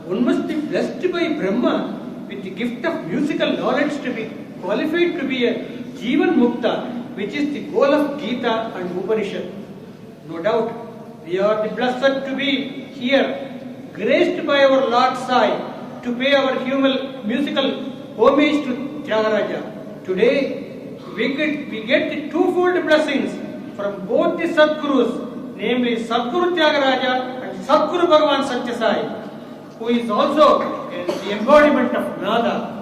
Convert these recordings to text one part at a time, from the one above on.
one must be blessed by Brahma with the gift of musical knowledge to be qualified to be a Jivan Mukta, which is the goal of Gita and Upanishad. No doubt, we are the blessed to be here, graced by our Lord Sai, to pay our musical homage to Tyagaraja. Today, we get the twofold blessings from both the Sadgurus, namely Sadguru Tyagaraja and Sadguru Bhagavan Satya Sai, who is also the embodiment of Nada.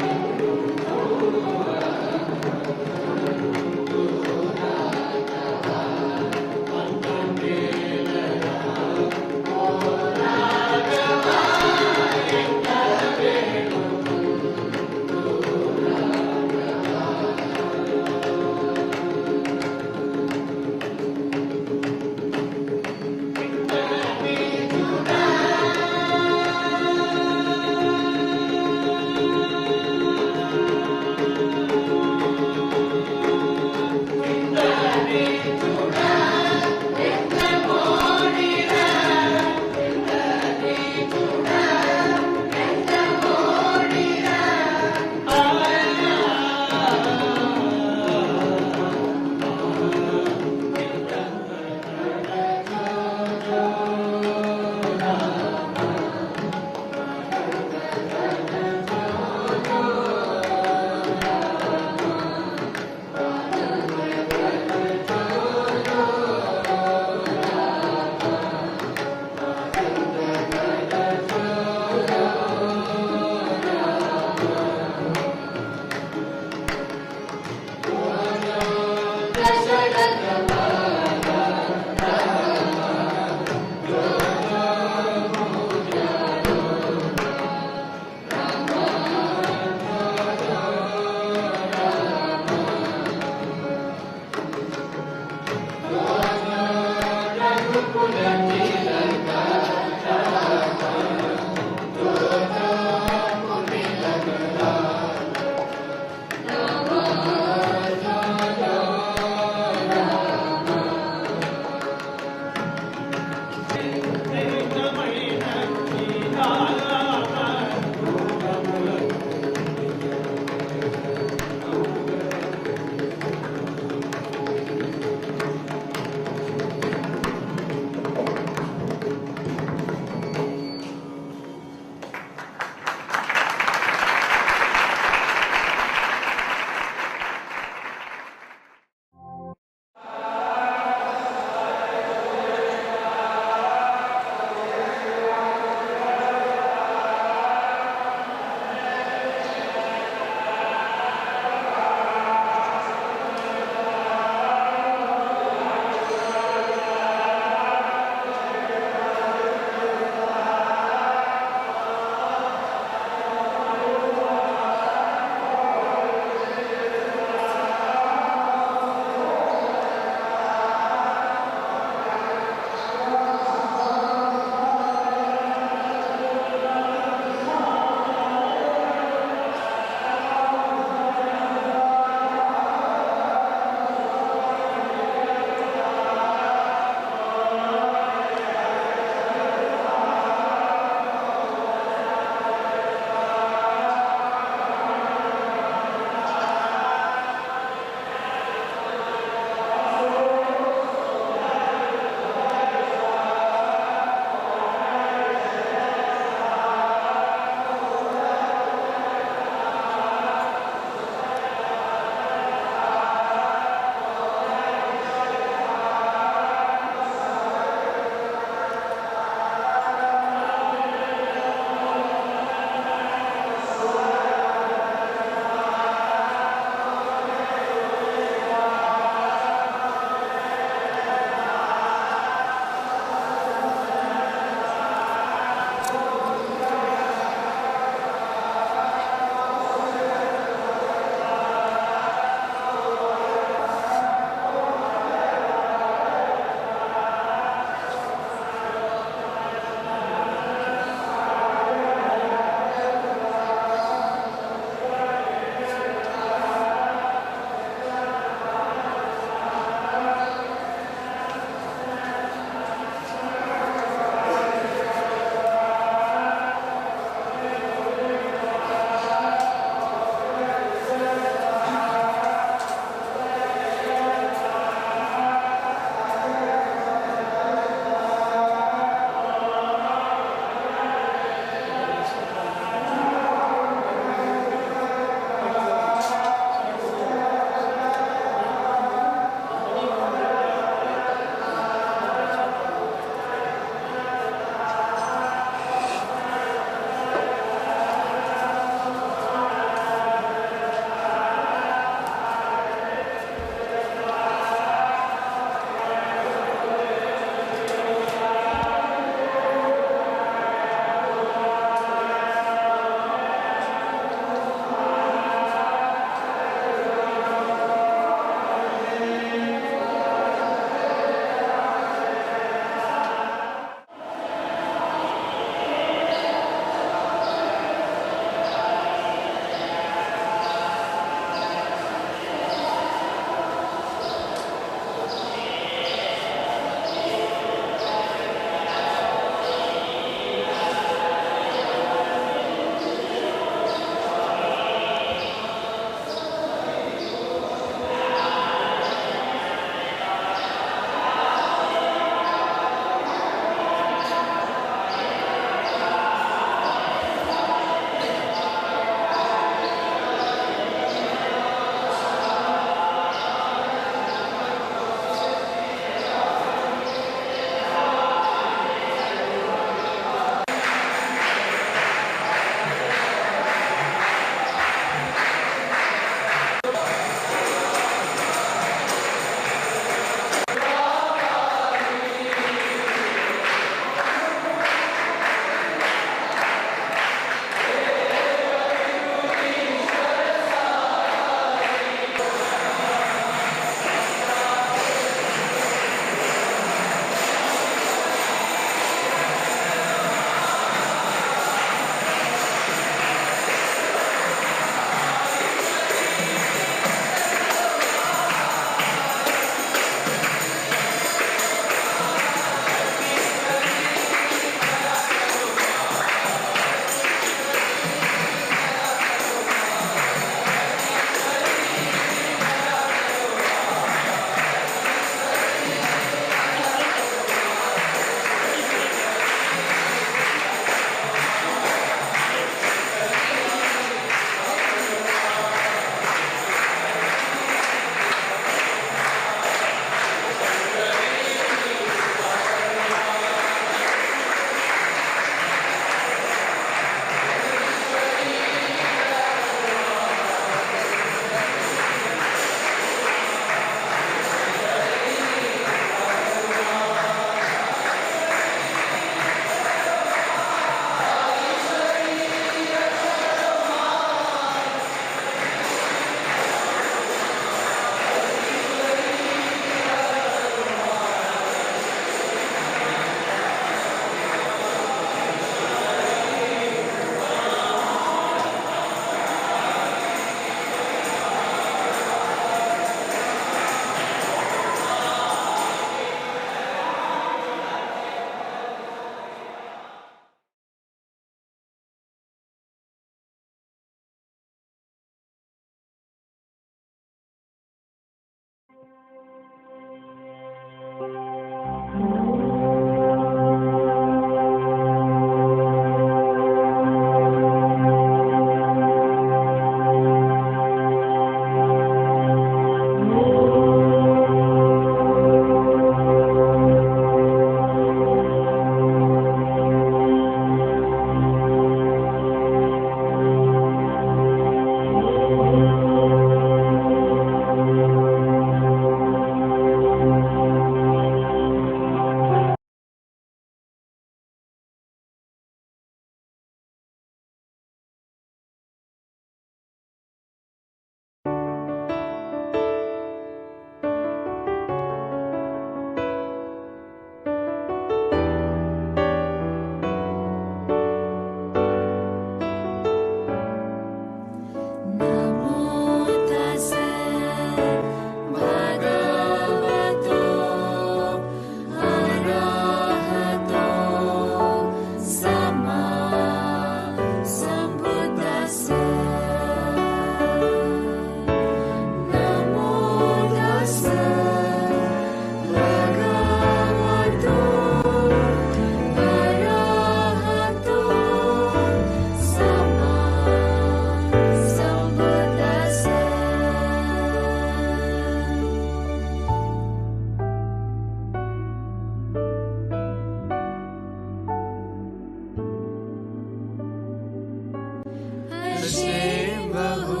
बहु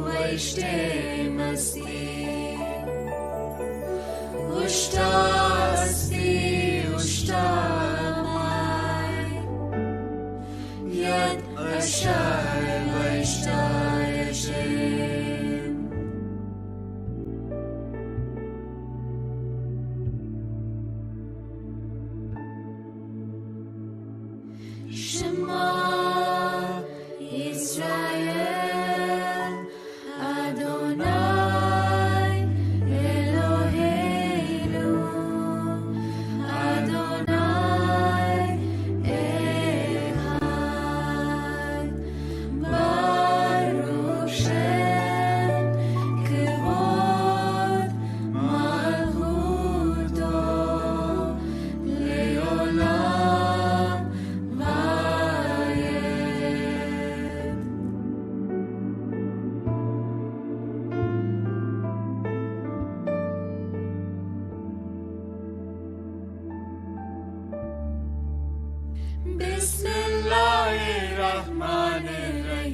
वैष्टेमस्ति उष्टास्ति उष्टामाय यत् अशाय वैष्टायशे Shema Yisrael Adonai Eloheinu Adonai Echad Baruch Shem Kevod Malchuto Leolam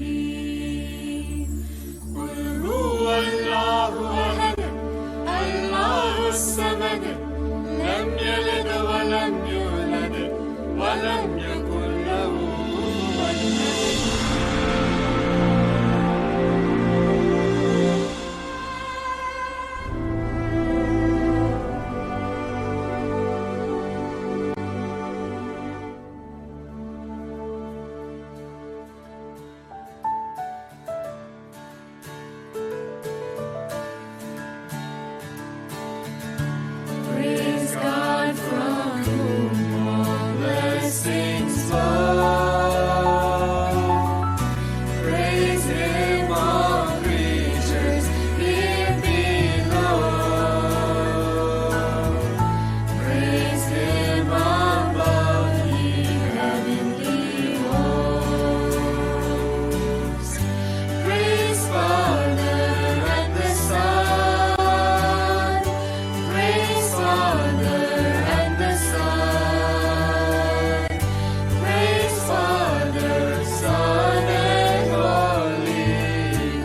Bismillahirrahmanirrahim. Qul huwallahu ahad, Allahus samad, lam yalid wa lam yulad, wa lam yakul lahu kufuwan ahad. Praise God from whom all blessings flow. Praise Him, all creatures here below. Praise Him above, ye heavenly hosts. Praise Father and the Son. Praise Father and the Son. Praise Father, Son, and Holy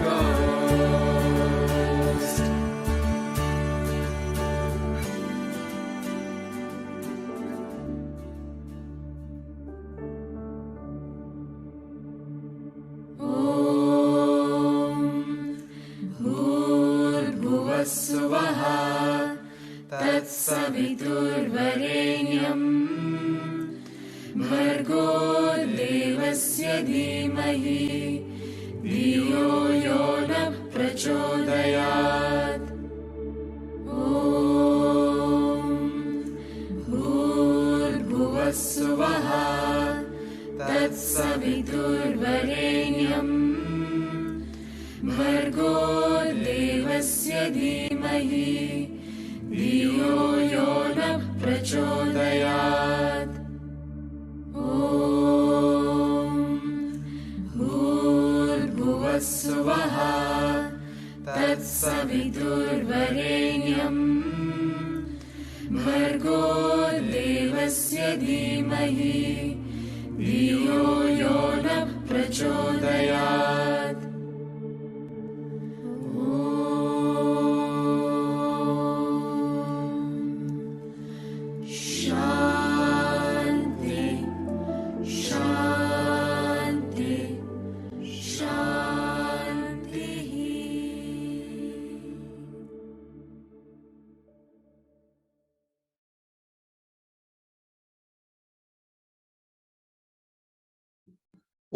Ghost. भूर्भुवस्सुवः तत्सवितुर्वरेण्यम् भर्गो देवस्य धीमहि धियो यो न प्रचोदयात् ॐ भूर्भुवस्सुवः तत्सवितुर्वरेण्यम् भर्गो देवस्य धीमहि धियो यो न प्रचोदयात् ॐ भूर्भुवस्सुवः तत्सवितुर्वरेण्यम् भर्गो देवस्य धीमहि धियो यो न प्रचोदयात् शान्ति शान्ति शान्तिः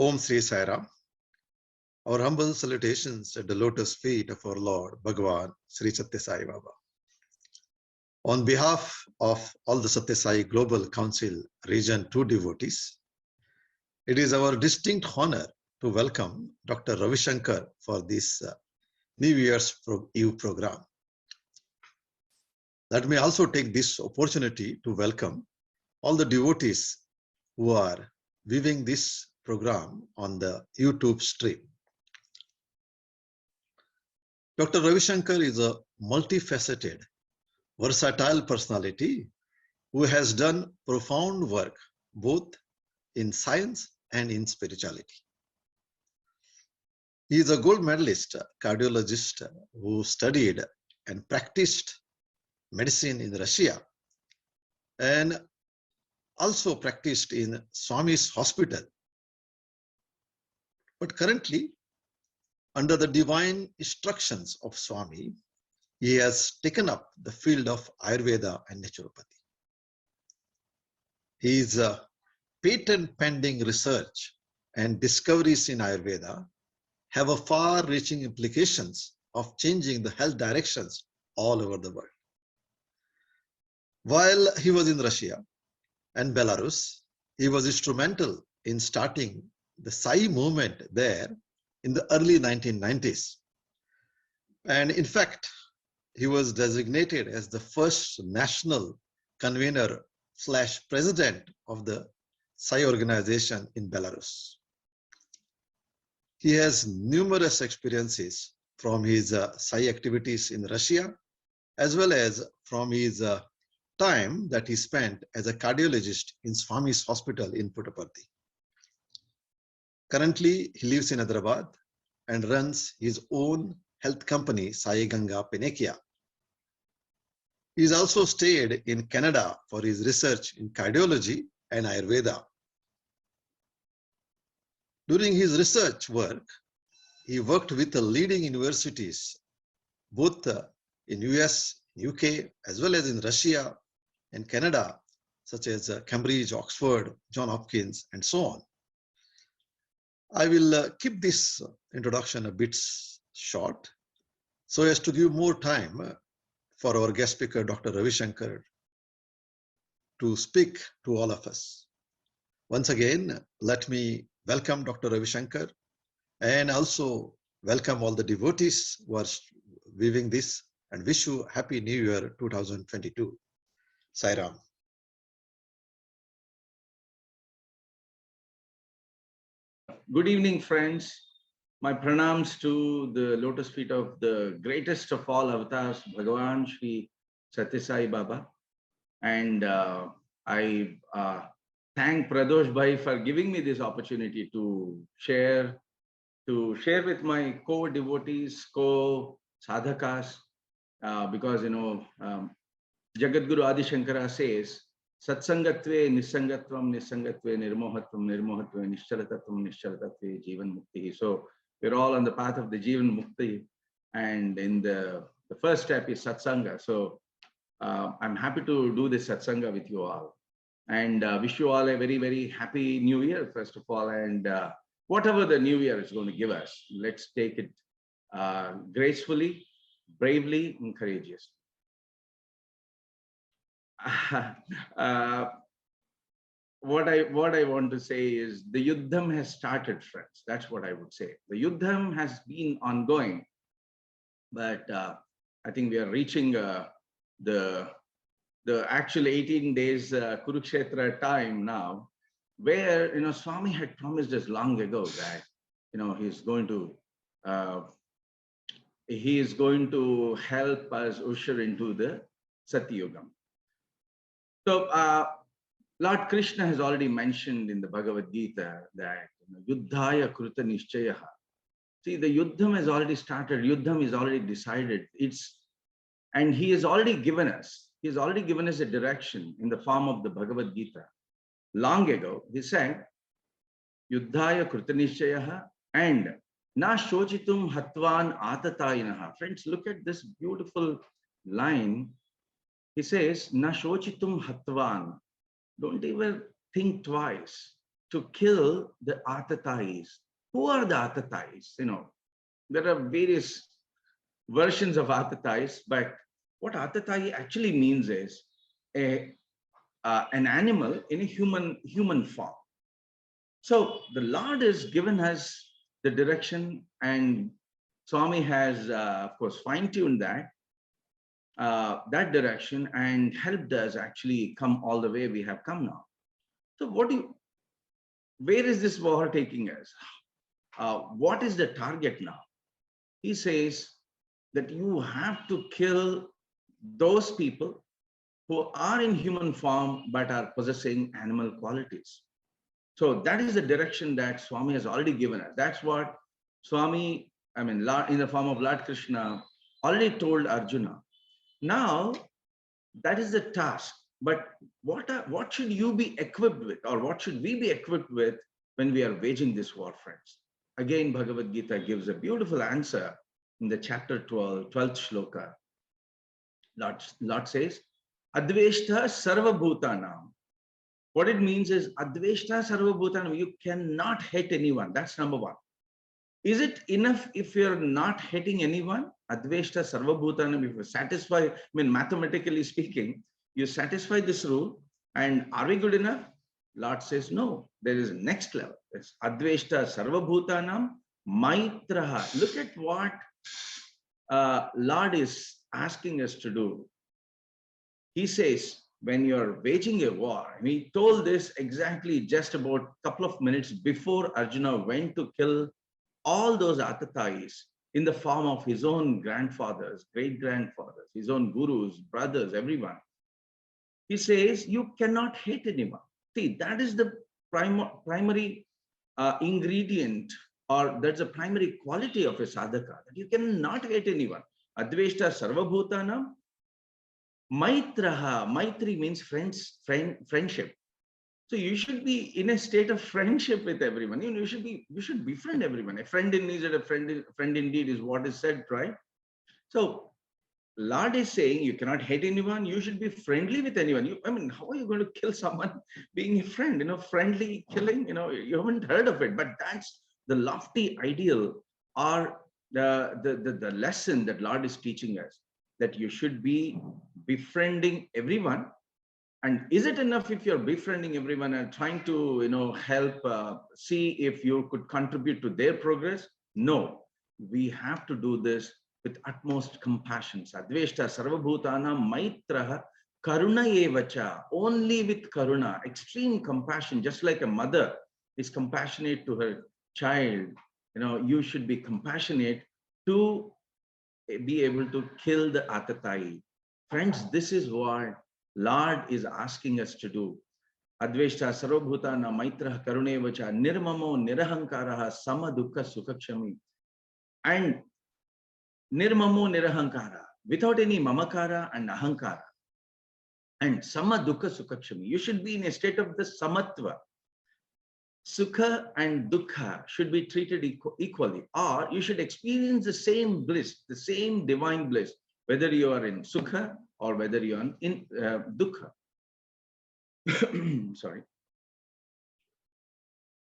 Om Sri Sai Ram. Our humble salutations at the lotus feet of our Lord Bhagavan Sri Satya Sai Baba. On behalf of all the Satya Sai Global Council Region 2 devotees, it is our distinct honor to welcome Dr. Ravi Shankar for this New Year's Eve program. Let me also take this opportunity to welcome all the devotees who are viewing this program on the YouTube stream. Dr. Ravi Shankar is a multifaceted, versatile personality who has done profound work both in science and in spirituality. He is a gold medalist, cardiologist who studied and practiced medicine in Russia and also practiced in Swami's hospital. But currently, under the divine instructions of Swami, he has taken up the field of Ayurveda and naturopathy. His patent pending research and discoveries in Ayurveda have a far-reaching implications of changing the health directions all over the world. While he was in Russia and Belarus, he was instrumental in starting the Sai movement there in the early 1990s. And in fact, he was designated as the first national convener / president of the Sai organization in Belarus. He has numerous experiences from his Sai activities in Russia, as well as from his time that he spent as a cardiologist in Swami's hospital in Puttaparthi. Currently, he lives in Hyderabad and runs his own health company, Sai Ganga Penekia. He has also stayed in Canada for his research in cardiology and Ayurveda. During his research work, he worked with the leading universities, both in US, UK, as well as in Russia and Canada, such as Cambridge, Oxford, Johns Hopkins, and so on. I will keep this introduction a bit short so as to give more time for our guest speaker, Dr. Ravi Shankar, to speak to all of us. Once again, let me welcome Dr. Ravi Shankar and also welcome all the devotees who are viewing this and wish you Happy New Year 2022. Sai Ram. Good evening, friends. My pranams to the lotus feet of the greatest of all avatars, Bhagavan Sri Sathya Sai Baba. And I thank Pradosh Bhai for giving me this opportunity to share with my co-devotees, co-sadhakas, because Jagadguru Adi Shankara says, Satsangatve Nisangatvam Nisangatve Nirmohatvam Nirmohatve Nishchalatatvam Nishchalatatve Jivan Mukti. So we're all on the path of the Jivan Mukti, and in the first step is Satsanga. So I'm happy to do this Satsanga with you all, and wish you all a very, very happy New Year, first of all, and whatever the New Year is going to give us, let's take it gracefully, bravely, and courageously. What I want to say is the Yuddham has started, friends. That's what I would say. The Yuddham has been ongoing, but I think we are reaching the actual 18 days Kurukshetra time now, where Swami had promised us long ago that he's going to help us usher into the Satyugam. So Lord Krishna has already mentioned in the Bhagavad Gita that Yuddhaya Kruta Nishchayaha. See, the Yuddham has already started. Yuddham is already decided. And he has already given us. He has already given us a direction in the form of the Bhagavad Gita. Long ago, he said, Yuddhaya Kruta Nishchayaha and Na Shochitum Hatvan Atatayinaha. Friends, look at this beautiful line. He says, Na Shochitum Hatvan. Don't even think twice to kill the Atatayis. Who are the Atatayis? There are various versions of Atatayis, but what Atatayi actually means is an animal in a human form. So the Lord has given us the direction, and Swami has, of course, fine-tuned that direction and helped us actually come all the way we have come now. So where is this war taking us? What is the target now? He says that you have to kill those people who are in human form but are possessing animal qualities. So that is the direction that Swami has already given us. That's what Swami, I mean, Lord, in the form of Lord Krishna, already told Arjuna. Now, that is the task. But what should you be equipped with, or what should we be equipped with when we are waging this war, friends? Again, Bhagavad Gita gives a beautiful answer in the chapter 12, 12th shloka. Lord says, Adveshta Sarva Bhutanam. What it means is Adveshta Sarva Bhutanam. You cannot hate anyone. That's number one. Is it enough if you're not hating anyone? Adveshta Sarva Bhutanam. If you satisfy, I mean, mathematically speaking, you satisfy this rule, and are we good enough? Lord says, no, there is a next level. It's Adveshta Sarva Bhutanam Maitraha. Look at what Lord is asking us to do. He says, when you're waging a war, and he told this exactly just about a couple of minutes before Arjuna went to kill all those Atatais in the form of his own grandfathers, great-grandfathers, his own gurus, brothers, everyone. He says, you cannot hate anyone. See, that is the primary ingredient, or that's a primary quality of a sadhaka, that you cannot hate anyone. Adveshta Sarvabhutanam Maitraha. Maitri means friendship. So you should be in a state of friendship with everyone. You should befriend everyone. A friend in need, a friend indeed is what is said, right? So Lord is saying you cannot hate anyone. You should be friendly with anyone. I mean, how are you going to kill someone being a friend? Friendly killing. You haven't heard of it, but that's the lofty ideal, or the lesson that Lord is teaching us, that you should be befriending everyone. And is it enough if you're befriending everyone and trying to, help see if you could contribute to their progress? No, we have to do this with utmost compassion. Sadveshta Sarvabhutana Maitraha Karuna Evacha. Only with Karuna, extreme compassion, just like a mother is compassionate to her child. You should be compassionate to be able to kill the Atatai. Friends, this is what Lord is asking us to do. Adveshta Sarvabhutana Maitra Karunevacha Nirmamo Nirahankaraha Sama Dukkha Sukhakshami. And Nirmamo Nirahankara, without any mamakara and ahankara. And Sama Dukkha Sukhakshami. You should be in a state of the samatva. Sukha and dukkha should be treated equally, or you should experience the same bliss, the same divine bliss, whether you are in sukha or whether you are in dukkha. Sorry.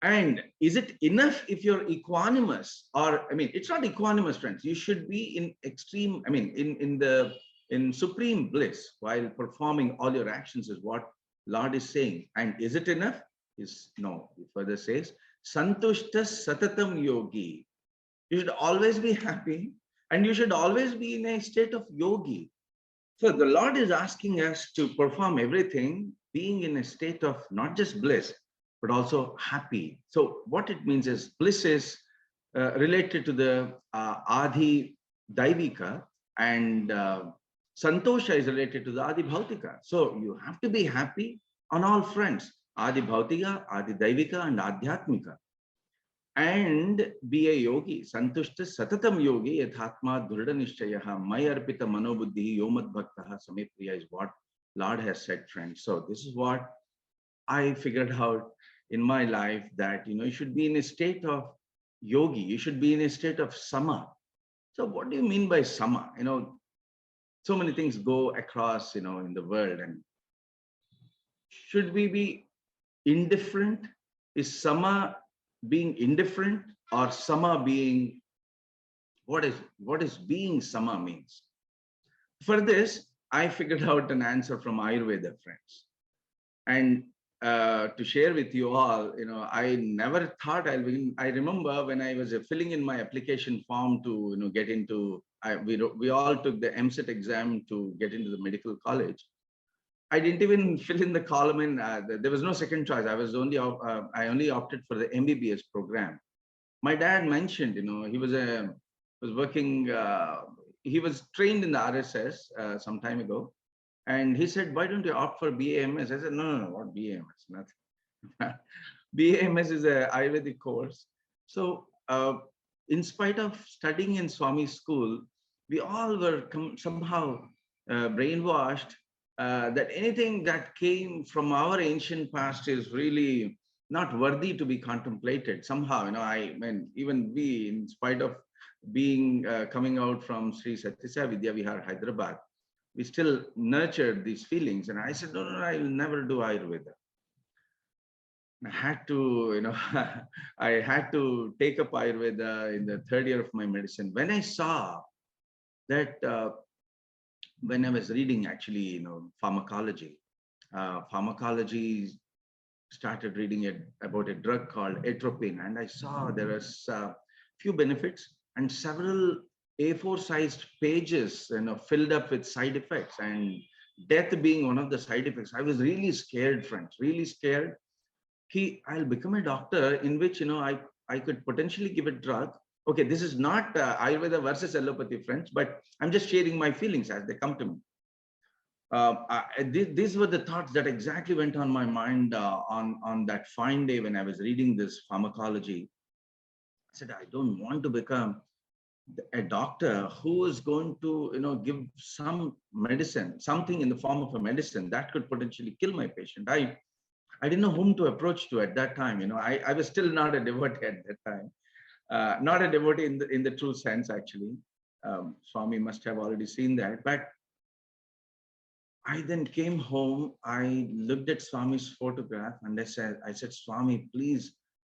And is it enough if you're equanimous? Or, it's not equanimous, friends. You should be in extreme, in supreme bliss while performing all your actions, is what Lord is saying. And is it enough? Is no. He further says, Santushta Satatam Yogi. You should always be happy, and you should always be in a state of yogi. So the Lord is asking us to perform everything, being in a state of not just bliss, but also happy. So what it means is bliss is related to the Adi Daivika, and Santosha is related to the Adi Bhautika. So you have to be happy on all fronts, Adi Bhautika, Adi Daivika, and Adhyatmika. And be a yogi. Santushta Satatam Yogi Yathatma Dhurda Nishchayaha Mayarpita Manobuddhi Yomad Bhaktaha Samepriya is what Lord has said, friends. So this is what I figured out in my life, that you should be in a state of yogi. You should be in a state of sama. So what do you mean by sama? So many things go across in the world. And should we be indifferent? Is sama being indifferent, or sama being, what is being sama means? For this, I figured out an answer from Ayurveda, friends. And to share with you all, I never thought I remember when I was filling in my application form to get into, we all took the MSET exam to get into the medical college. I didn't even fill in the column, and there was no second choice. I only opted for the MBBS program. My dad mentioned, he was working, he was trained in the RSS some time ago. And he said, why don't you opt for BAMS? I said, no, what BAMS? Nothing. BAMS is an Ayurvedic course. So in spite of studying in Swami's school, we all were somehow brainwashed that anything that came from our ancient past is really not worthy to be contemplated. Somehow, I mean, even we, in spite of being coming out from Sri Sathya Sai Vidya Vihar, Hyderabad, we still nurtured these feelings. And I said, no, I will never do Ayurveda. I had to, I had to take up Ayurveda in the third year of my medicine. When I saw that, when I was reading actually, pharmacology, started reading about a drug called atropine, and I saw there was few benefits and several A4-sized pages, filled up with side effects, and death being one of the side effects. I was really scared, friends, really scared. I'll become a doctor in which, I could potentially give a drug. Okay, this is not Ayurveda versus allopathy, friends, but I'm just sharing my feelings as they come to me. These were the thoughts that exactly went on my mind on that fine day when I was reading this pharmacology. I said, I don't want to become a doctor who is going to, give some medicine, something in the form of a medicine that could potentially kill my patient. I didn't know whom to approach to at that time. I was still not a devotee at that time, not a devotee in the true sense, actually. Swami must have already seen that. But I then came home, I looked at Swami's photograph, and I said, Swami, please.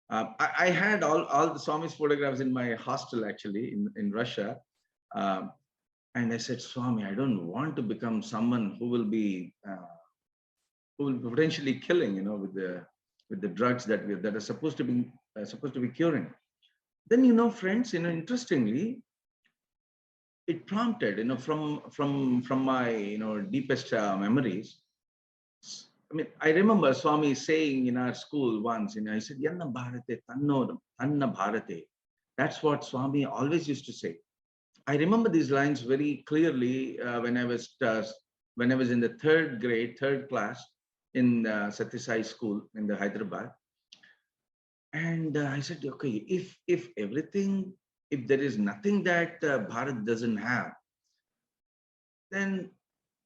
I had all the Swami's photographs in my hostel, actually, in Russia. And I said, Swami, I don't want to become someone who will be potentially killing, with the drugs that are supposed to be curing. Then, friends, interestingly, it prompted, from my, deepest memories. I mean, I remember Swami saying in our school once, he said, Yanna Bharate, Tanna Bharate. That's what Swami always used to say. I remember these lines very clearly when I was in the third class in Sathya Sai school in the Hyderabad. And I said, okay, if there is nothing that Bharat doesn't have, then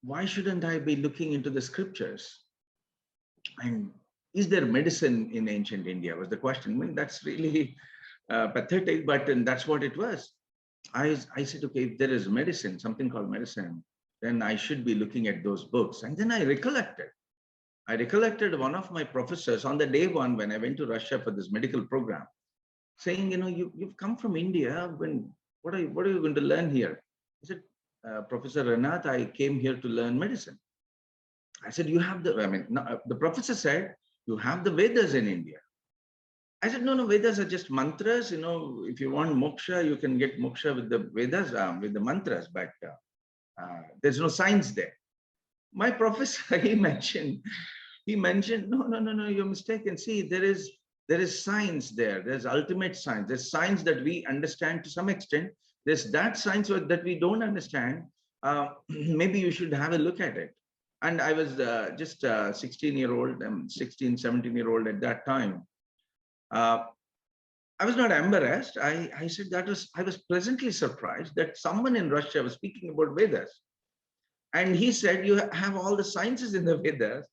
why shouldn't I be looking into the scriptures? And is there medicine in ancient India was the question. I mean, that's really pathetic, but that's what it was. I said, okay, if there is medicine, something called medicine, then I should be looking at those books. And then I recollected one of my professors on the day one when I went to Russia for this medical program, saying, you've come from India. What are you going to learn here? I said, Professor Renath, I came here to learn medicine. I said, the professor said, you have the Vedas in India. I said, no, Vedas are just mantras. If you want moksha, you can get moksha with the Vedas, with the mantras, but there's no science there. My professor, he mentioned, no, you're mistaken. See, there is science there. There's ultimate science. There's science that we understand to some extent. There's that science that we don't understand. Maybe you should have a look at it. And I was just 16-year-old, 17-year-old at that time. I was not embarrassed. I said I was pleasantly surprised that someone in Russia was speaking about Vedas. And he said, you have all the sciences in the Vedas.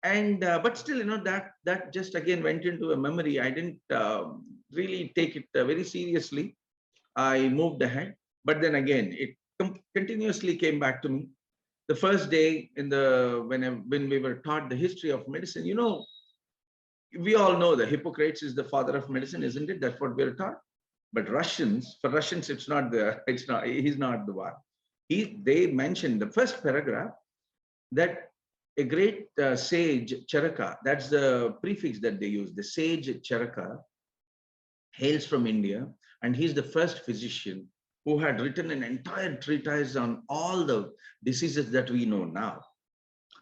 And but still, that just again went into a memory. I didn't really take it very seriously. I moved ahead. But then again, it continuously came back to me. The first day when we were taught the history of medicine, we all know that Hippocrates is the father of medicine, isn't it? That's what we're taught. But for Russians, he's not the one. They mentioned the first paragraph that a great sage Charaka, that's the prefix that they use, the sage Charaka hails from India, and he's the first physician who had written an entire treatise on all the diseases that we know now.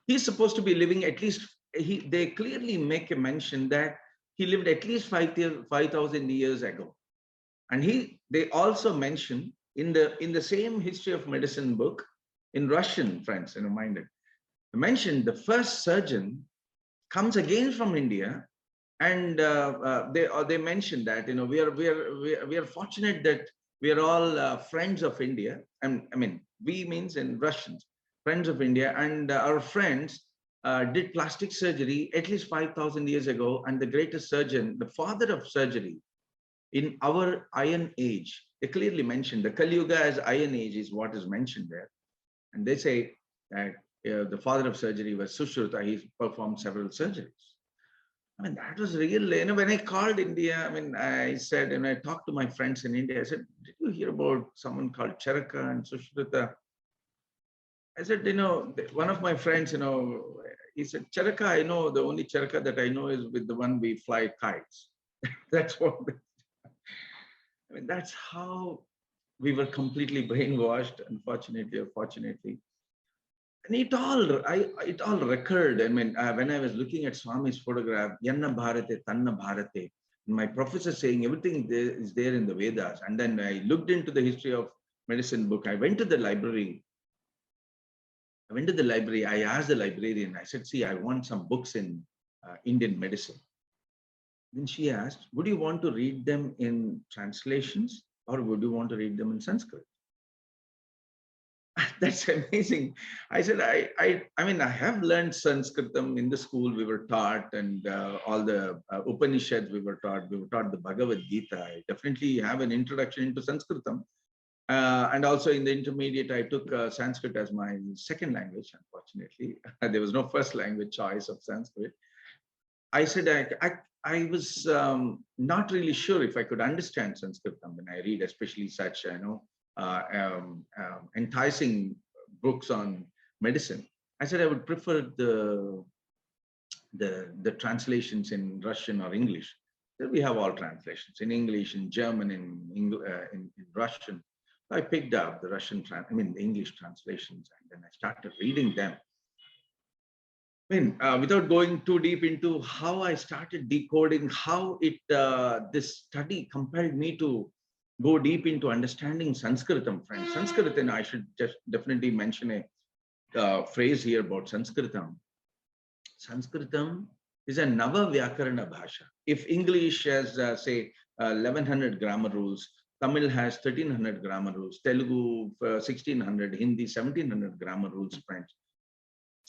He's supposed to be living at least, they clearly make a mention that he lived at least 5,000 years ago. And they also mention in the same history of medicine book, in Russian, friends, mentioned the first surgeon comes again from India, And they mentioned that, you know, we are fortunate that we are all friends of India. And I mean, we means in Russians, friends of India, and our friends did plastic surgery at least 5,000 years ago. And the greatest surgeon, the father of surgery in our Iron Age, they clearly mentioned the Kali Yuga as Iron Age is what is mentioned there. And they say that the father of surgery was Sushruta. He performed several surgeries. I mean, that was real. You know, when I called India, I mean, I said, and I talked to my friends in India, I said, did you hear about someone called Charaka and Sushruta? I said, you know, one of my friends, you know, he said, Charaka, I know, the only Charaka that I know is with the one we fly kites. That's what, I mean, that's how we were completely brainwashed, unfortunately or fortunately. And it all recurred. I mean, when I was looking at Swami's photograph, Yanna Bharate, Tanna Bharate, my professor saying everything there is there in the Vedas. And then I looked into the history of medicine book. I went to the library. I asked the librarian, I said, see, I want some books in Indian medicine. Then she asked, would you want to read them in translations or would you want to read them in Sanskrit? That's amazing. I said, I mean, I have learned Sanskritam in the school we were taught, and all the Upanishads we were taught. We were taught the Bhagavad Gita. I definitely have an introduction into Sanskritam. And also in the intermediate, I took Sanskrit as my second language, unfortunately. There was no first language choice of Sanskrit. I said, I was not really sure if I could understand Sanskritam when I read, especially such, you know, enticing books on medicine. I said I would prefer the translations in Russian or English. We have all translations in English, in German, in Russian. I picked up the the English translations, and then I started reading them. I mean, without going too deep into how I started decoding, how this study compelled me to go deep into understanding Sanskritam, friends. Sanskritam, I should just definitely mention a phrase here about Sanskritam. Sanskritam is a Nava Vyakarana Bhasha. If English has, say, 1100 grammar rules, Tamil has 1300 grammar rules, Telugu 1600, Hindi 1700 grammar rules, French.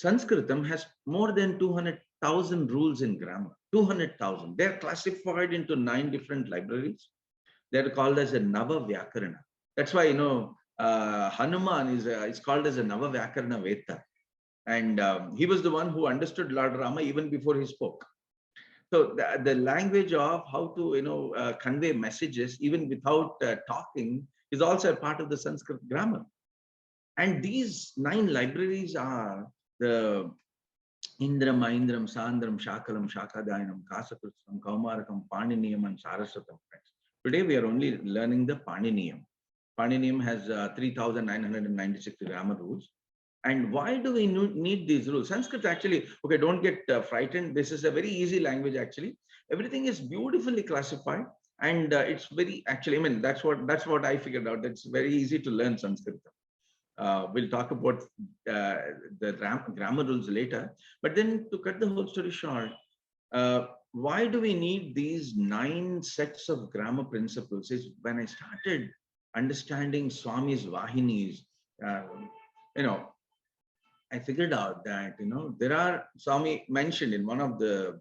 Sanskritam has more than 200,000 rules in grammar, 200,000. They're classified into 9 different libraries. They're called as a Nava Vyakarana. That's why, you know, Hanuman is called as a Nava Vyakarana Veta. And he was the one who understood Lord Rama even before he spoke. So the language of how to, you know, convey messages even without talking is also a part of the Sanskrit grammar. And these 9 libraries are the Indram, Maindram, Sandram, Shakalam, Shakadayanam, Kasakrutam, Kaumarakam, Paniniyam, and Saraswatam. Today, we are only learning the Paniniyam. Paniniyam has 3,996 grammar rules. And why do we need these rules? Sanskrit actually, okay, don't get frightened. This is a very easy language, actually. Everything is beautifully classified. And it's very, actually, I mean, that's what I figured out. It's very easy to learn Sanskrit. We'll talk about the grammar rules later. But then to cut the whole story short, why do we need these 9 sets of grammar principles? Is when I started understanding Swami's Vahinis, you know, I figured out that, you know, there are, Swami mentioned in one of the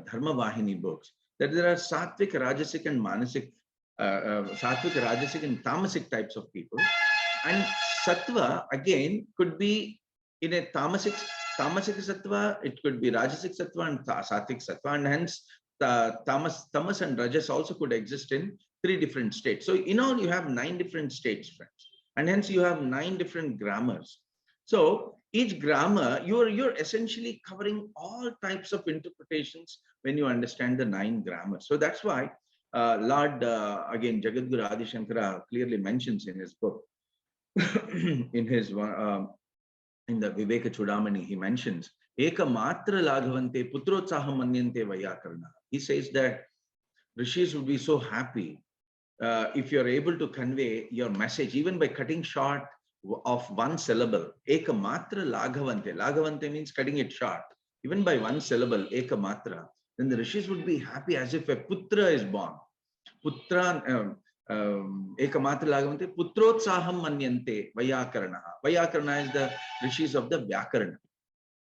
Dharma Vahini books, that there are Sattvic, Rajasic and Manasic, Sattvic, Rajasic and Tamasic types of people. And Sattva, again, could be in a Tamasic Sattva, it could be Rajasic Sattva and Sattvic Sattva, and hence Tamas and Rajas also could exist in 3 different states. So in all, you have 9 different states, friends, and hence you have 9 different grammars. So each grammar, you're essentially covering all types of interpretations when you understand the 9 grammars. So that's why Lord, again, Jagadguru Adi Shankara clearly mentions in his book, in his in the Viveka Chudamani, he mentions Eka Matra Laghavante Putrotsaham Manyante Vayakarna. He says that rishis would be so happy if you're able to convey your message even by cutting short of 1 syllable. Eka Matra Laghavante. Laghavante means cutting it short. Even by 1 syllable, Eka Matra. then the rishis would be happy as if a putra is born. Putra ekamatra lagamante putrotsaham manyante vayakarana. Vayakarana is the rishis of the Vyakarana.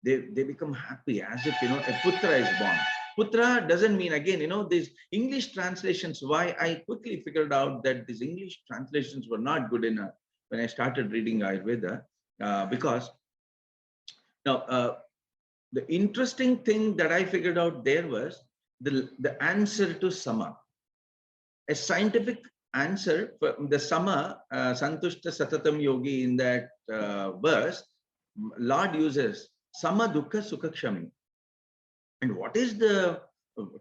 They become happy as if a putra is born. Putra doesn't mean, again, these English translations. Why I quickly figured out that these English translations were not good enough when I started reading Ayurveda, because now the interesting thing that I figured out there was the answer to sama. A scientific answer for the sama, santushta satatam yogi, in that verse, Lord uses sama dukkha sukha kshami. And what is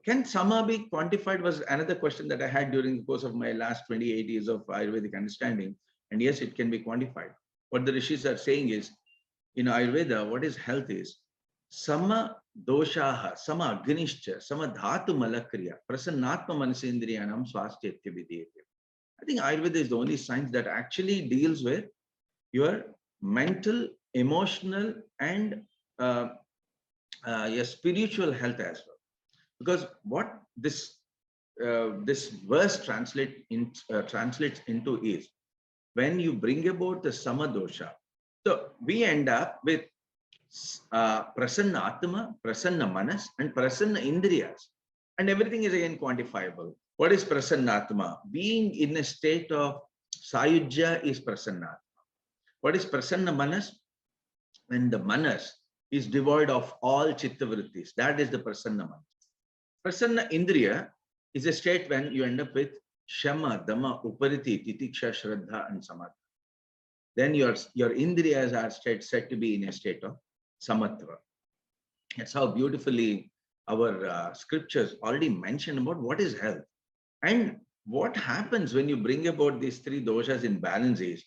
can sama be quantified was another question that I had during the course of my last 28 years of Ayurvedic understanding. And yes, it can be quantified. What the rishis are saying is, in Ayurveda, what is health is sama doshaha, sama agnischa, sama dhatu malakriya, prasannatma manasindriyanam swasthyatya vidhyate. I think Ayurveda is the only science that actually deals with your mental, emotional, and your spiritual health as well. Because what this verse translates into is, when you bring about the samadosha, so we end up with prasanna atma, prasanna manas, and prasanna indriyas, and everything is again quantifiable. What is prasanna atma? Being in a state of sayujya is prasanna atma. What is prasanna manas? When the manas is devoid of all chitta vrittis, that is the prasanna manas. Prasanna indriya is a state when you end up with shama, dhamma, upariti, titiksha, shraddha, and samadhi. Then your indriyas are said to be in a state of samatva. That's how beautifully our scriptures already mention about what is health. And what happens when you bring about these three doshas in balance is,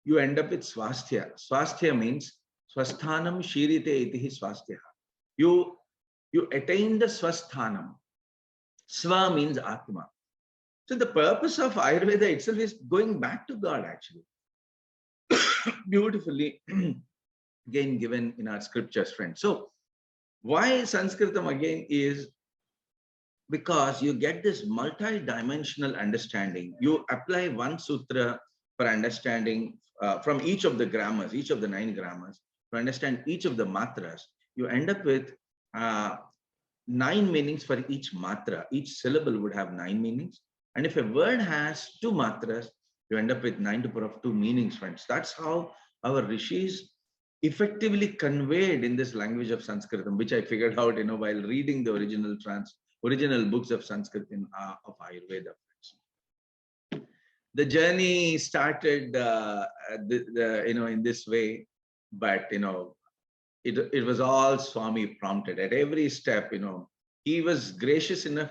you end up with swasthya. Swasthya means swasthanam shirite itihi swasthya. You attain the swasthanam. Swa means atma. So the purpose of Ayurveda itself is going back to God, actually. Beautifully again given in our scriptures, friends. So why Sanskritam again is because you get this multi-dimensional understanding. You apply one sutra for understanding from each of the grammars, each of the 9 grammars, to understand each of the matras. You end up with 9 meanings for each matra. Each syllable would have 9 meanings. And if a word has 2 matras, you end up with 9 to the power of 2 meanings, friends. That's how our rishis effectively conveyed in this language of Sanskritam, which I figured out, while reading the original books of Sanskrit of Ayurveda. The journey started, in this way, but it was all Swami prompted at every step. He was gracious enough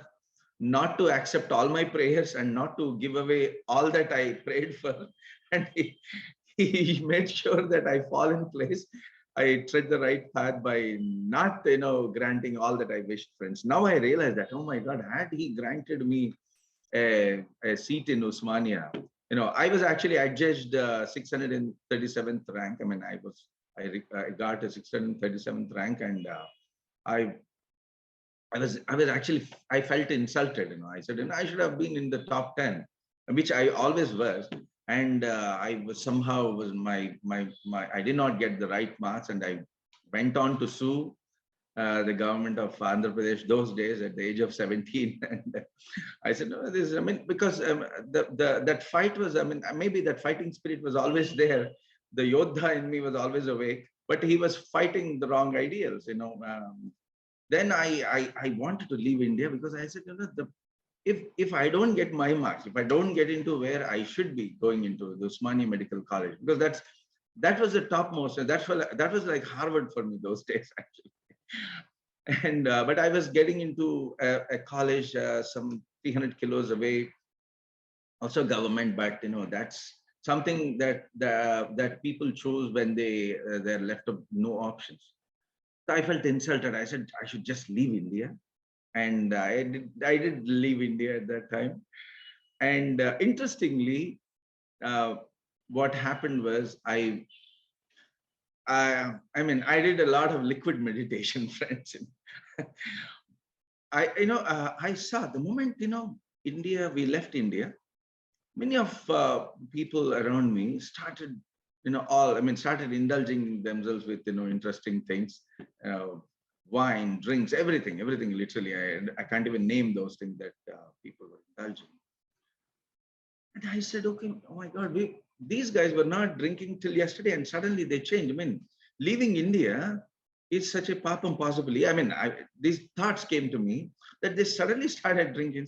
not to accept all my prayers and not to give away all that I prayed for, and he made sure that I fall in place. I tread the right path by not, granting all that I wished, friends. Now I realize that, oh my God, had he granted me a seat in Usmania, I was actually adjudged 637th rank. I mean, I got a 637th rank, and I felt insulted. I said, I should have been in the top 10, which I always was. And I did not get the right marks, and I went on to sue the government of Andhra Pradesh those days at the age of 17. And I said, no, because that fight was, maybe that fighting spirit was always there. The Yodha in me was always awake, but he was fighting the wrong ideals, Then I wanted to leave India, because I said, if I don't get my marks, if I don't get into where I should be going into, the Usmania Medical College, because that was the topmost, and that was like Harvard for me those days, actually. And but I was getting into a college some 300 kilos away, also government, but that's something that people choose when they're left of no options. So I felt insulted. I said I should just leave India. And I did leave India at that time. And interestingly, what happened was I did a lot of liquid meditation, friends. I saw the moment, India, we left India, many of people around me started, started indulging themselves with, interesting things, uh, wine, drinks, everything, literally. I can't even name those things that people were indulging. And I said, okay, oh my God, these guys were not drinking till yesterday and suddenly they changed. I mean, leaving India is such a papam possibly. I mean, these thoughts came to me that they suddenly started drinking.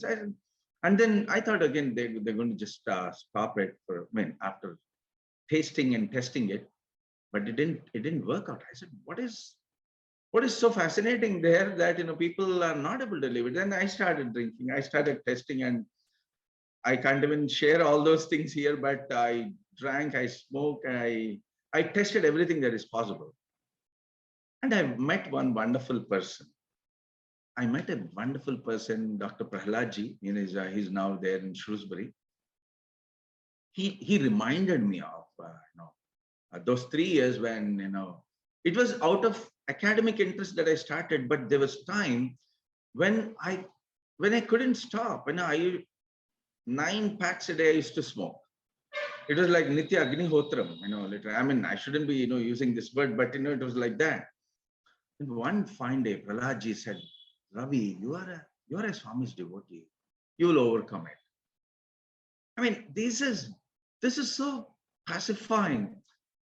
And then I thought again, they're going to just stop it after tasting and testing it, but it didn't work out. I said, what is so fascinating there that, people are not able to live it? Then I started drinking, I started testing, and I can't even share all those things here, but I drank, I smoked, I tested everything that is possible. And I met one wonderful person. I met a wonderful person, Dr. Prahaladji. He's now there in Shrewsbury. He reminded me of those 3 years when it was out of academic interest that I started, but there was time when I couldn't stop. 9 packs a day I used to smoke. It was like Nitya Agnihotram, literally. I mean, I shouldn't be, using this word, but it was like that. And one fine day, Prahaladji said, Ravi, you are a Swami's devotee. You will overcome it. I mean, this is so pacifying.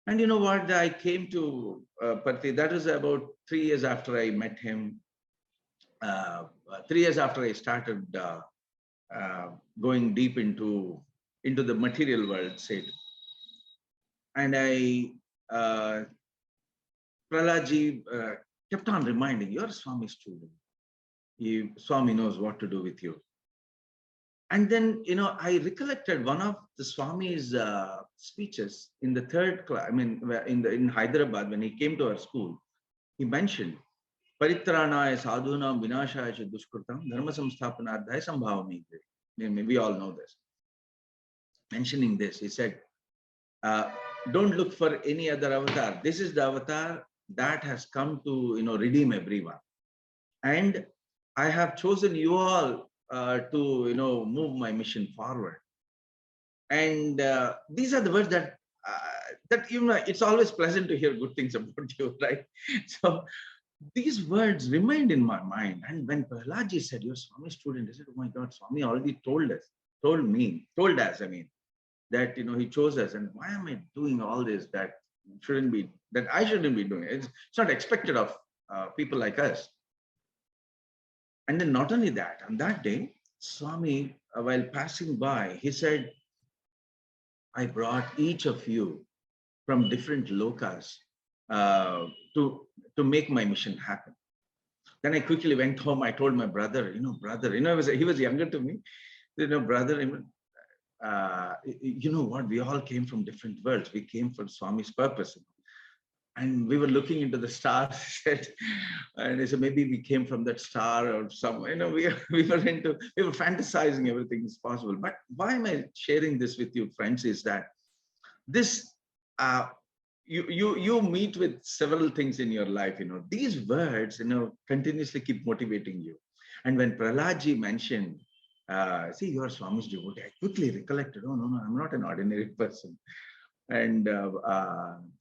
And you know what? I came to Parthi. That was about 3 years after I met him. 3 years after I started going deep into the material world, say. And Prahaladji kept on reminding, you're a Swami student. Swami knows what to do with you. And then, I recollected one of the Swami's speeches in the 3rd class, in Hyderabad, when he came to our school. He mentioned, Paritranaya sadhunam vinashaya cha dushkritam dharma samsthapanardhaya sambhavami. We all know this. Mentioning this, he said, don't look for any other avatar. This is the avatar that has come to, redeem everyone. And I have chosen you all to, move my mission forward. And these are the words that, it's always pleasant to hear good things about you, right? So these words remained in my mind. And when Prahaladji said, you're a Swami student, I said, oh my God, Swami already told us, that, he chose us. And why am I doing all this that I shouldn't be doing? It's not expected of people like us. And then not only that, on that day, Swami, while passing by, he said, I brought each of you from different lokas to make my mission happen. Then I quickly went home. I told my brother, he was younger to me. Brother, you know what? We all came from different worlds. We came for Swami's purpose. And we were looking into the stars, and he said, maybe we came from that star or somewhere. We were fantasizing everything is possible. But why am I sharing this with you, friends, is that this, you meet with several things in your life, these words, continuously keep motivating you. And when Prahaladji mentioned, see, you are Swami's devotee, I quickly recollected, oh, no, I'm not an ordinary person. And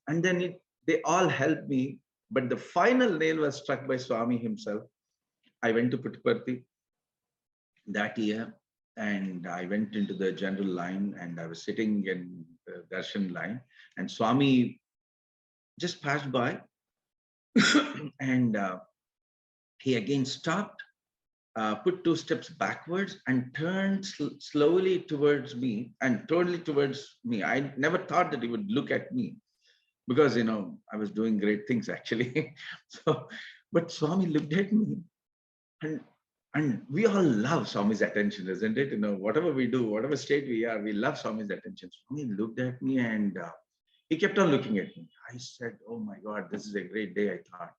then they all helped me, but the final nail was struck by Swami himself. I went to Puttaparthi that year, and I went into the general line, and I was sitting in the darshan line, and Swami just passed by, and he again stopped, put 2 steps backwards, and turned slowly towards me, and totally towards me. I never thought that he would look at me, because I was doing great things actually. But Swami looked at me, and we all love Swami's attention, isn't it? Whatever we do, whatever state we are, we love Swami's attention. Swami looked at me, and he kept on looking at me. I said, oh my God, this is a great day, I thought.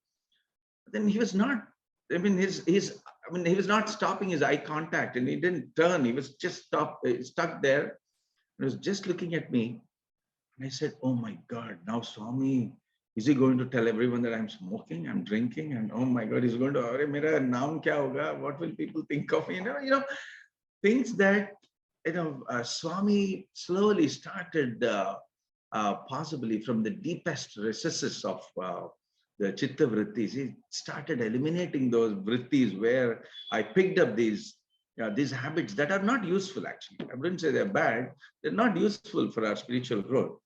But then he was not, he was not stopping his eye contact, and he didn't turn. He was just stuck there. He was just looking at me. And I said, oh my God, now Swami Is he going to tell everyone that I'm smoking, I'm drinking, and oh my God, he's going to, "Arey, mera naam kya hoga? What will people think of me?" Things that Swami slowly started, possibly from the deepest recesses of the chitta vrittis. He started eliminating those vrittis where I picked up these habits that are not useful. Actually, I wouldn't say they're bad. They're not useful for our spiritual growth.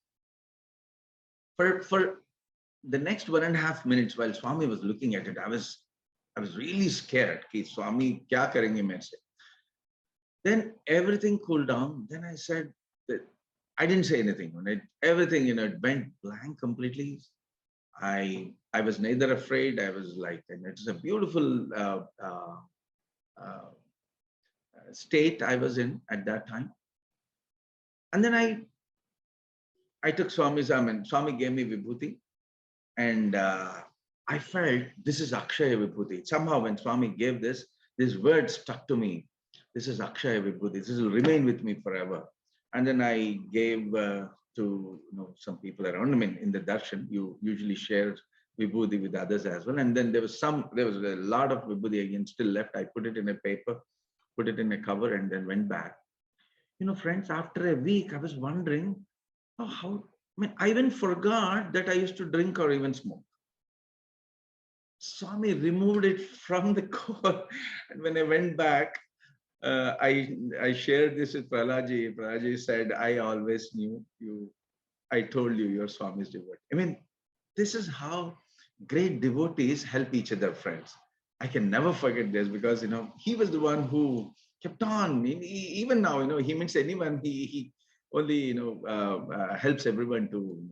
For the next 1.5 minutes while Swami was looking at it, I was really scared. Ki Swami kya karenge mere se? Then everything cooled down. Then I said that I didn't say anything. Everything, it went blank completely. I was neither afraid. I was like, and it's a beautiful state I was in at that time. And then I took Swami's arm, and Swami gave me vibhuti. And I felt this is Akshaya Vibhuti. Somehow when Swami gave this word stuck to me. This is Akshaya Vibhuti. This will remain with me forever. And then I gave to some people around. I mean, in the darshan, you usually share Vibhuti with others as well. And then there was a lot of Vibhuti again still left. I put it in a paper, put it in a cover, and then went back. Friends, after a week, I was wondering, I even forgot that I used to drink or even smoke. Swami removed it from the core. And when I went back, I shared this with Prahladji. Prahladji said, I always knew you. I told you you're Swami's devotee. This is how great devotees help each other, friends. I can never forget this because, he was the one who kept on. Even now, he means anyone, he only, helps everyone to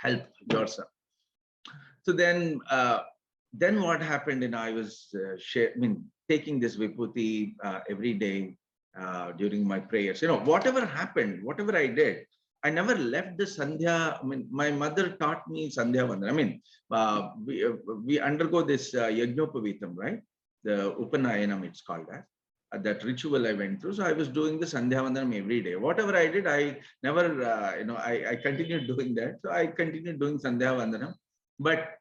help yourself. So then what happened? I was taking this vibhuti every day during my prayers. Whatever happened, whatever I did, I never left the Sandhya. My mother taught me Sandhya Vandana. We undergo this Yajnopavitam, right? The Upanayanam, it's called that. That ritual I went through. So I was doing the Sandhya Vandanam every day. Whatever I did, I never, I continued doing that. So I continued doing Sandhya Vandanam. But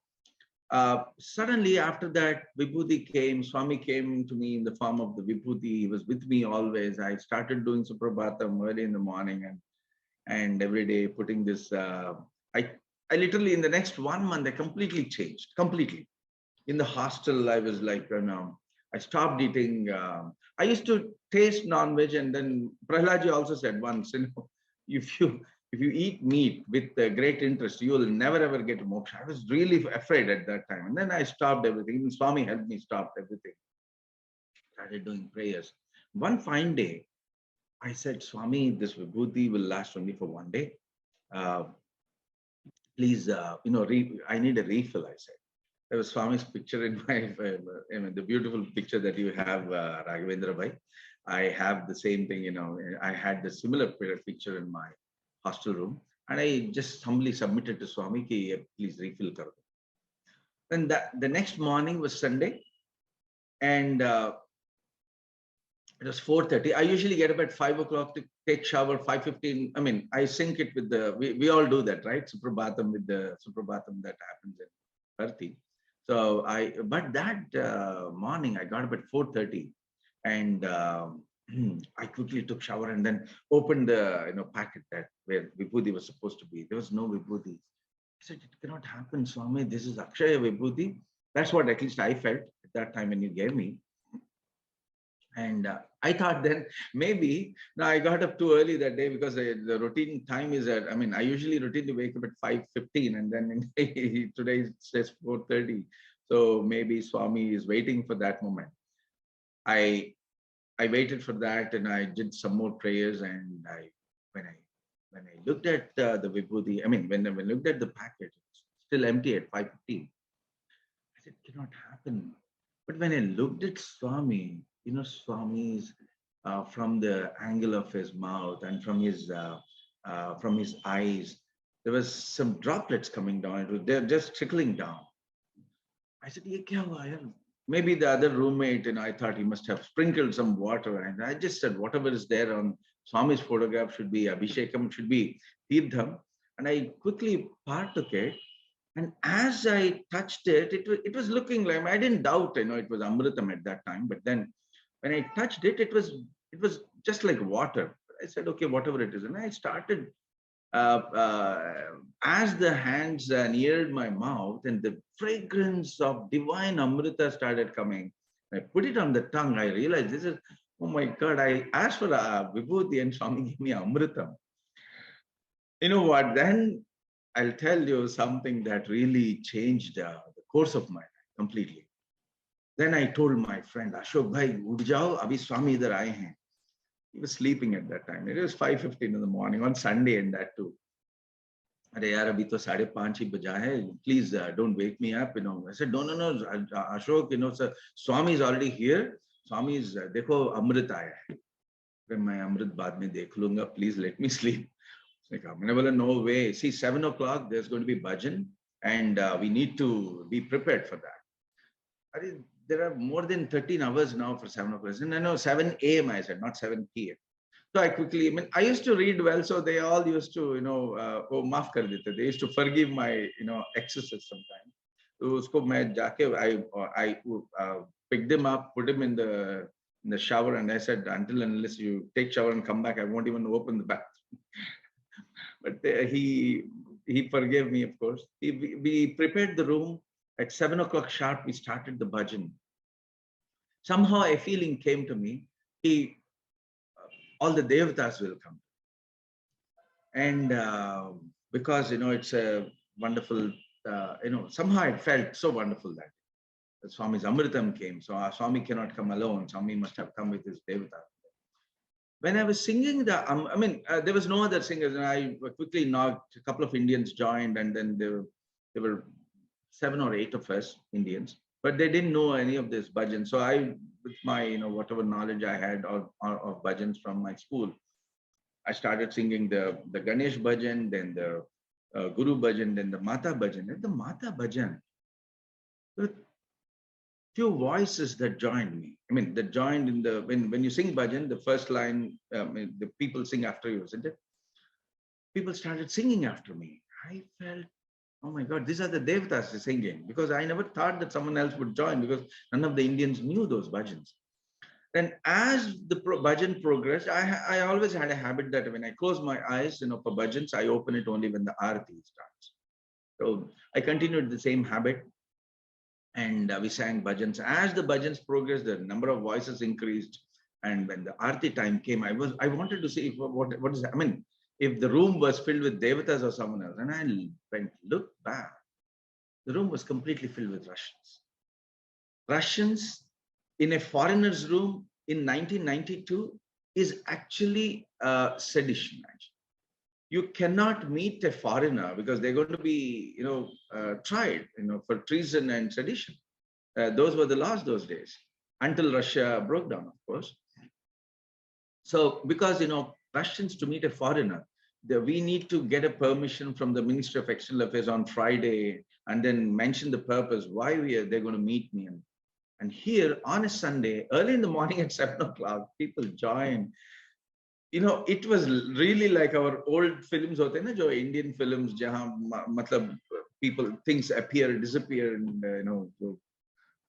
suddenly after that, Vibhuti came. Swami came to me in the form of the Vibhuti. He was with me always. I started doing Suprabhatam early in the morning and every day putting this. I literally in the next 1 month, I completely changed. Completely. In the hostel, I was like, I stopped eating. I used to taste non-veg, and then Prahladji also said once, if you eat meat with great interest, you will never ever get moksha. I was really afraid at that time, and then I stopped everything. Even Swami helped me stop everything. Started doing prayers. One fine day, I said, Swami, this vibhuti will last only for 1 day. Please, I need a refill. I said. There was Swami's picture in my, the beautiful picture that you have, Raghavendra Bhai. I have the same thing, I had the similar picture in my hostel room. And I just humbly submitted to Swami, ki, please refill kar do. Then the next morning was Sunday. And it was 4:30. I usually get up at 5 o'clock to take shower, 5:15. I sync it with we all do that, right? Suprabhatam with the Suprabhatam that happens in Bharti. So but that morning I got up at 4:30 and I quickly took shower and then opened the packet that where Vibhuti was supposed to be. There was no Vibhuti. I said, it cannot happen, Swami. This is Akshaya Vibhuti. That's what at least I felt at that time when you gave me. And I thought then maybe, now I got up too early that day because the routine time is at, I usually routinely wake up at 5:15 and then today it says 4:30. So maybe Swami is waiting for that moment. I waited for that and I did some more prayers, and when I looked at the Vibhuti, when I looked at the packet, it's still empty at 5:15. I said, it cannot happen. But when I looked at Swami, Swami's from the angle of his mouth and from his eyes, there was some droplets coming down. They're just trickling down. I said, Ye kya hua yaar? Maybe the other roommate, I thought he must have sprinkled some water. And I just said, whatever is there on Swami's photograph should be Abhishekam, should be Tirtham. and I quickly partook it. And as I touched it, it was looking like, I didn't doubt, it was Amritam at that time. But then when I touched it, it was just like water. I said, okay, whatever it is. And I started, as the hands neared my mouth and the fragrance of divine Amrita started coming, I put it on the tongue. I realized this is, oh my God, I asked for Vibhuti and Swami gave me Amritam. You know what? Then I'll tell you something that really changed the course of my life completely. Then I told my friend, Ashok bhai, ud jao, abhi Swami idhar aaye hain. He was sleeping at that time. It was 5:15 in the morning on Sunday, and that too. Arey yaar, abhi to 5:30 hi baja hai. Please don't wake me up. I said, no, Ashok, sir, Swami is already here. Swami is, dekho, Amrit aaya hai. Main Amrit baad mein dekh lunga. Please let me sleep. No way. See, 7 o'clock, there's going to be bhajan, and we need to be prepared for that. There are more than 13 hours now for 7 o'clock. No, 7 a.m. I said, not 7 p.m. So I quickly, I used to read well, so they all used to, oh, maaf kar dete. They used to forgive my, excesses sometimes. So usko main jaake, I picked him up, put him in the shower, and I said, until and unless you take shower and come back, I won't even open the bathroom. But he forgave me, of course. We prepared the room. At 7 o'clock sharp, we started the bhajan. Somehow a feeling came to me, all the devatas will come. And because, it's a wonderful, somehow it felt so wonderful that Swami's Amritam came. So our Swami cannot come alone. Swami must have come with his devatas. When I was singing there was no other singers, and I quickly knocked. A couple of Indians joined, and then there were 7 or 8 of us Indians, but they didn't know any of this bhajans. So I, with my whatever knowledge I had of bhajans from my school, I started singing the Ganesh bhajan, then the Guru bhajan, then the Mata bhajan. And the Mata bhajan, few voices that joined me. That joined in when you sing bhajan, the first line, the people sing after you, isn't it? People started singing after me. I felt, oh my God, these are the devatas singing, because I never thought that someone else would join, because none of the Indians knew those bhajans. Then as the bhajan progressed, I always had a habit that when I close my eyes, for bhajans, I open it only when the arati starts. So I continued the same habit. And we sang bhajans. As the bhajans progressed, the number of voices increased. And when the arti time came, I wanted to see what is, if the room was filled with devatas or someone else. And I looked back, the room was completely filled with Russians. Russians in a foreigner's room in 1992 is actually sedition. You cannot meet a foreigner because they're going to be, tried, for treason and sedition. Those were the laws those days, until Russia broke down, of course. So, because, Russians, to meet a foreigner, we need to get a permission from the Ministry of External Affairs on Friday, and then mention the purpose, why they're going to meet me. And here on a Sunday, early in the morning at 7 o'clock, people join. It was really like our old films, Indian films, jahan, things appear, disappear, and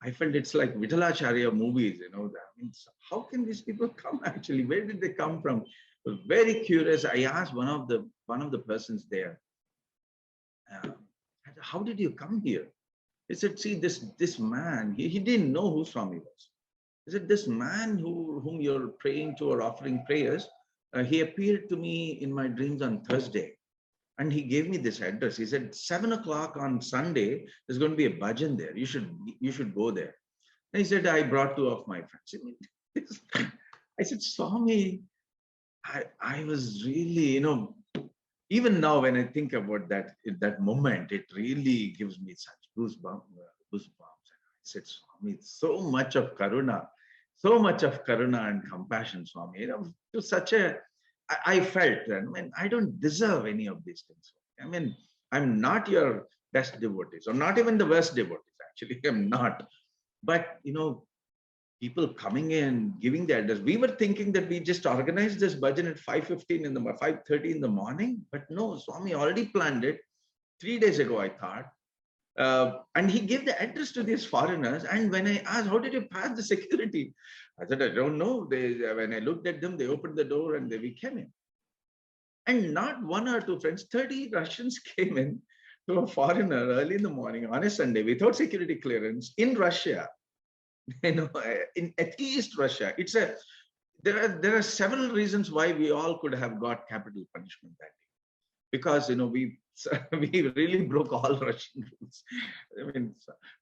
I felt it's like Vithalacharya movies. How can these people come actually? Where did they come from? I was very curious. I asked one of the persons there, how did you come here? He said, see, this man, he didn't know who Swami was. He said, this man whom you're praying to or offering prayers, he appeared to me in my dreams on Thursday, and he gave me this address. He said, 7 o'clock on Sunday, there's going to be a bhajan there. You should go there. And he said, I brought 2 of my friends. I said, Swami, I was really, even now when I think about that moment, it really gives me such goosebumps. I said, Swami, so much of karuna and compassion, Swami. To such I felt that, I don't deserve any of these things. I'm not your best devotees, or not even the worst devotees, actually. I'm not. But, people coming in, giving the address. We were thinking that we just organized this bhajan at 5:15 in the 5:30 in the morning, but no, Swami already planned it 3 days ago, I thought. And he gave the address to these foreigners. And when I asked, how did you pass the security? I said, I don't know. When I looked at them, they opened the door and we came in. And not one or two friends, 30 Russians came in to a foreigner early in the morning on a Sunday without security clearance in Russia. In at least Russia. There are several reasons why we all could have got capital punishment that day, because we really broke all Russian rules.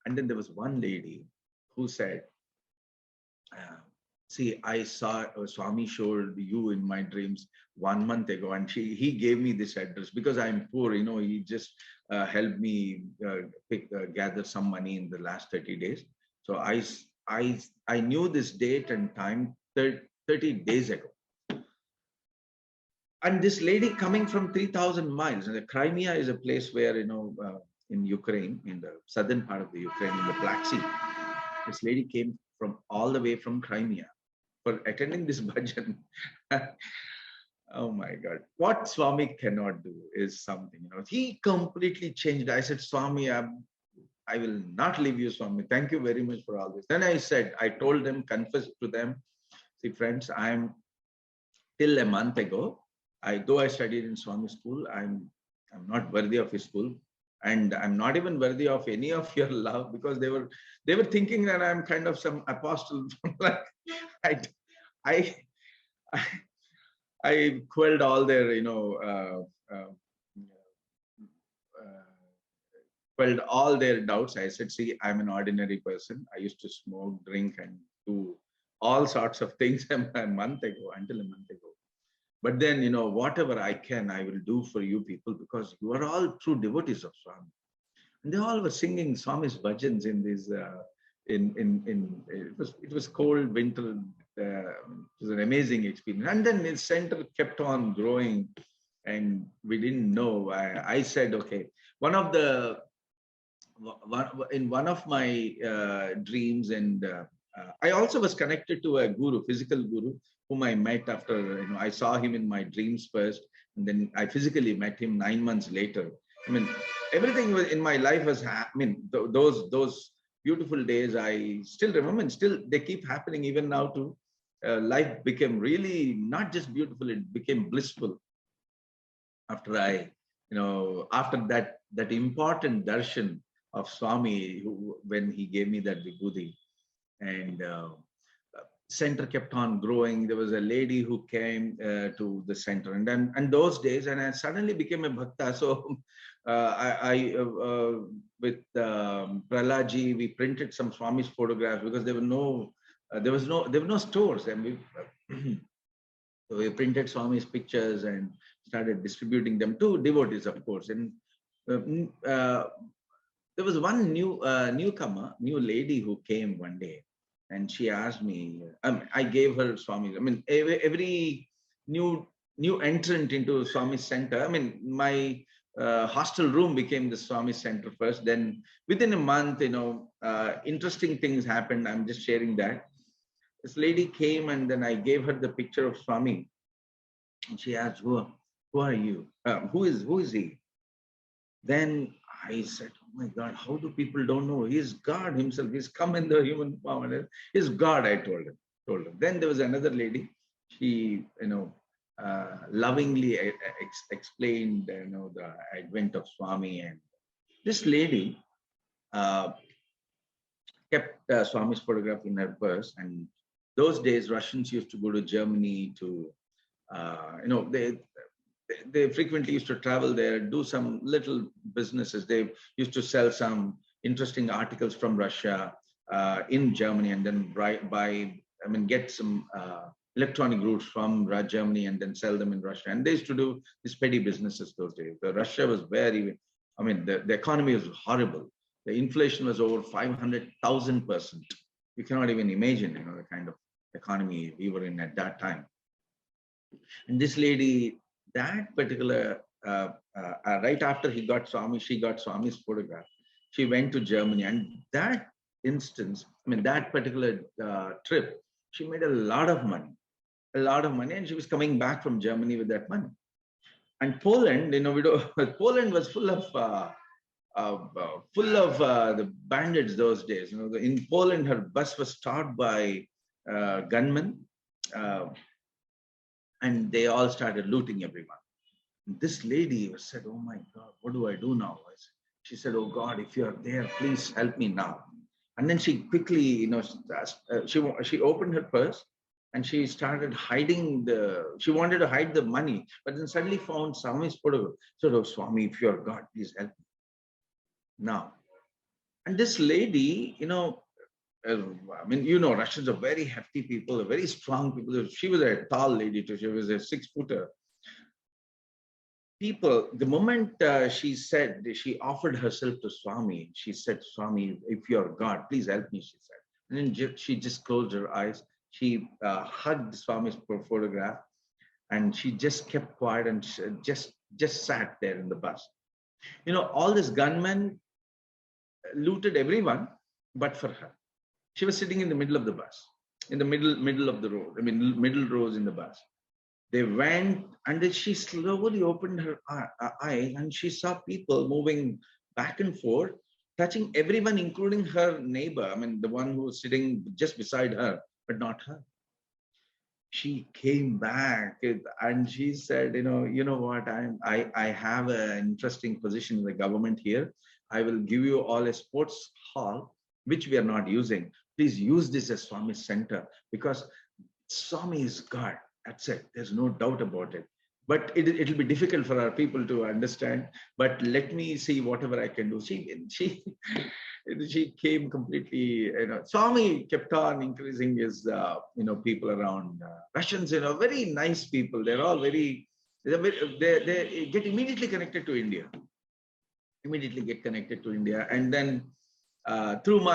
And then there was one lady who said, see, I saw Swami showed you in my dreams 1 month ago, and he gave me this address because I'm poor. He just helped me gather some money in the last 30 days. So I knew this date and time 30 days ago. And this lady coming from 3,000 miles, and the Crimea is a place where, in Ukraine, in the southern part of the Ukraine, in the Black Sea, this lady came from all the way from Crimea for attending this bhajan. Oh my God. What Swami cannot do is something, he completely changed. I said, Swami, I will not leave you, Swami. Thank you very much for all this. Then I told them, confessed to them, see friends, till a month ago, though I studied in Swami school, I'm not worthy of his school, and I'm not even worthy of any of your love, because they were thinking that I'm kind of some apostle. Like I quelled all their quelled all their doubts. I said, see, I'm an ordinary person. I used to smoke, drink, and do all sorts of things until a month ago. But then, whatever I can, I will do for you people, because you are all true devotees of Swami. And they all were singing Swami's bhajans in this, it was cold winter. It was an amazing experience. And then the center kept on growing, and we didn't know. I said, okay, in one of my dreams, and I also was connected to a guru, physical guru, whom I met after, I saw him in my dreams first, and then I physically met him 9 months later. Everything was in my life was, those beautiful days I still remember, and still they keep happening even now too. Life became really not just beautiful, it became blissful after after that important darshan of Swami, when he gave me that vibhuti. And center kept on growing. There was a lady who came to the center, and those days, and I suddenly became a bhakta. So with Praladji, we printed some Swami's photographs, because there were no stores, and so we printed Swami's pictures and started distributing them to devotees, of course. And there was one new lady who came one day, and she asked me. I gave her Swami. Every new entrant into Swami's center. My hostel room became the Swami center first. Then within a month, interesting things happened. I'm just sharing that. This lady came, and then I gave her the picture of Swami, and she asked, "Who are you? Who is he?" Then I said, oh my God, how do people don't know? He is God himself. He's come in the human form. He's God, I told him. Then there was another lady. She, lovingly explained, the advent of Swami. And this lady kept Swami's photograph in her purse. And those days, Russians used to go to Germany to, they frequently used to travel there, do some little businesses. They used to sell some interesting articles from Russia in Germany, and then get some electronic goods from Germany and then sell them in Russia. And they used to do these petty businesses those days. Russia was the economy was horrible. The inflation was over 500,000%. You cannot even imagine, the kind of economy we were in at that time. And this lady, that particular, right after he got Swami, she got Swami's photograph. She went to Germany, and that instance, I mean, that particular trip, she made a lot of money, and she was coming back from Germany with that money. And Poland, Poland was full of the bandits those days. In Poland, her bus was stopped by gunmen, uh, and they all started looting everyone. This lady said, "Oh my God, what do I do now?" She said, "Oh God, if you're there, please help me now." And then she quickly, she opened her purse and she started hiding she wanted to hide the money, but then suddenly found Swami's photo. Said, "Oh Swami, if you're God, please help me now." And this lady, I mean, Russians are very hefty people, very strong people. She was a tall lady too. She was a 6-footer. People, the moment she offered herself to Swami, she said, "Swami, if you're God, please help me," she said. And then she just closed her eyes. She hugged Swami's photograph, and she just kept quiet and just sat there in the bus. All these gunmen looted everyone, but for her. She was sitting in the middle of the bus, in the middle of the road. I mean, middle rows in the bus. They went, and then she slowly opened her eyes, and she saw people moving back and forth, touching everyone, including her neighbor. I mean, the one who was sitting just beside her, but not her. She came back and she said, you know what, I have an interesting position in the government here. I will give you all a sports hall, which we are not using. Please use this as Swami's center, because Swami is God. That's it. There's no doubt about it. But it'll be difficult for our people to understand. But let me see whatever I can do. She came completely. Swami kept on increasing his people around. Russians, very nice people. They're all they get immediately connected to India. Immediately get connected to India, and then through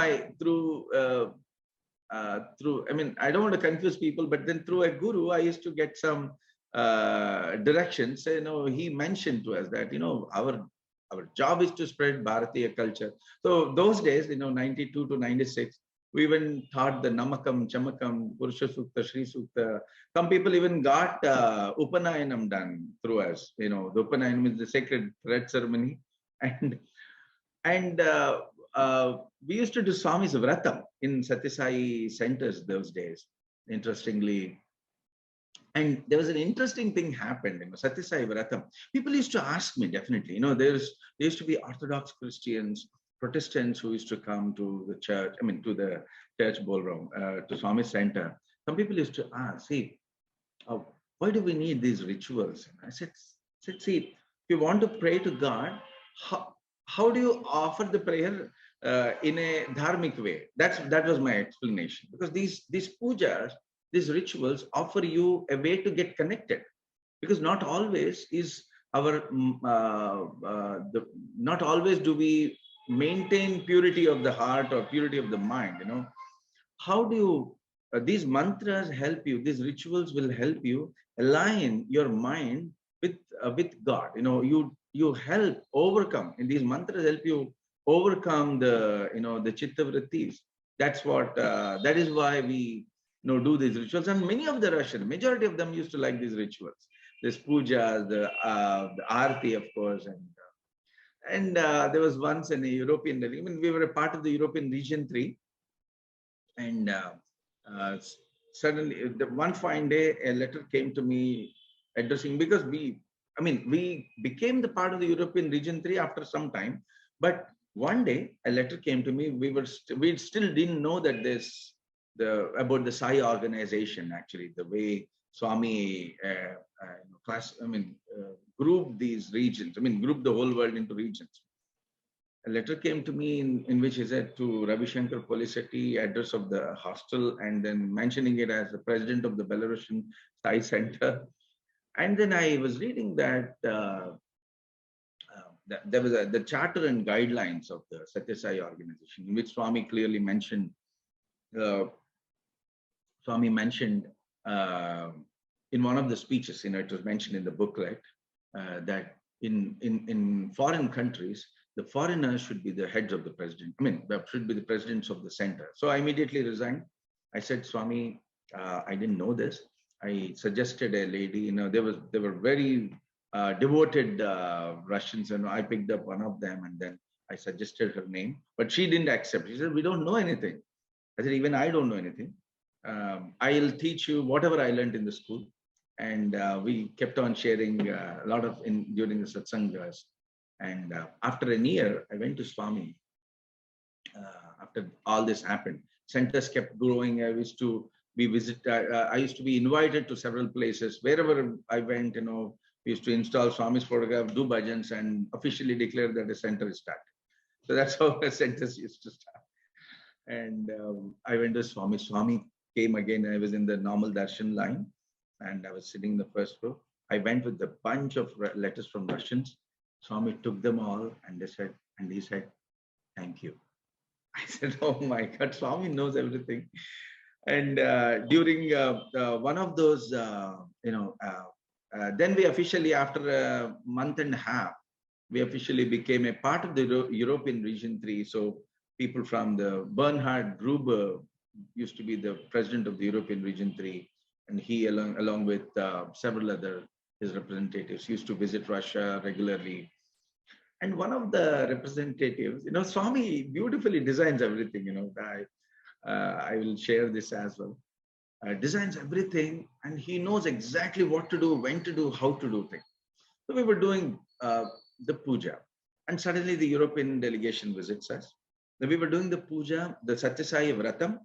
I mean, I don't want to confuse people, but then through a guru, I used to get some directions. He mentioned to us that, our job is to spread Bharatiya culture. So those days, 92 to 96, we even taught the Namakam, Chamakam, Purusha Sukta, Shri Sukta. Some people even got Upanayanam done through us. The Upanayanam is the sacred thread ceremony. And we used to do Swami's Vratam in Satyasai centers those days, interestingly. And there was an interesting thing happened in Satyasai Vratam. People used to ask me, definitely, there used to be Orthodox Christians, Protestants who used to come to the church, to the church ballroom, to Swami's center. Some people used to ask, "See, why do we need these rituals?" And I said, "See, if you want to pray to God, how do you offer the prayer in a dharmic way?" That was my explanation. Because these pujas, these rituals offer you a way to get connected. Because not always is not always do we maintain purity of the heart or purity of the mind. How do you these mantras help you? These rituals will help you align your mind with God. You help overcome, and these mantras help you overcome the chitta vrittis. That's what that is why we do these rituals. And many of the Russian, majority of them used to like these rituals, this puja, the arti, of course. And there was once in a European, we were a part of the European Region 3, and suddenly one fine day a letter came to me addressing, because we became the part of the European Region 3 after some time. But one day a letter came to me. We still didn't know that about the Sai organization, actually, the way Swami grouped these regions, grouped the whole world into regions. A letter came to me in which he said, to Ravi Shankar Polisetti, address of the hostel, and then mentioning it as the president of the Belarusian Sai Center. And then I was reading that there was the charter and guidelines of the Satyasai organization, in which Swami clearly mentioned. Swami mentioned in one of the speeches, it was mentioned in the booklet, that in foreign countries, the foreigners should be the heads of the president. I mean, should be the presidents of the center. So I immediately resigned. I said, Swami, I didn't know this. I suggested a lady, they were very devoted Russians, and I picked up one of them, and then I suggested her name, but she didn't accept. She said, we don't know anything. I said, even I don't know anything. I'll teach you whatever I learned in the school. And we kept on sharing a lot of during the satsangas. And after a year, I went to Swami. After all this happened, centers kept growing. I used to be I used to be invited to several places. Wherever I went, we used to install Swami's photograph, do bhajans, and officially declare that the center is started. So that's how the centers used to start. And I went to Swami. Swami came again. I was in the normal darshan line, and I was sitting in the first row. I went with a bunch of letters from Russians. Swami took them all, and he said, thank you. I said, oh my God, Swami knows everything. And during one of those, then we officially, after a month and a half, we officially became a part of the European Region 3. So people from the Bernhard Gruber used to be the president of the European Region 3. And he, along with several other his representatives, used to visit Russia regularly. And one of the representatives, Swami beautifully designs everything, I will share this as well. Designs everything, and he knows exactly what to do, when to do, how to do things. So we were doing the puja, and suddenly the European delegation visits us. Then we were doing the puja, the Satyasai Vratam.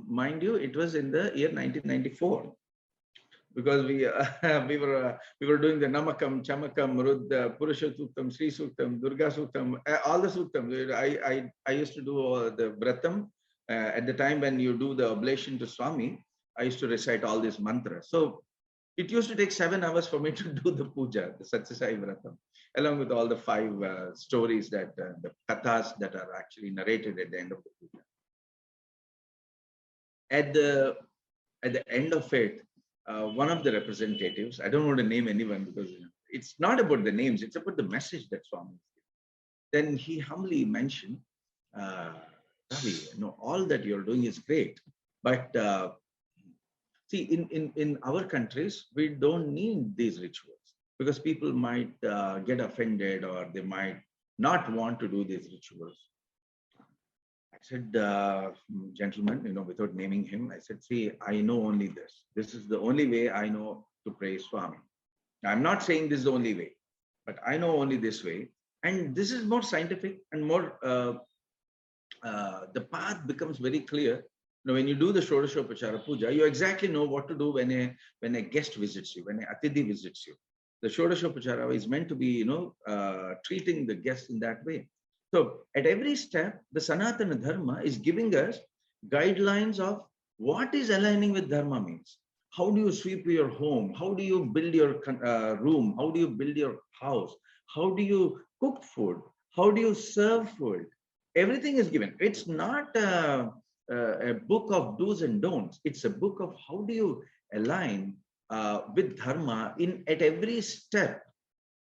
Mind you, it was in the year 1994, because we were doing the Namakam, Chamakam, Rudda, Purusha Suktam, Sri Suktam, Durga Suktam, all the Suktams. I used to do the Vratam. At the time when you do the oblation to Swami, I used to recite all these mantras. So it used to take 7 hours for me to do the puja, the Satyasai Vratam, along with all the 5 stories that the kathas that are actually narrated at the end of the puja. At the end of it, one of the representatives, I don't want to name anyone because it's not about the names, it's about the message that Swami is giving. Then he humbly mentioned, Ravi, all that you're doing is great, but see, in our countries, we don't need these rituals because people might get offended or they might not want to do these rituals. I said, gentlemen, without naming him, I said, see, I know only this. This is the only way I know to praise Swami. I'm not saying this is the only way, but I know only this way. And this is more scientific and more, the path becomes very clear. When you do the Shodashopachara Puja, you exactly know what to do when a guest visits you, when an Atidhi visits you. The Shodashopachara is meant to be, treating the guest in that way. So at every step, the Sanatana Dharma is giving us guidelines of what is aligning with Dharma means. How do you sweep your home? How do you build your room? How do you build your house? How do you cook food? How do you serve food? Everything is given. It's not a book of do's and don'ts. It's a book of how do you align with Dharma at every step.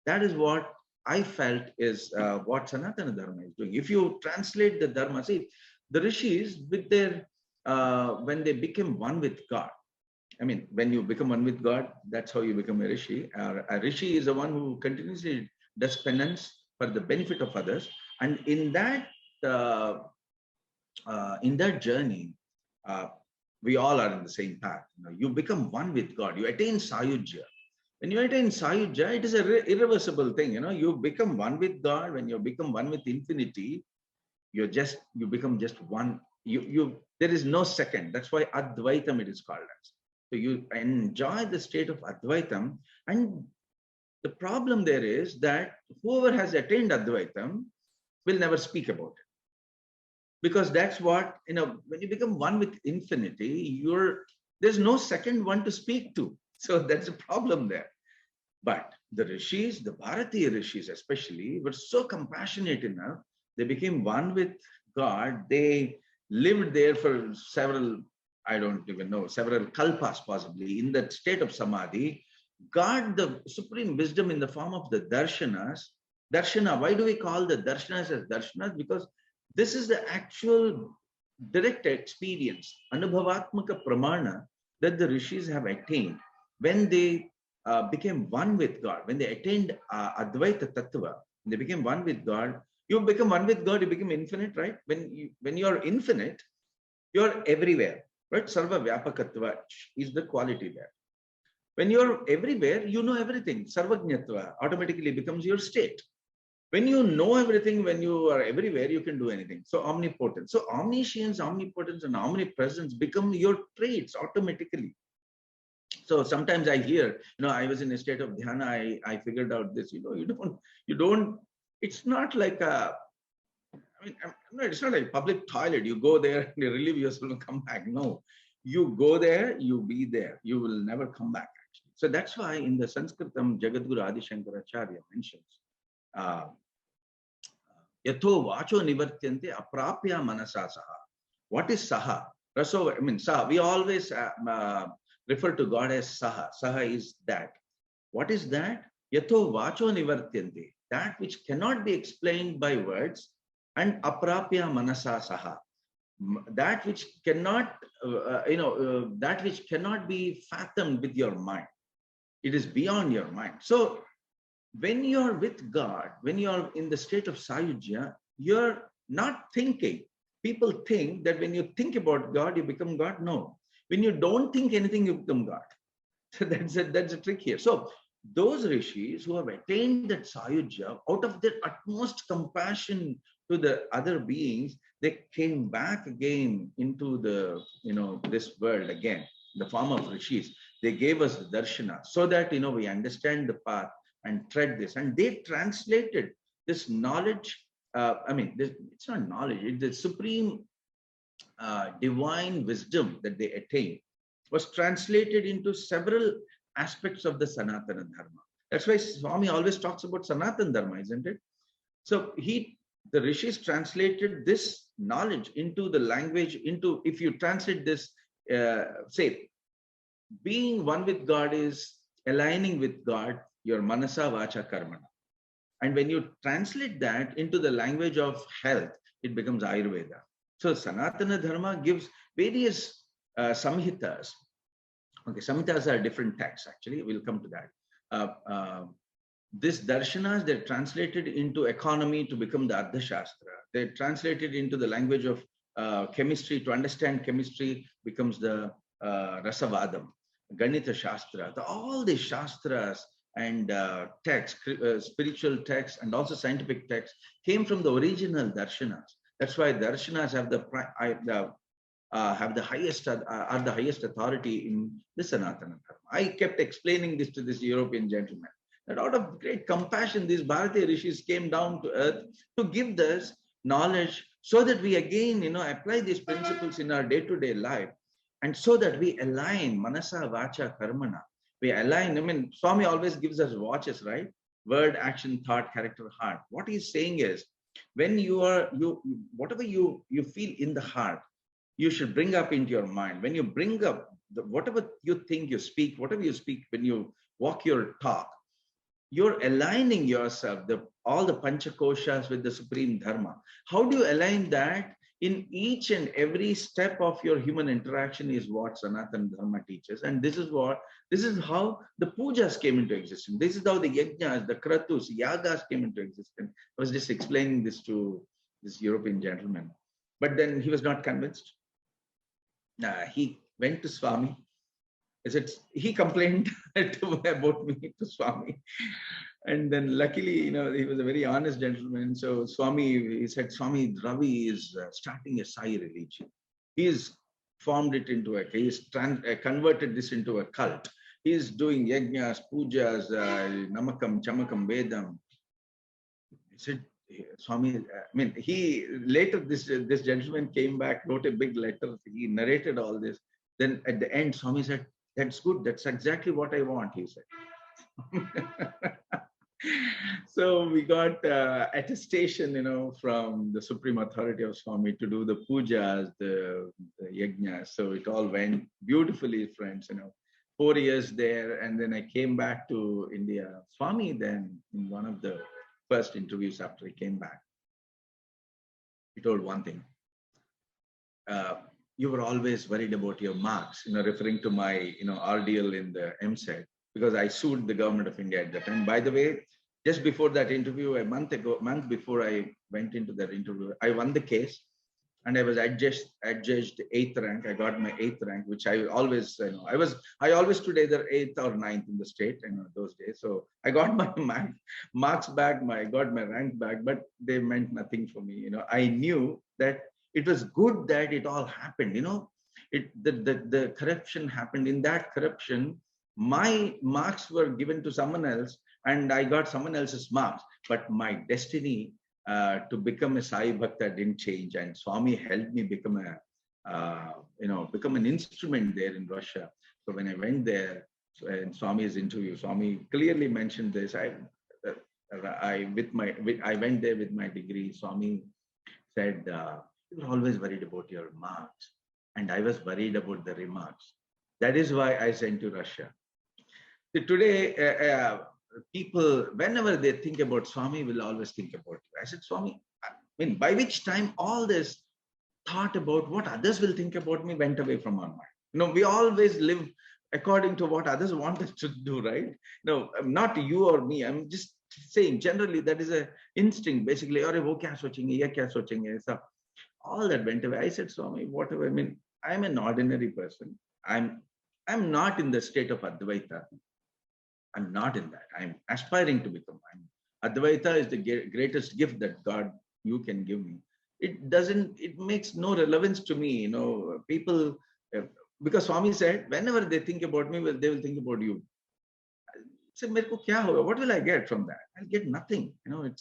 That is what I felt is what Sanatana Dharma is doing. If you translate the Dharma, see, the rishis with their, when they became one with God, I mean, when you become one with God, that's how you become a rishi. A rishi is the one who continuously does penance for the benefit of others. And in that journey, we all are in the same path. You become one with God. You attain Sayujya. When you attain Sayujya, it is an irreversible thing. You become one with God. When you become one with infinity, you become just one. There is no second. That's why Advaitam it is called as. So you enjoy the state of Advaitam. And the problem there is that whoever has attained Advaitam will never speak about it. Because that's what, when you become one with infinity, there's no second one to speak to. So that's a problem there. But the rishis, the Bharatiya rishis especially, were so compassionate enough. They became one with God. They lived there for several, I don't even know, several kalpas possibly, in that state of samadhi. God, the supreme wisdom in the form of the darshanas, Darshana, why do we call the darshanas as darshanas? Because this is the actual direct experience, anubhavatmaka pramana, that the rishis have attained when they became one with God, when they attained Advaita Tattva, they became one with God. You become one with God, you become infinite, right? When you're infinite, you're everywhere, right? Sarva Vyapakatva is the quality there. When you're everywhere, you know everything. Sarvajñatva automatically becomes your state. When you know everything, when you are everywhere, you can do anything. So omnipotent. So omniscience, omnipotence, and omnipresence become your traits automatically. So sometimes I hear, I was in a state of dhyana, I figured out this, you don't, it's not like it's not like a public toilet. You go there, you relieve yourself and come back. No, you go there, you be there. You will never come back, actually. So that's why in the Sanskritam, Jagadguru Adi Shankaracharya mentions, Yatho vacho nivartyante aprapya manasa saha. What is saha? Raso, saha. We always refer to God as saha. Saha is that. What is that? Yatho vacho nivartyante. That which cannot be explained by words, and aprapya manasa saha. That which cannot, that which cannot be fathomed with your mind. It is beyond your mind. So when you're with God, when you're in the state of Sayujya, you're not thinking. People think that when you think about God, you become God. No. When you don't think anything, you become God. So that's a trick here. So those rishis who have attained that Sayujya, out of their utmost compassion to the other beings, they came back again into the, this world again, the form of rishis. They gave us the darshana so that, we understand the path and tread this. And they translated this knowledge. It's not knowledge, it's the supreme divine wisdom that they attained was translated into several aspects of the Sanatana Dharma. That's why Swami always talks about Sanatana Dharma, isn't it? So the rishis translated this knowledge into the language, if you translate this, say, being one with God is aligning with God, your manasa vacha karmana. And when you translate that into the language of health, it becomes Ayurveda. So Sanatana Dharma gives various samhitas. Okay, samhitas are different texts, actually. We'll come to that. This darshanas, they're translated into economy to become the Ardha Shastra. They're translated into the language of chemistry. To understand chemistry becomes the Rasavadam, Ganita Shastra. All these Shastras and texts, spiritual texts, and also scientific texts came from the original darshanas. That's why darshanas have the highest authority in the Sanatana Dharma. I kept explaining this to this European gentleman, that out of great compassion, these Bharatiya rishis came down to earth to give us knowledge so that we again, apply these principles in our day-to-day life, and so that we align manasa, vacha, karmana. We align, Swami always gives us watches, right? Word, action, thought, character, heart. What he's saying is, when whatever you feel in the heart, you should bring up into your mind. When you bring up whatever you think, you speak, whatever you speak, when you walk your talk, you're aligning yourself, all the panchakoshas with the supreme dharma. How do you align that? In each and every step of your human interaction is what Sanatana Dharma teaches. And this is how the pujas came into existence. This is how the yajnas, the kratus, yagas came into existence. I was just explaining this to this European gentleman. But then he was not convinced. He went to Swami. He complained about me to Swami. And then luckily, he was a very honest gentleman. So he said, Swami Ravi is starting a Sai religion. He's formed it into he's converted this into a cult. He's doing yajnas, pujas, namakam, chamakam, vedam. He said, Swami, this gentleman came back, wrote a big letter. He narrated all this. Then at the end, Swami said, that's good. That's exactly what I want, he said. So we got attestation, from the Supreme Authority of Swami to do the pujas, the yajnas. So it all went beautifully, friends, 4 years there. And then I came back to India. Swami then, in one of the first interviews after he came back. He told one thing. You were always worried about your marks, referring to my, ordeal in the MSET, because I sued the government of India at that time. By the way, just before that interview, a month before I went into that interview, I won the case and I was adjudged 8th rank. I got my 8th rank, which I always, I always stood either 8th or 9th in the state, those days. So I got my marks back, I got my rank back, but they meant nothing for me. I knew that it was good that it all happened. The corruption happened. In that corruption, my marks were given to someone else, and I got someone else's marks. But my destiny to become a Sai Bhakta didn't change, and Swami helped me become an instrument there in Russia. So when I went there, in Swami's interview, Swami clearly mentioned this. I went there with my degree. Swami said, you were always worried about your marks, and I was worried about the remarks. That is why I sent to Russia. So today, people, whenever they think about Swami, will always think about you. I said, Swami, by which time all this thought about what others will think about me went away from our mind. We always live according to what others want us to do, right? No, not you or me. I'm just saying generally that is an instinct, basically. All that went away. I said, Swami, whatever. I'm an ordinary person. I'm not in the state of Advaita. I'm not in that. I'm aspiring to become. Advaita is the greatest gift that God, you can give me. It makes no relevance to me. People, because Swami said, whenever they think about me, they will think about you. I said, what will I get from that? I'll get nothing. Then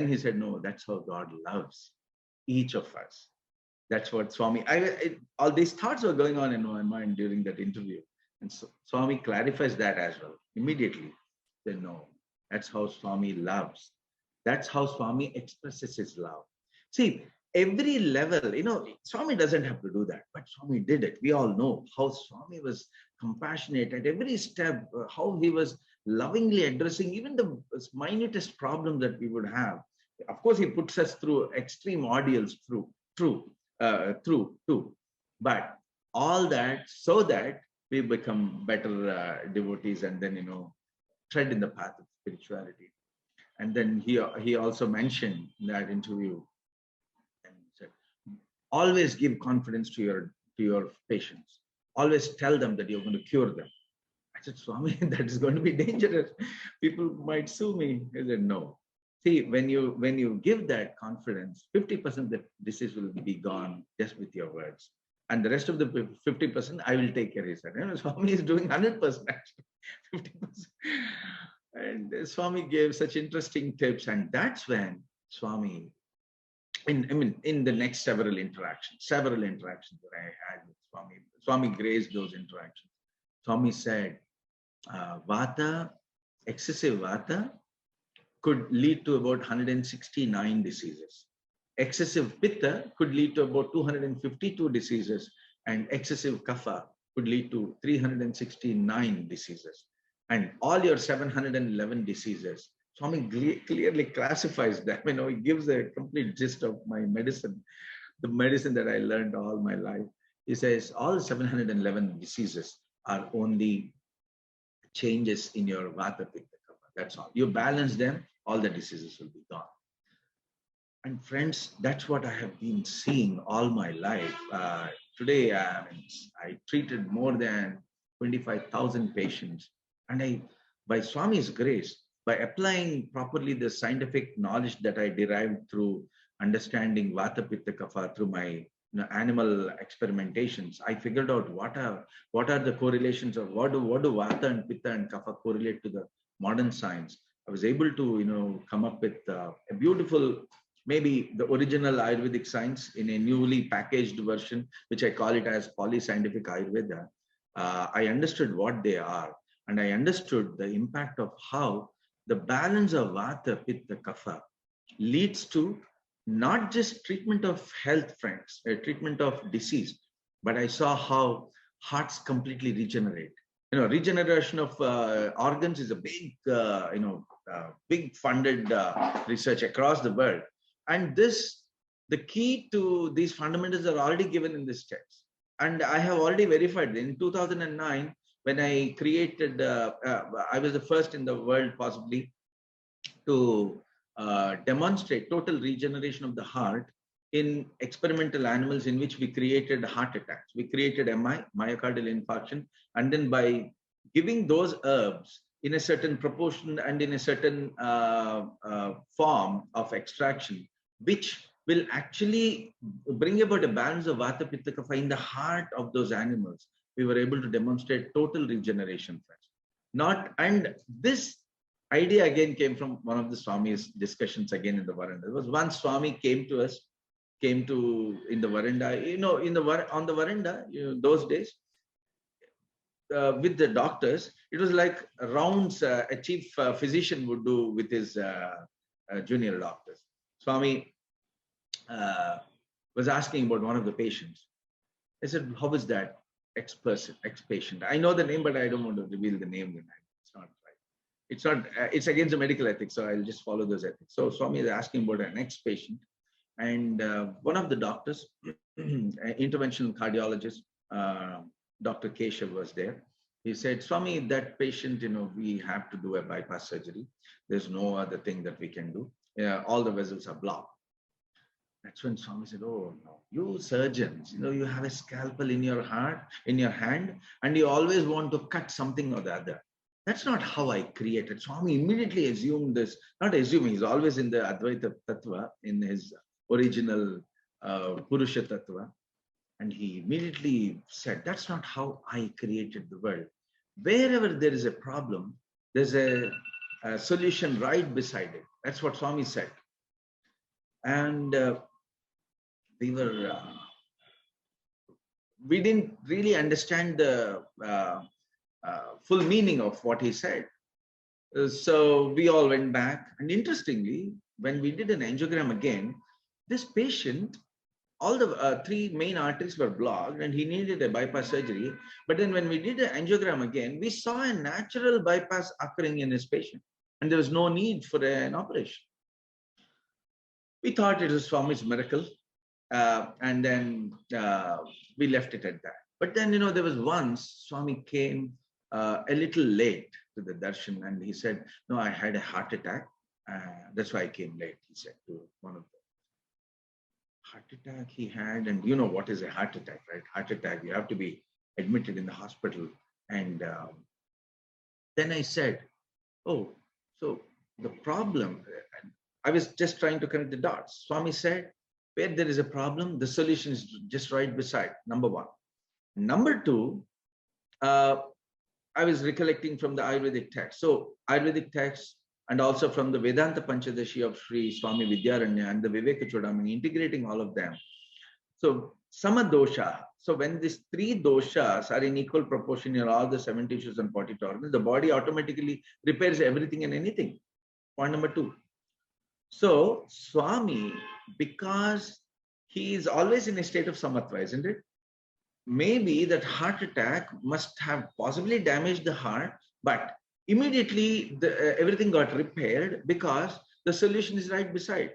he said, no, that's how God loves each of us. That's what Swami, all these thoughts were going on in my mind during that interview. And so Swami clarifies that as well. Immediately, said, no, that's how Swami loves. That's how Swami expresses his love. See, every level, Swami doesn't have to do that, but Swami did it. We all know how Swami was compassionate at every step, how he was lovingly addressing even the minutest problem that we would have. Of course, he puts us through extreme ordeals through, but all that so that we become better devotees and then, tread in the path of spirituality. And then he also mentioned in that interview, and said, always give confidence to your patients. Always tell them that you're going to cure them. I said, Swami, that is going to be dangerous. People might sue me. He said, no. See, when you give that confidence, 50% of the disease will be gone just with your words. And the rest of the 50%, I will take care. He said, Swami is doing 100% actually, 50%. And Swami gave such interesting tips. And that's when Swami, in the next several interactions that I had with Swami, Swami graced those interactions. Swami said, excessive vata could lead to about 169 diseases. Excessive pitta could lead to about 252 diseases, and excessive kapha could lead to 369 diseases. And all your 711 diseases, Swami clearly classifies them. He gives a complete gist of my medicine, the medicine that I learned all my life. He says all 711 diseases are only changes in your vata, pitta, kapha. That's all. You balance them, all the diseases will be gone. And friends, that's what I have been seeing all my life. Today, I treated more than 25,000 patients. And by Swami's grace, by applying properly the scientific knowledge that I derived through understanding Vata, Pitta, Kapha through my animal experimentations, I figured out what are the correlations of what do Vata and Pitta and Kapha correlate to the modern science. I was able to come up with a beautiful, maybe the original Ayurvedic science in a newly packaged version, which I call it as polyscientific Ayurveda. I understood what they are, and I understood the impact of how the balance of Vata, Pitta, Kapha leads to not just treatment of health, friends, treatment of disease, but I saw how hearts completely regenerate. regeneration of organs is a big, big funded research across the world. And the key to these fundamentals are already given in this text. And I have already verified in 2009, when I created, I was the first in the world possibly to demonstrate total regeneration of the heart in experimental animals in which we created heart attacks. We created MI, myocardial infarction, and then by giving those herbs in a certain proportion and in a certain form of extraction, which will actually bring about a balance of Vata Pitta Kapha in the heart of those animals, we were able to demonstrate total regeneration. And this idea again came from one of the Swami's discussions again in the veranda. There was one Swami came to us, in the veranda, on the veranda, those days, with the doctors, it was like rounds a chief physician would do with his junior doctors. Swami was asking about one of the patients. I said, how is that ex-patient? I know the name, but I don't want to reveal the name. It's not right. It's not, it's against the medical ethics, so I'll just follow those ethics. So Swami is asking about an ex-patient. And one of the doctors, interventional cardiologist, Dr. Keshav was there. He said, Swami, that patient, we have to do a bypass surgery. There's no other thing that we can do. All the vessels are blocked. That's when Swami said, oh no, you surgeons, you have a scalpel in your hand, and you always want to cut something or the other. That's not how I created. Swami immediately assumed this, not assuming, he's always in the Advaita Tattva, in his original Purusha Tattva. And he immediately said, that's not how I created the world. Wherever there is a problem, there's a solution right beside it. That's what Swami said. And we didn't really understand the full meaning of what he said. So we all went back. And interestingly, when we did an angiogram again, this patient, all the three main arteries were blocked and he needed a bypass surgery. But then when we did an angiogram again, we saw a natural bypass occurring in his patient. And there was no need for an operation. We thought it was Swami's miracle. And then we left it at that. But then, there was once Swami came a little late to the darshan and he said, no, I had a heart attack. That's why I came late, he said to one of them. Heart attack he had, and you know what is a heart attack, right? Heart attack, you have to be admitted in the hospital. And then I said, oh, so the problem, I was just trying to connect the dots. Swami said, where there is a problem, the solution is just right beside, number one. Number two, I was recollecting from the Ayurvedic text. So Ayurvedic text, and also from the Vedanta Panchadashi of Sri Swami Vidyaranya and the Viveka Chudamani, integrating all of them. So Sama dosha. So when these three doshas are in equal proportion in all the 7 tissues and 40 organs, the body automatically repairs everything and anything. Point number two. So Swami, because he is always in a state of samatva, isn't it? Maybe that heart attack must have possibly damaged the heart, but immediately everything got repaired because the solution is right beside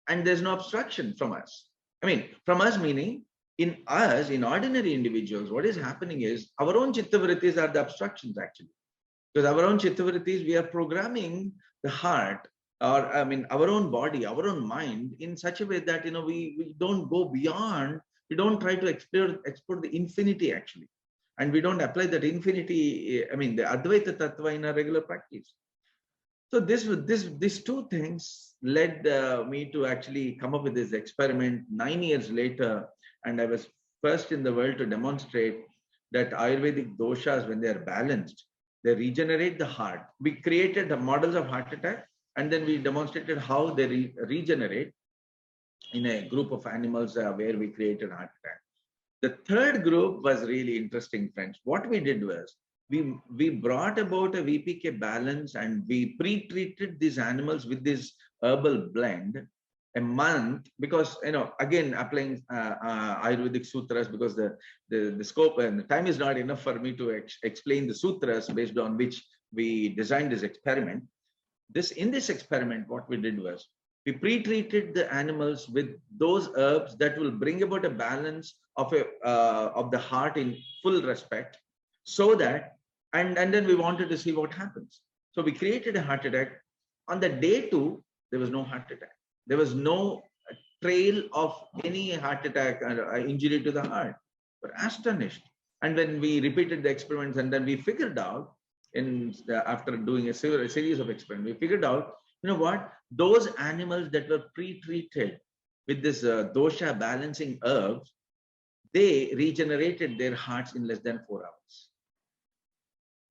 and there's no obstruction from us. I mean, from us meaning in us, in ordinary individuals, what is happening is our own chittavrittis are the obstructions actually. Because our own chittavrittis, we are programming the heart, or I mean, our own body, our own mind in such a way that, we don't go beyond, we don't try to explore the infinity actually. And we don't apply that infinity, I mean, the Advaita Tattva in our regular practice. So these two things led me to actually come up with this experiment 9 years later. And I was first in the world to demonstrate that Ayurvedic doshas, when they are balanced, they regenerate the heart. We created the models of heart attack, and then we demonstrated how they regenerate in a group of animals where we created heart attack. The third group was really interesting, friends. What we did was, we brought about a VPK balance and we pre-treated these animals with this herbal blend. a month, because again applying Ayurvedic sutras, because the scope and the time is not enough for me to explain the sutras based on which we designed this experiment. In this experiment, what we did was we pre-treated the animals with those herbs that will bring about a balance of the heart in full respect, so that and then we wanted to see what happens. So we created a heart attack. On the day 2, there was no heart attack. There was no trail of any heart attack or injury to the heart. We're astonished. And when we repeated the experiments, and then we figured out, after doing a series of experiments, we figured out, those animals that were pre-treated with this dosha balancing herbs, they regenerated their hearts in less than 4 hours.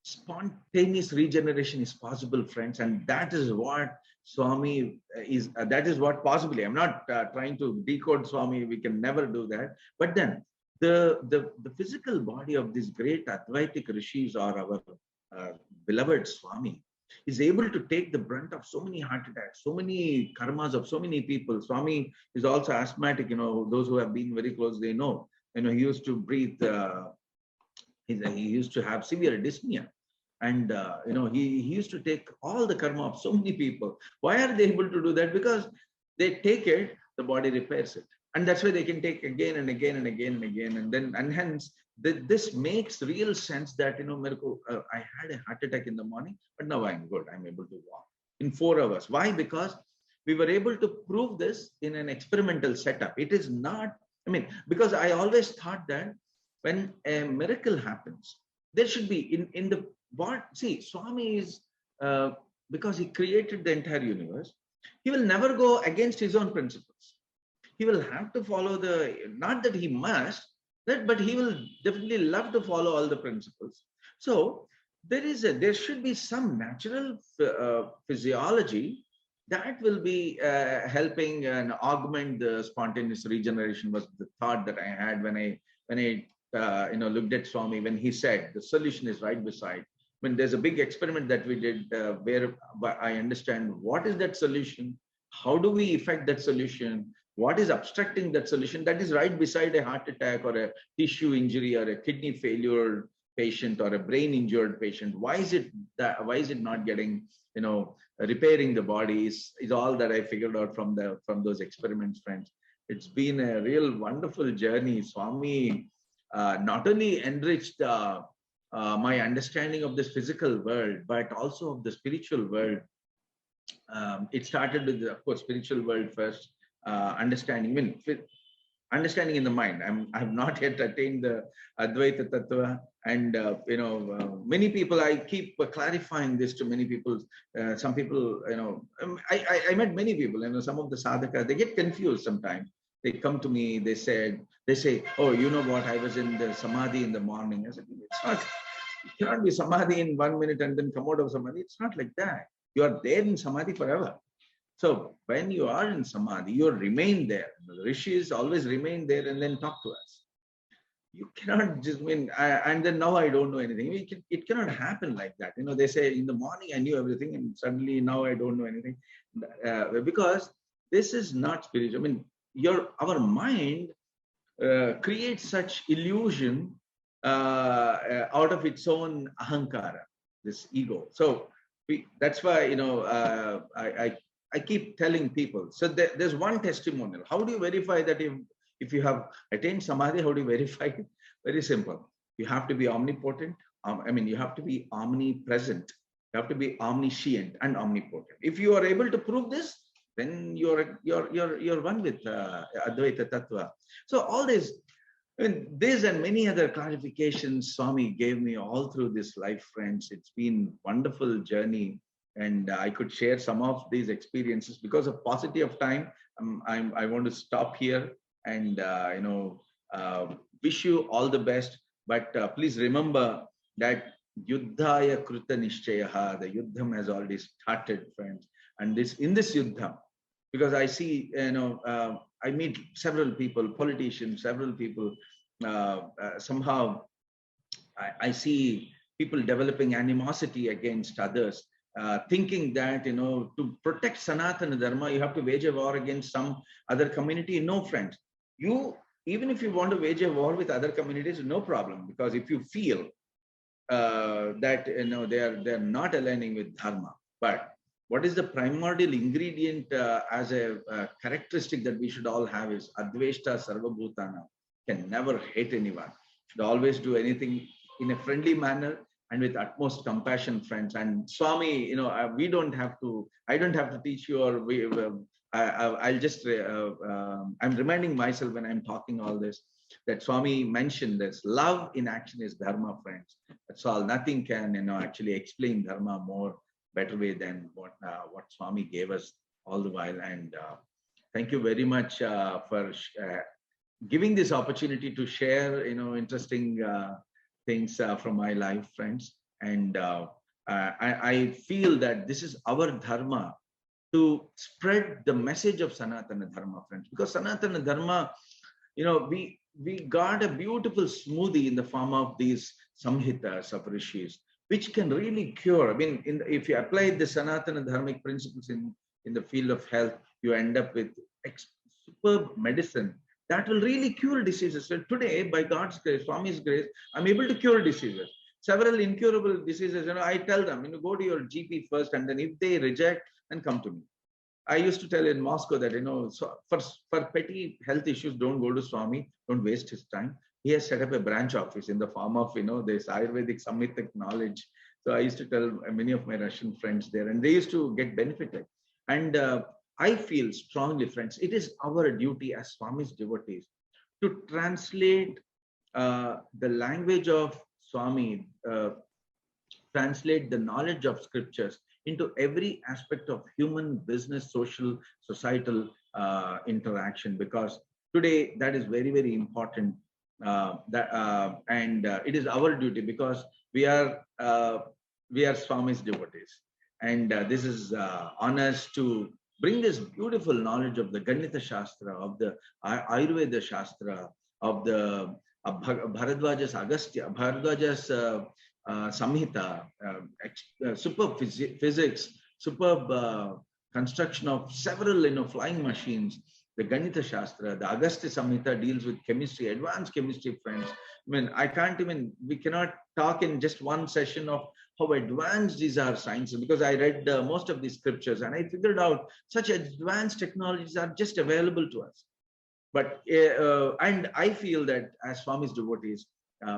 Spontaneous regeneration is possible, friends, and that is what Swami is. That is what possibly. I'm not trying to decode Swami. We can never do that. But then the physical body of these great Advaitic rishis, or our beloved Swami, is able to take the brunt of so many heart attacks, so many karmas of so many people. Swami is also asthmatic. Those who have been very close, they know. He used to breathe. He used to have severe dyspnea, and he used to take all the karma of so many people. Why are they able to do that? Because they take it, the body repairs it, and that's why they can take again and again and again and again, and hence this makes real sense that I had a heart attack in the morning, but now I'm good. I'm able to walk in 4 hours. Why? Because we were able to prove this in an experimental setup. It is not. Because I always thought that when a miracle happens, there should be in the what. See, Swami is because he created the entire universe. He will never go against his own principles. He will have to follow not that he must, but he will definitely love to follow all the principles. So there should be some natural physiology that will be helping and augment the spontaneous regeneration. Was the thought that I had when I looked at Swami, when he said the solution is right beside. When there's a big experiment that we did where I understand what is that solution, how do we effect that solution, what is obstructing that solution, that is right beside a heart attack or a tissue injury or a kidney failure patient or a brain injured patient. Why is it not getting, repairing the body is all that I figured out from those experiments, friends. It's been a real wonderful journey. Swami not only enriched my understanding of this physical world, but also of the spiritual world. It started with, of course, spiritual world first, understanding in the mind. I have not yet attained the Advaita Tattva, and many people, I keep clarifying this to many people. Some people, I met many people. Some of the sadhaka, they get confused sometimes. They come to me. They say, "Oh, you know what? I was in the samadhi in the morning." I said, "It's not. You cannot be samadhi in 1 minute and then come out of samadhi. It's not like that. You are there in samadhi forever." So when you are in samadhi, you remain there. The rishis always remain there and then talk to us. You cannot just and then now I don't know anything. It cannot happen like that. They say in the morning I knew everything and suddenly now I don't know anything, because this is not spiritual. Our mind creates such illusion out of its own ahankara, this ego. So that's why I keep telling people. So there's one testimonial. How do you verify that if you have attained samadhi? How do you verify it? Very simple. You have to be omnipotent. You have to be omnipresent. You have to be omniscient and omnipotent. If you are able to prove this, then you're one with Advaita Tattva. So all this, this and many other clarifications Swami gave me all through this life, friends. It's been a wonderful journey, and I could share some of these experiences. Because of paucity of time, I want to stop here and wish you all the best. But please remember that Yuddhaya Kruta Nishchayaha, the Yuddham has already started, friends. And in this Yuddham, because I see, I meet several people, politicians, several people, somehow I see people developing animosity against others. thinking that, to protect Sanatana Dharma, you have to wage a war against some other community. No, friends. Even if you want to wage a war with other communities, no problem. Because if you feel that they're not aligning with Dharma, but what is the primordial ingredient as a characteristic that we should all have is Adveshta Sarvabhutana, can never hate anyone, should always do anything in a friendly manner and with utmost compassion, friends. And Swami, we don't have to, I don't have to teach you, or I'll just, I'm reminding myself when I'm talking all this, that Swami mentioned this, love in action is Dharma, friends. That's all. Nothing can, actually explain Dharma more better way than what Swami gave us all the while. And thank you very much for giving this opportunity to share, interesting things from my life, friends. And I feel that this is our Dharma to spread the message of Sanatana Dharma, friends, because Sanatana Dharma, we got a beautiful smoothie in the form of these samhitas of rishis, which can really cure. I mean, if you apply the Sanatana Dharmic principles in the field of health, you end up with superb medicine that will really cure diseases. So today, by God's grace, Swami's grace, I'm able to cure diseases. Several incurable diseases, I tell them, go to your GP first, and then if they reject, then come to me. I used to tell in Moscow that, so for petty health issues, don't go to Swami, don't waste his time. He has set up a branch office in the form of, this Ayurvedic Samhitic knowledge. So I used to tell many of my Russian friends there, and they used to get benefited. And I feel strongly, friends, it is our duty as Swami's devotees to translate the language of Swami, translate the knowledge of scriptures into every aspect of human, business, social, societal interaction, because today that is very, very important. And it is our duty, because we are Swami's devotees, and this is on us to bring this beautiful knowledge of the Ganita Shastra, of the Ayurveda Shastra, of the Bharadwaja's Samhita, superb physics, superb construction of several flying machines. The Ganita Shastra, the Agastya Samhita deals with chemistry, advanced chemistry, friends. I mean, we cannot talk in just one session of how advanced these are sciences, because I read most of these scriptures and I figured out such advanced technologies are just available to us. But and I feel that as Swami's devotees,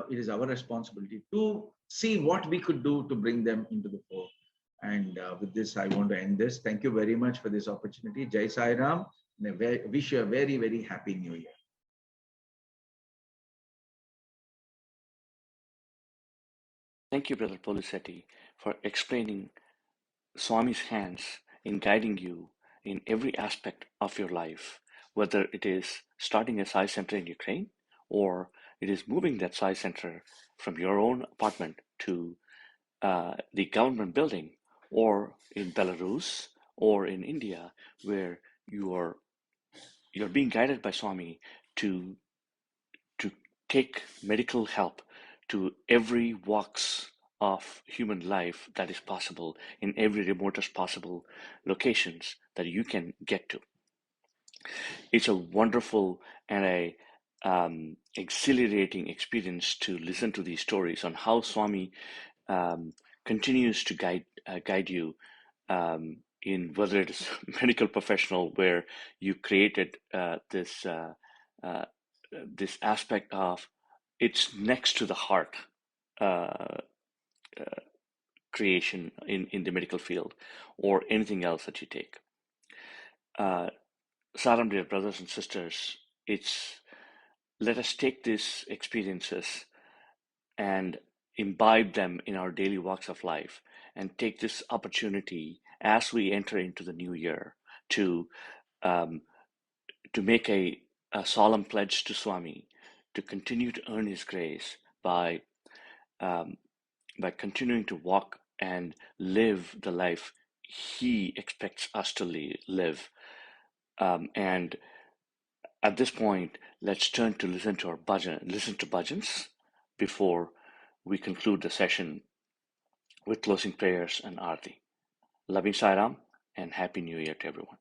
it is our responsibility to see what we could do to bring them into the fore. And with this, I want to end this. Thank you very much for this opportunity. Jai Sai Ram. And I wish you a very, very happy New Year. Thank you, Brother Polisetti, for explaining Swami's hands in guiding you in every aspect of your life, whether it is starting a Sai Center in Ukraine, or it is moving that Sai Center from your own apartment to the government building, or in Belarus, or in India, where you're being guided by Swami to take medical help to every walks of human life that is possible in every remotest possible locations that you can get to. It's a wonderful and a exhilarating experience to listen to these stories on how Swami continues to guide you in whether it is medical professional, where you created this aspect of it's next to the heart creation in the medical field, or anything else that you take. Saram, dear brothers and sisters, let us take these experiences and imbibe them in our daily walks of life, and take this opportunity as we enter into the new year to make a solemn pledge to Swami to continue to earn his grace by continuing to walk and live the life he expects us to live. And at this point, let's turn to listen to bhajans before we conclude the session with closing prayers and arti. Loving Sairam and Happy New Year to everyone.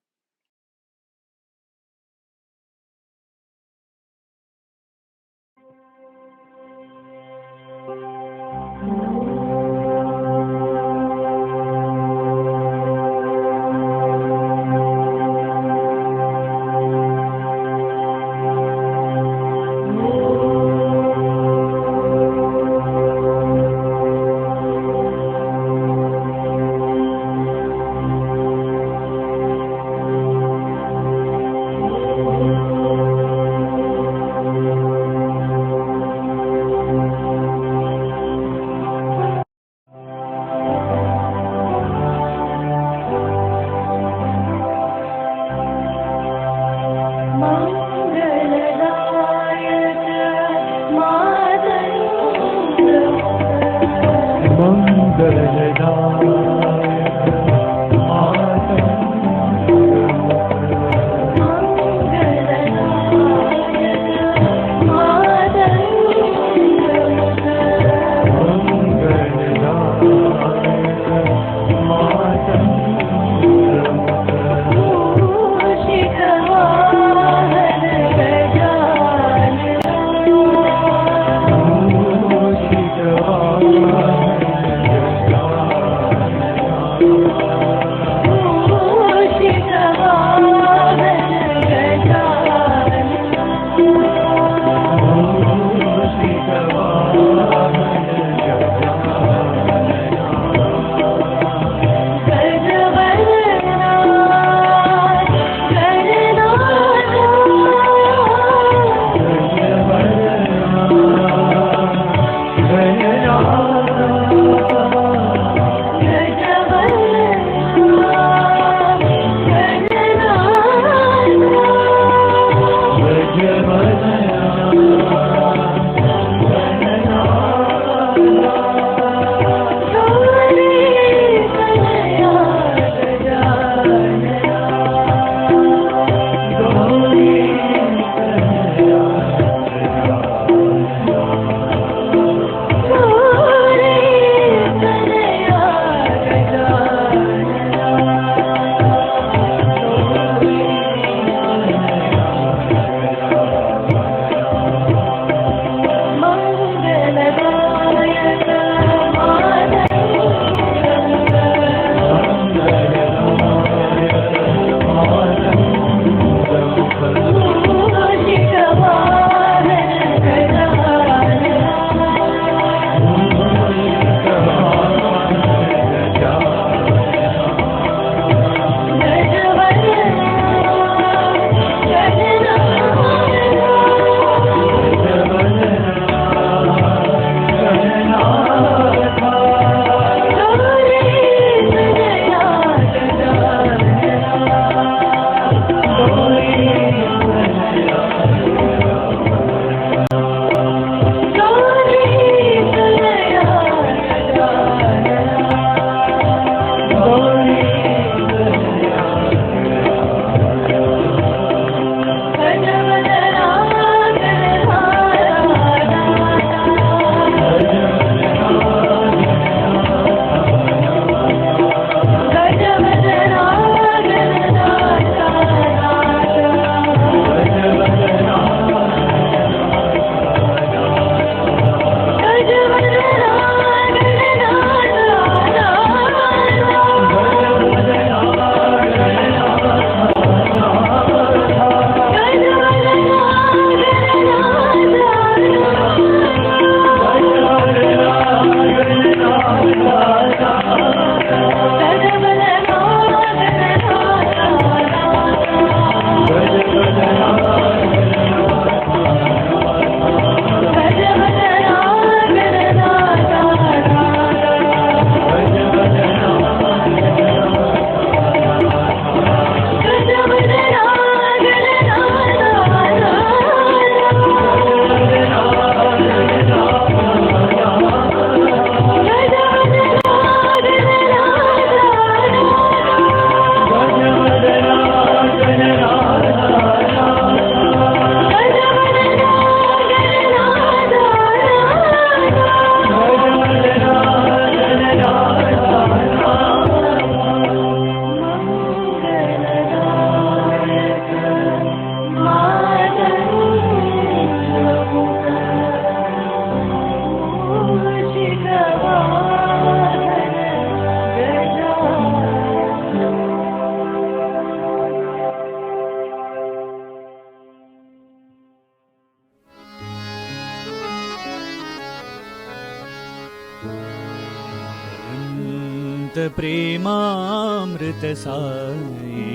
प्रेमामृत Sai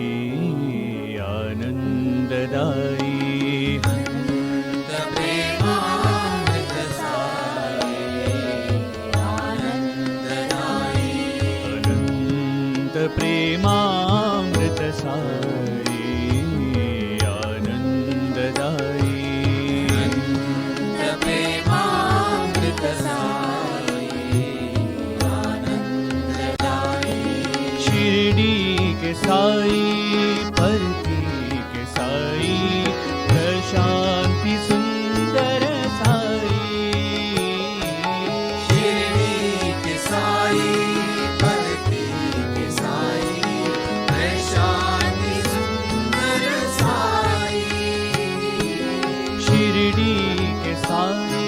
आनंददाई प्रेमामृत Sai आनंददाई अनंत प्रेमामृत साई आनंददाई प्रेमामृत साई आनंददाई शिरडी के साई परती के साई प्रशांति सुंदर साई शिरडी के साई परती के साई प्रशांति सुंदर साई शिरडी के साई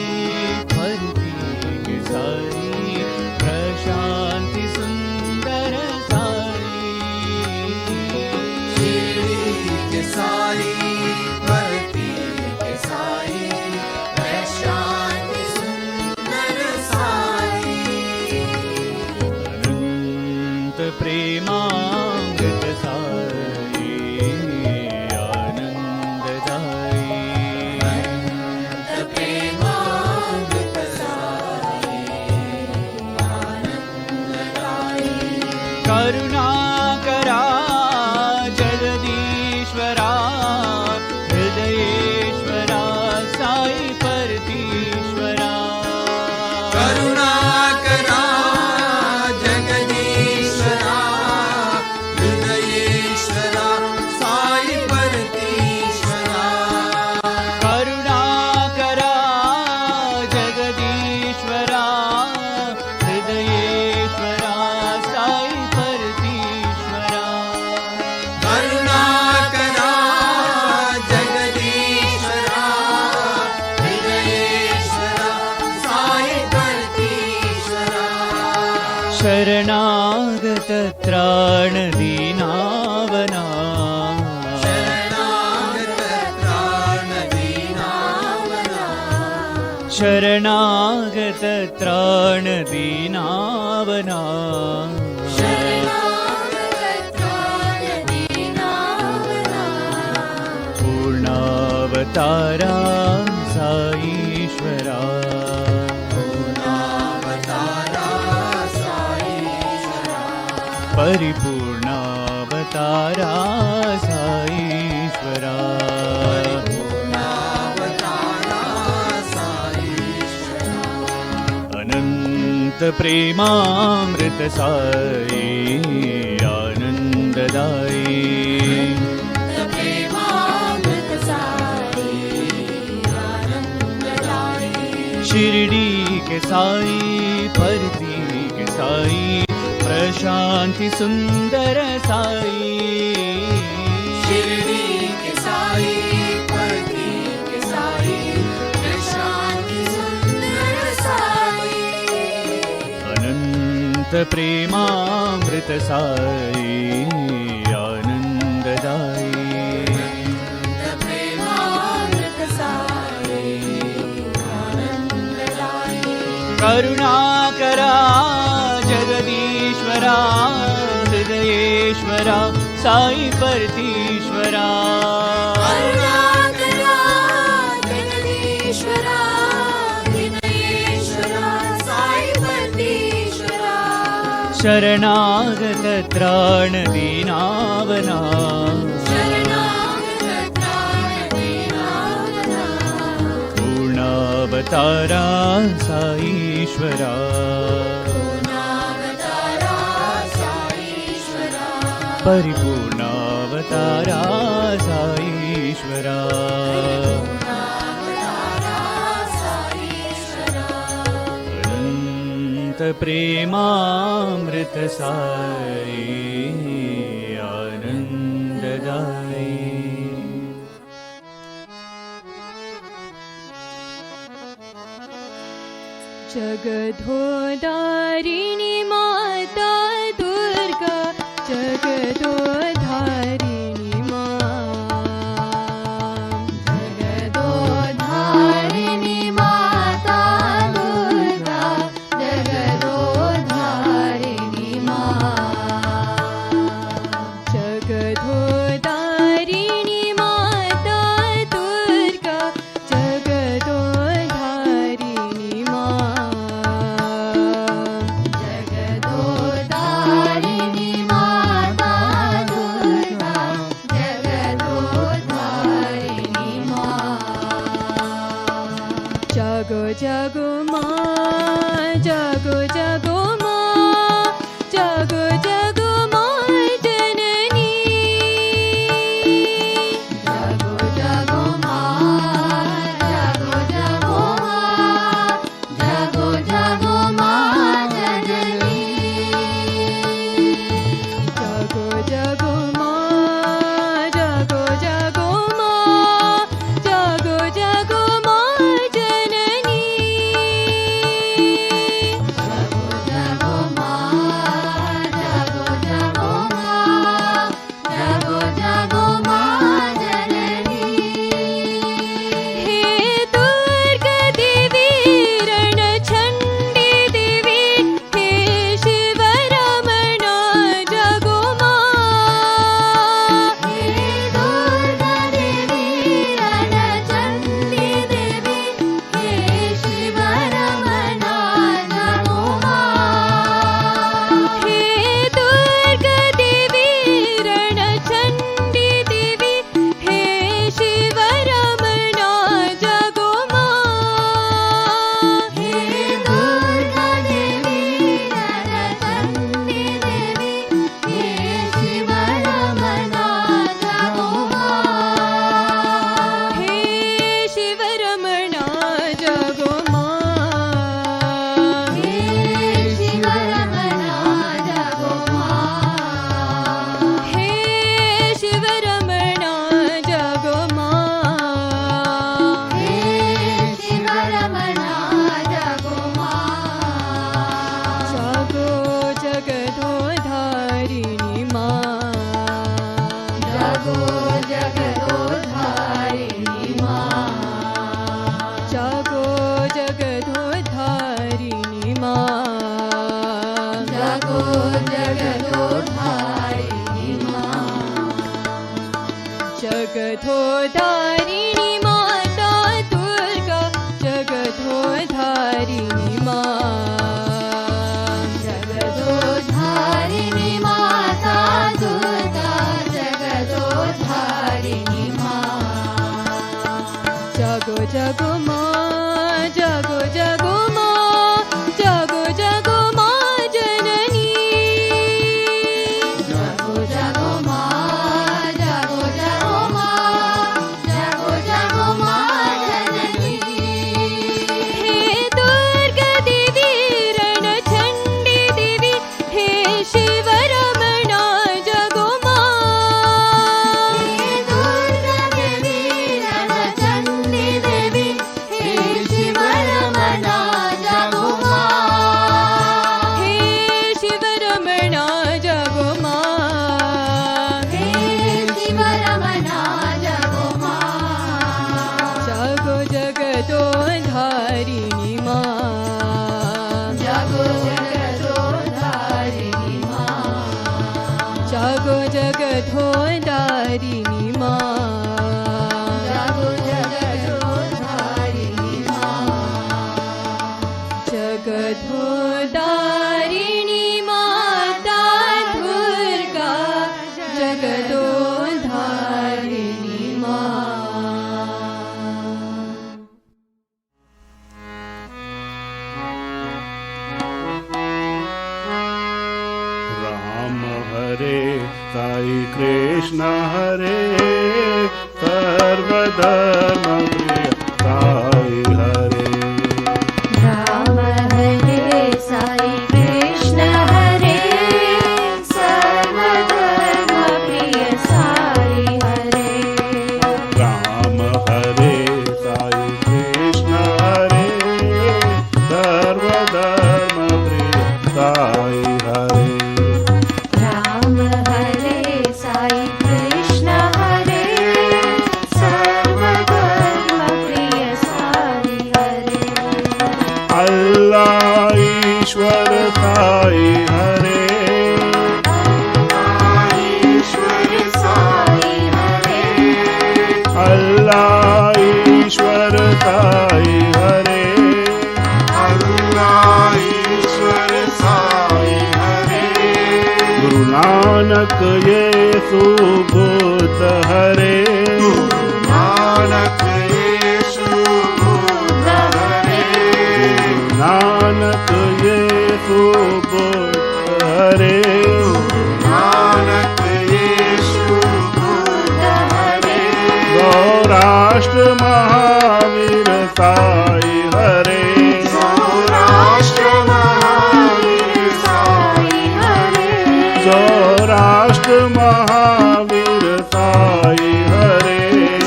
परती के साई प्रशांति सुंदर साई शिरडी के साई परती के साई प्रशांति सुंदर साई अनंत प्रेमामृत साई आनंददाई प्रेमामृत साई आनंददाई करुणाकरा जगदीश्वरा हृदयेश्वरा साई परतीश्वरा करुणाकरा जगदीश्वरा हृदयेश्वरा साई परतीश्वरा करुणाकरा जगदीश्वरा हृदयेश्वरा साई परतीश्वरा करुणाकरा जगदीश्वरा हृदयेश्वरा साई परतीश्वरा शरणागत त्राण दीनावना शरणागत त्राण दीनावना शरणागत त्राण दीनावना शरणागत त्राण दीनावना पूर्णावतारा साईश्वरा पूर्णावतारा साईश्वरा परिपूर्णावतारा साईश्वरा पूर्णावतारा साईश्वरा अनंत प्रेमामृत साई आनंददाई प्रेमामृत साई आनंददाई शिरडी के साई परती के साई प्रशांति सुंदर साई शिरडी के साई परती के साई प्रशांति सुंदर साई अनंत प्रेमामृत साई आनंददाई प्रेमामृत साई आनंददाई करुणाकरा जगदीश्वरा हृदयेश्वरा साई परतीश्वरा करुणाकरा जगदीश्वरा हृदयेश्वरा साई परतीश्वरा शरणागत त्राण दीनावना शरणागत त्राण दीनावना पूर्णावतारा साईश्वरा पूर्णावतारा साईश्वरा परिपूर्णावतारा साईश्वरा पूर्णावतारा साईश्वरा अनंत प्रेमामृत साई आनंददाई जगदोधारिणी माता दुर्गा जगदोधारिणी जगदोधारिणी माता दुर्गा जगदोधारिणी माँ जगो माँ जगो जगो माँ जगो जगो माँ जननी जगो जगो माँ जगो जगो माँ जगो जगो माँ जननी जगो जगो माँ जगो जगो माँ जगो जगो माँ जननी जगधोधारिणी माता दुर्गा जगधोधारिणी माँ जगधोधारिणी माता दुर्गा जगधोधारिणी माँ जगो जगो माँ जगो जगो माँ जगो जगो माँ जननी जगो जगो माँ जगो जगो माँ जगो जगो माँ जननी हे दुर्गा देवी रणचण्डी देवी हे शिव रमणा जगो माँ हे दुर्गा देवी रणचण्डी देवी हे शिव रमणा जगो माँ हे शिव रमणा जगो माँ हे शिव रमणा जगो माँ जगो जगदोधारिणी माँ जगो जगदोधारिणी माँ जगो जगदोधारिणी माँ जगो जगदोधारिणी माँ जगदोधारिणी माता दुर्गा जगदोधारिणी माँ राम हरे साई कृष्ण हरे सर्वधर्म प्रिय साई हरे राम हरे साई कृष्ण हरे सर्वधर्म प्रिय साई हरे राम हरे साई कृष्ण हरे सर्वधर्म प्रिय साई हरे राम हरे साई कृष्ण हरे सर्वधर्म प्रिय साई हरे अल्लाह ईश्वर साई हरे ईश्वर साई हरे अल्लाह ईश्वर साई हरे अल्लाह ईश्वर साई हरे गुरु नानक येसु बुद्ध हरे नानक येशु बुद्ध हरे सुबुद्ध हरे नानक यीशु बुद्ध हरे सौराष्ट्र महावीर साई हरे सौराष्ट्र महावीर साई हरे सौराष्ट्र महावीर साई हरे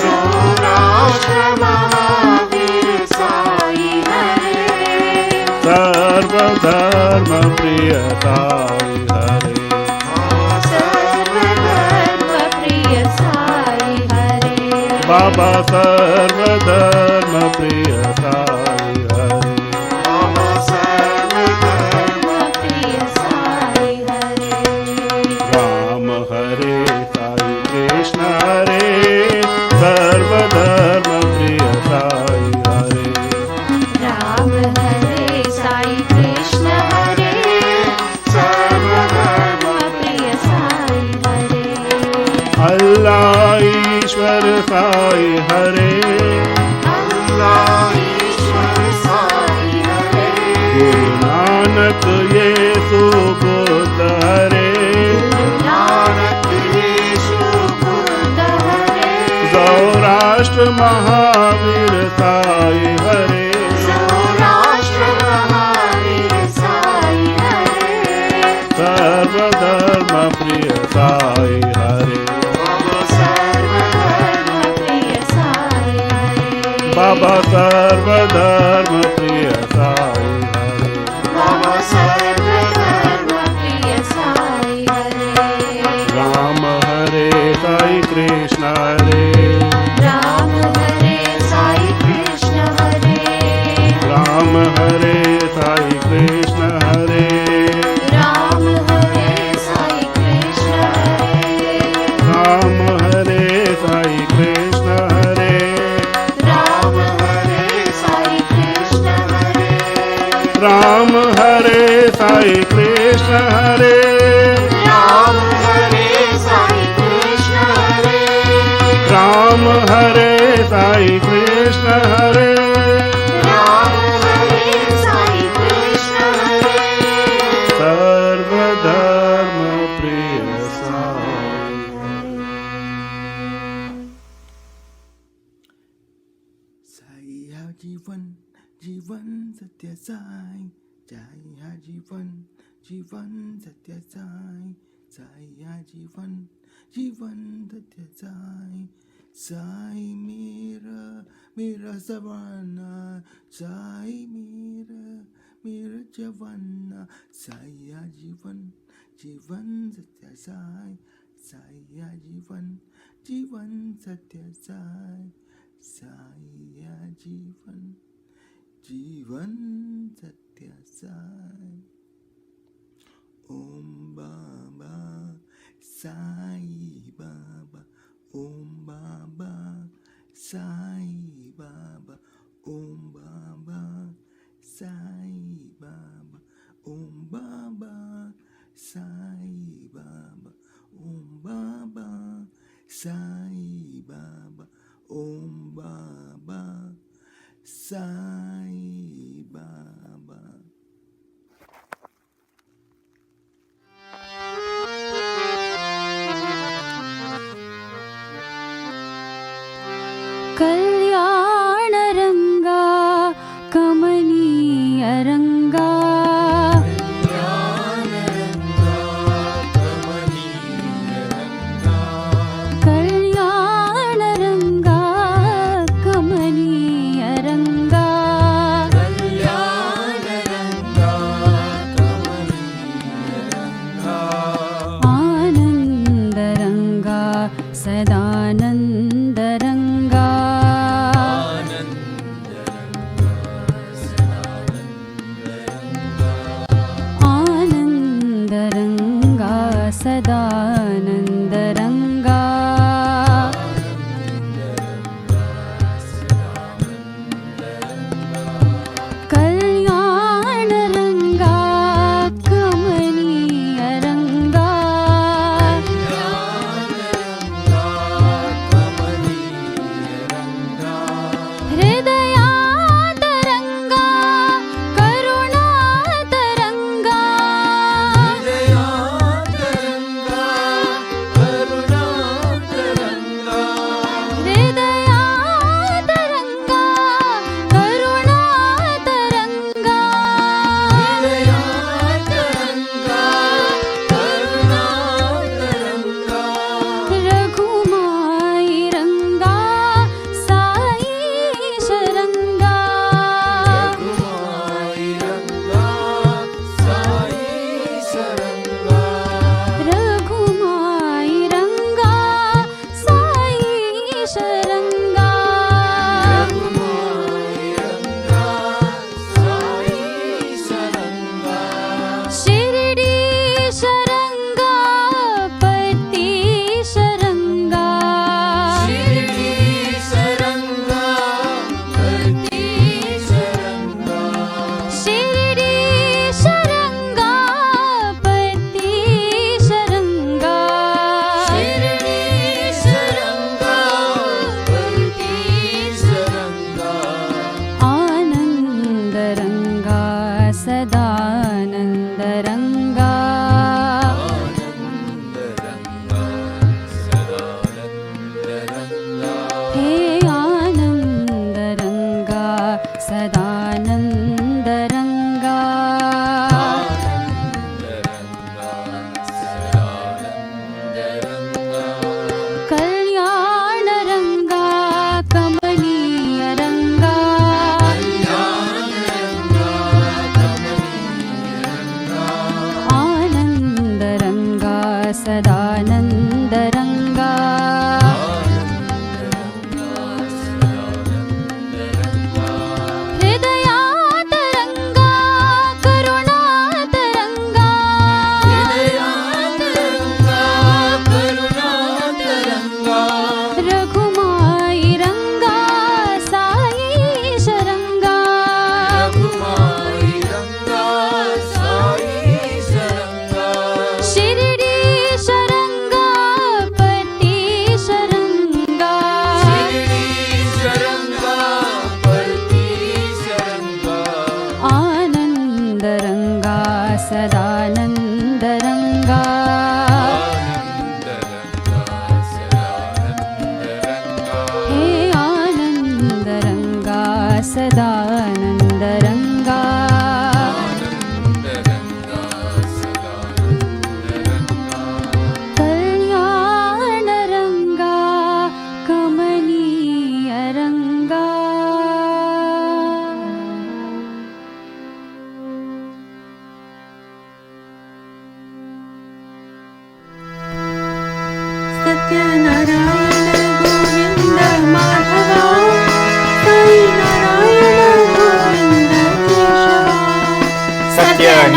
सौराष्ट्र महावीर साई हरे सर्वधर्म प्रिय साई हरे सर्वधर्म प्रिय साई हरे बाबा सर्वधर्म प्रिय साई हरे बाबा सर्वधर्म प्रिय साई हरे राम हरे साई कृष्ण हरे सर्वधर्म प्रिय साई हरे राम हरे साई कृष्ण हरे सर्वधर्म प्रिय साई हरे अल्लाह ईश्वर साई हरे अल्लाह ईश्वर साई हरे गुरु नानक येसु बुद्ध हरे नानक यीशु बुद्ध हरे सौराष्ट्र महावीर साई हरे सौराष्ट्र महावीर साई हरे सर्वधर्म प्रिय साई हरे बाबा सर्वधर्म प्रिय साई हरे बाबा सर्वधर्म प्रिय साई हरे बाबा सर्वधर्म प्रिय साई हरे राम हरे साई कृष्ण हरे राम हरे साई कृष्ण हरे राम हरे साई कृष्ण हरे राम हरे साई कृष्ण हरे राम हरे साई कृष्ण हरे राम हरे साई कृष्ण हरे राम हरे साई कृष्ण हरे राम हरे साई कृष्ण हरे राम हरे साई कृष्ण हरे राम हरे साई कृष्ण हरे सर्वधर्म प्रिय साई साई हा जीवन जीवन सत्य साई साई हा जीवन जीवन सत्य साई साई हा जीवन जीवन सत्य साई साई मेरा मेरा सवाना साई मेरा मेरा जवाना साई हा जीवन जीवन सत्य साई साई हा जीवन जीवन सत्य साई साई हा जीवन जीवन सत्य साई ओम बाबा साई बाबा ओम बाबा साई बाबा ओम बाबा साई बाबा ओम बाबा साई बाबा ओम बाबा साई बाबा ओम बाबा साई बाबा कल्याण रंगा कमनीय रंगा कल्याण रंगा कमनीय रंगा आनंद रंगा सदानंद रंगा आनंद रंगा सदानंद रंगा कल्याण रंगा कमनीय रंगा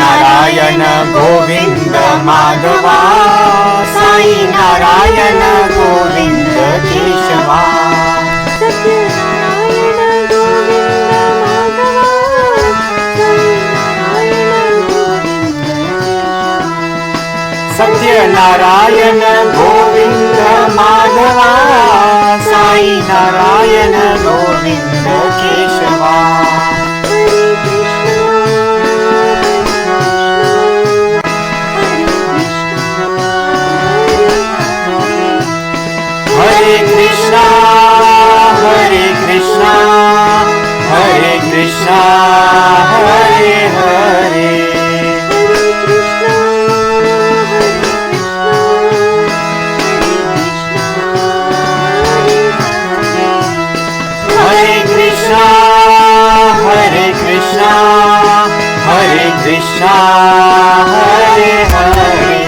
नारायण गोविंद माधवा साई नारायण गोविंद केशवा सत्यनारायण गोविंद माधवा साई नारायण गोविंद केशवा हरे कृष्णा हरे कृष्णा हरे कृष्णा हरे हरे हरे कृष्णा हरे कृष्णा हरे कृष्णा हरे हरे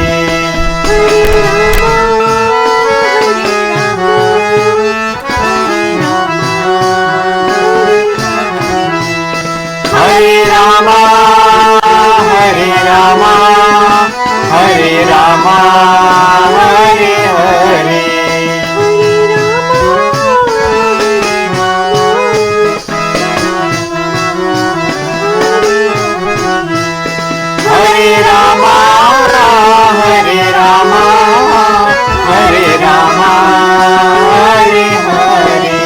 हरे रामा हरे रामा हरे रामा हरे हरे हरे रामा हरे रामा हरे रामा हरे हरे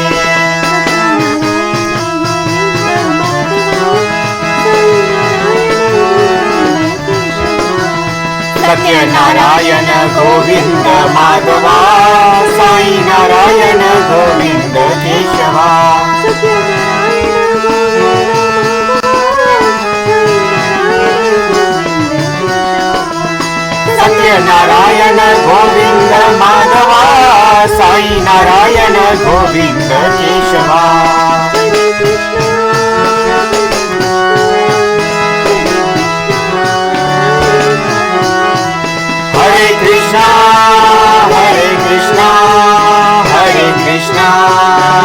सत्यनारायण गोविंद माधवा साई नारायण गोविंद केशवा सत्यनारायण गोविंद माधवा साई नारायण गोविंद केशवा हरे कृष्णा हरे कृष्णा हरे कृष्णा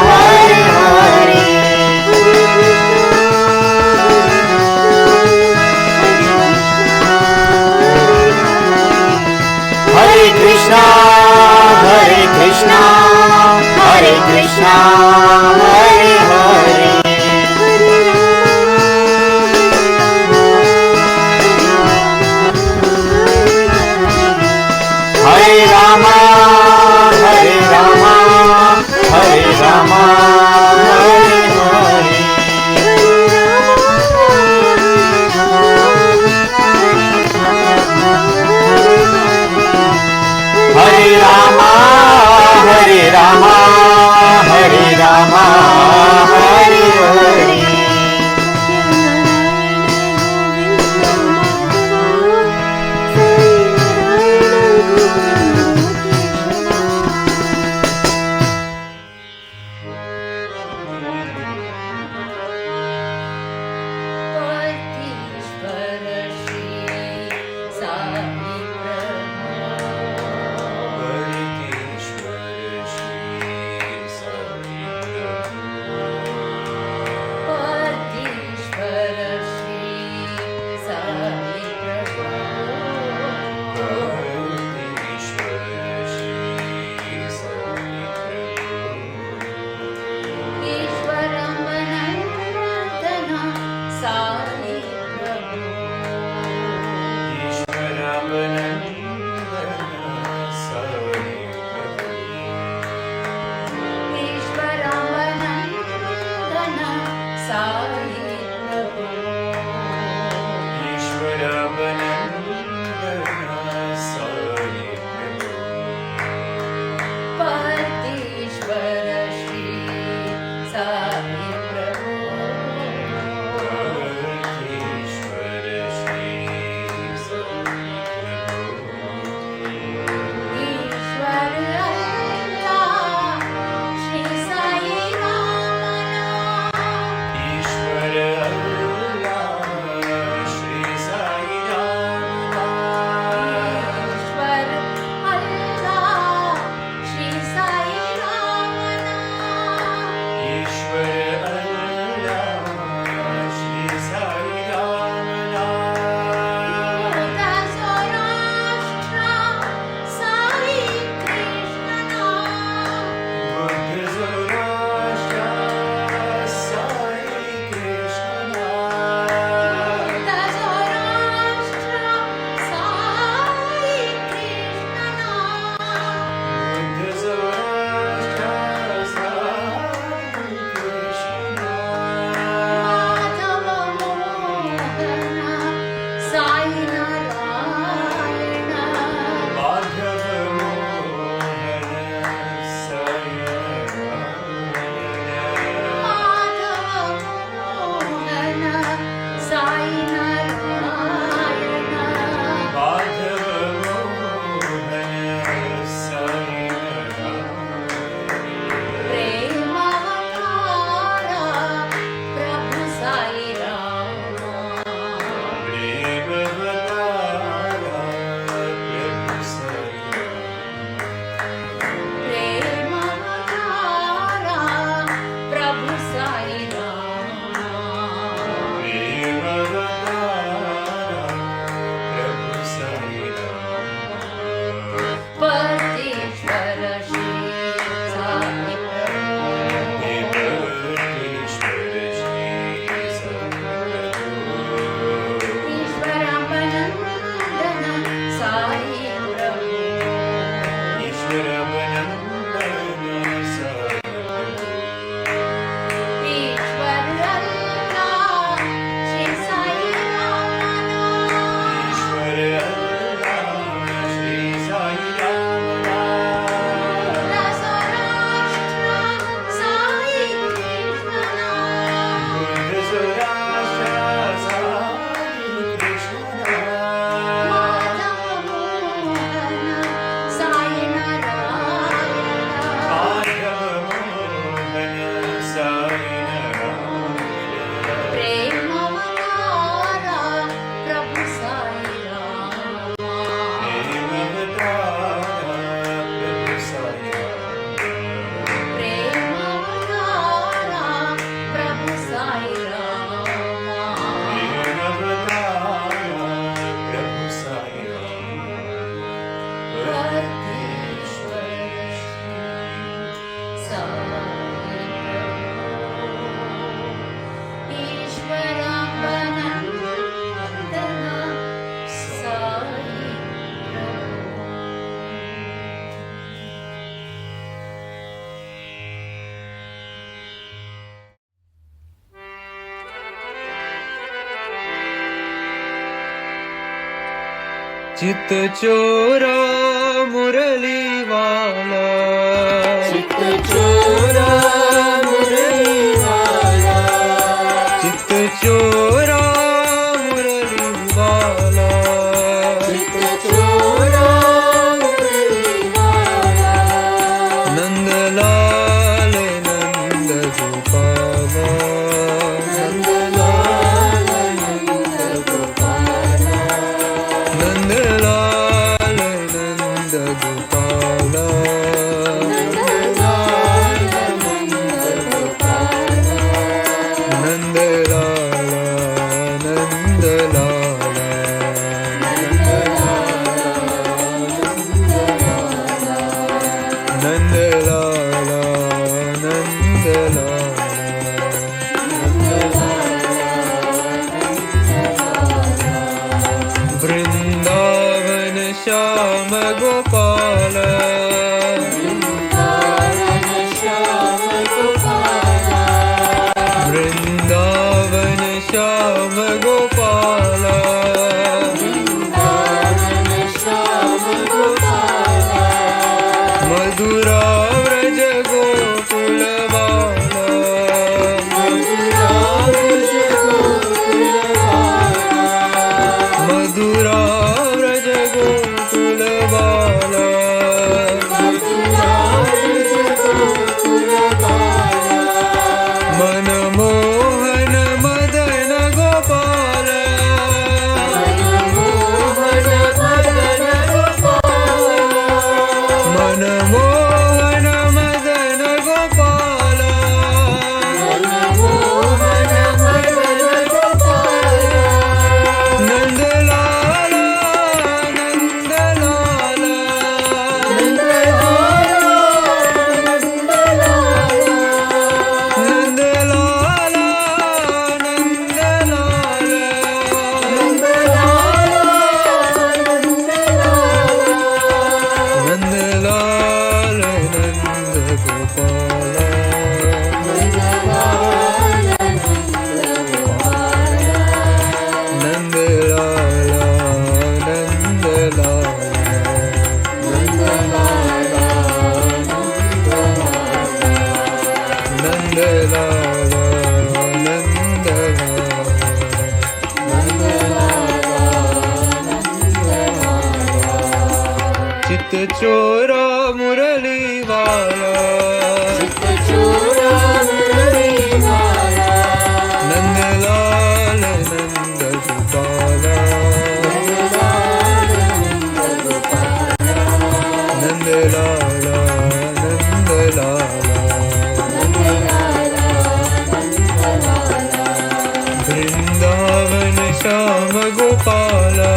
हरे हरे हरे कृष्णा हरे कृष्णा हरे कृष्णा चित चोरा मुरली वाला, चित चोरा मुरली वाला, चित चोरा मुरली वाला, चित चोरा मुरली वाला, नंद लाल नंद गोपाला, नंद लाल नंद गोपाला, नंद लाल नंद गोपाला, नंद लाल नंद गोपाला, नंद लाला नंद लाला, नंद लाला नंद लाला, वृंदावन श्याम गोपाल, वृंदावन श्याम गोपाला, वृंदावन श्याम गोपाल, वृंदावन श्याम गोपाला, मधुरा व्रज गोकुल बाला, मधुरा व्रज गोकुल बाला, मधुरा व्रज गोकुल बाला, मधुरा व्रज गोकुल बाला, मनमोहन मदन गोपाल, मनमोहन मदन गोपाला, मनमोहन मदन गोपाल, मनमोहन मदन गोपाला, नंद लाला नंद लाला, नंद लाला नंद लाला, नंद लाला नंद लाला, नंद लाला नंद लाला, नंद लाल नंद गोपाल, नंद लाल नंद गोपाला, नंद लाला नंद लाला, नंद लाला नंद नंद लाला, लाला नंद लाला, नंद लाला नंद लाला, चित चोरा मुरली वाला, चित चोरा मुरली वाला, नंद लाल नंद गोपाला, नंद लाल नंद गोपाला, नंद लाला नंद लाला, नंद लाला नंद लाला, वृंदावन श्याम गोपाला,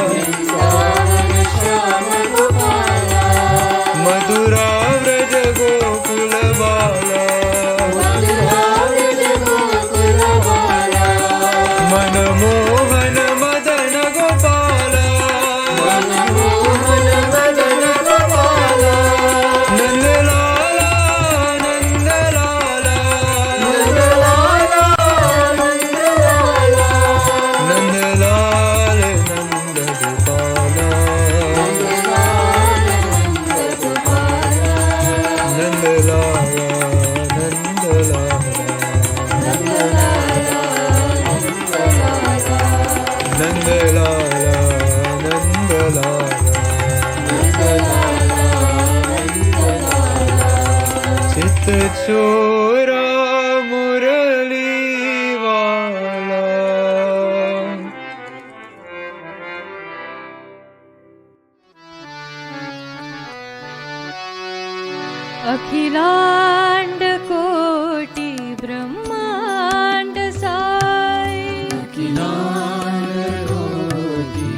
वृंदावन श्याम गोपाला, मधुरा व्रज गोकुल बाला, मधुरा व्रज गोकुल बाला, मनमोहन मदन गोपाला, मनमोहन मदन गोपाला, नंद लाला नंद लाला, नंद लाला नंद लाला, नंद लाल नंद गोपाला, नंद लाल नंद गोपाला, नंद लाला नंद लाला, नंद लाला नंद लाला, नंद लाला नंद लाला, नंद लाला नंद लाला, चित चोरा मुरली वाला। अखिलांड कोटि ब्रह्मांड साई, अखिलांड कोटि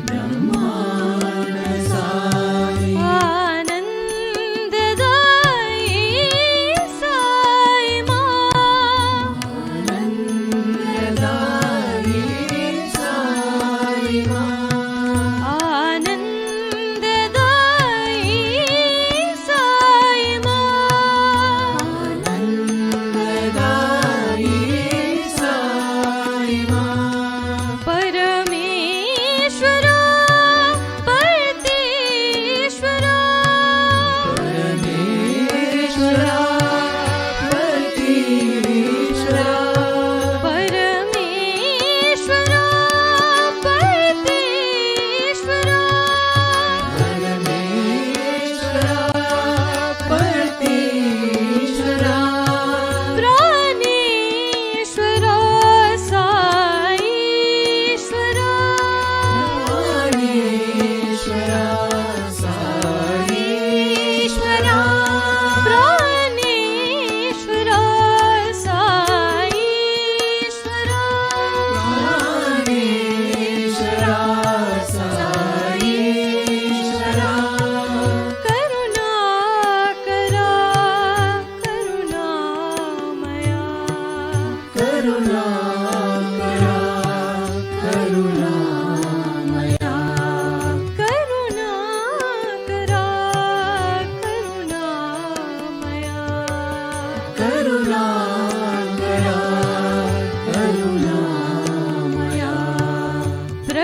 ब्रह्मांड साई, आनंददायी साई माँ,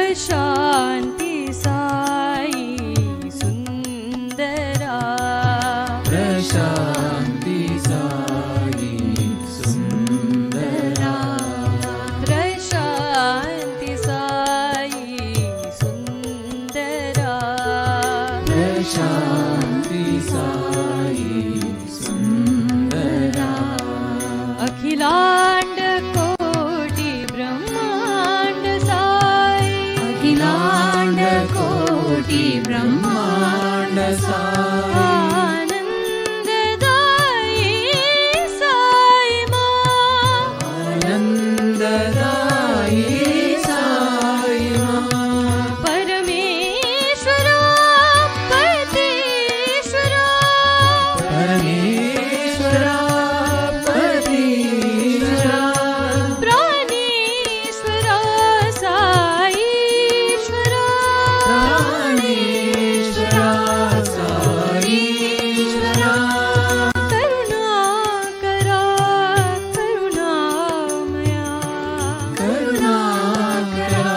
प्रशान्ति साई सुन्दरा प्रशान्ति साई सुन्दरा प्रशान्ति साई सुन्दरा प्रशान्ति साई सुन्दरा अखिलाण्ड कोटि ब्रह्माण्ड साई अखिलाण्ड कोटि ब्रह्माण्ड साई आनन्ददायी साई मां आनन्ददायी साई मां परमेश्वरा पतीश्वरा परमेश्वरा पतीश्वरा प्राणेश्वरा साईश्वरा प्राणेश्वरा साईश्वरा करुणाकरा करुणामया करुणाकरा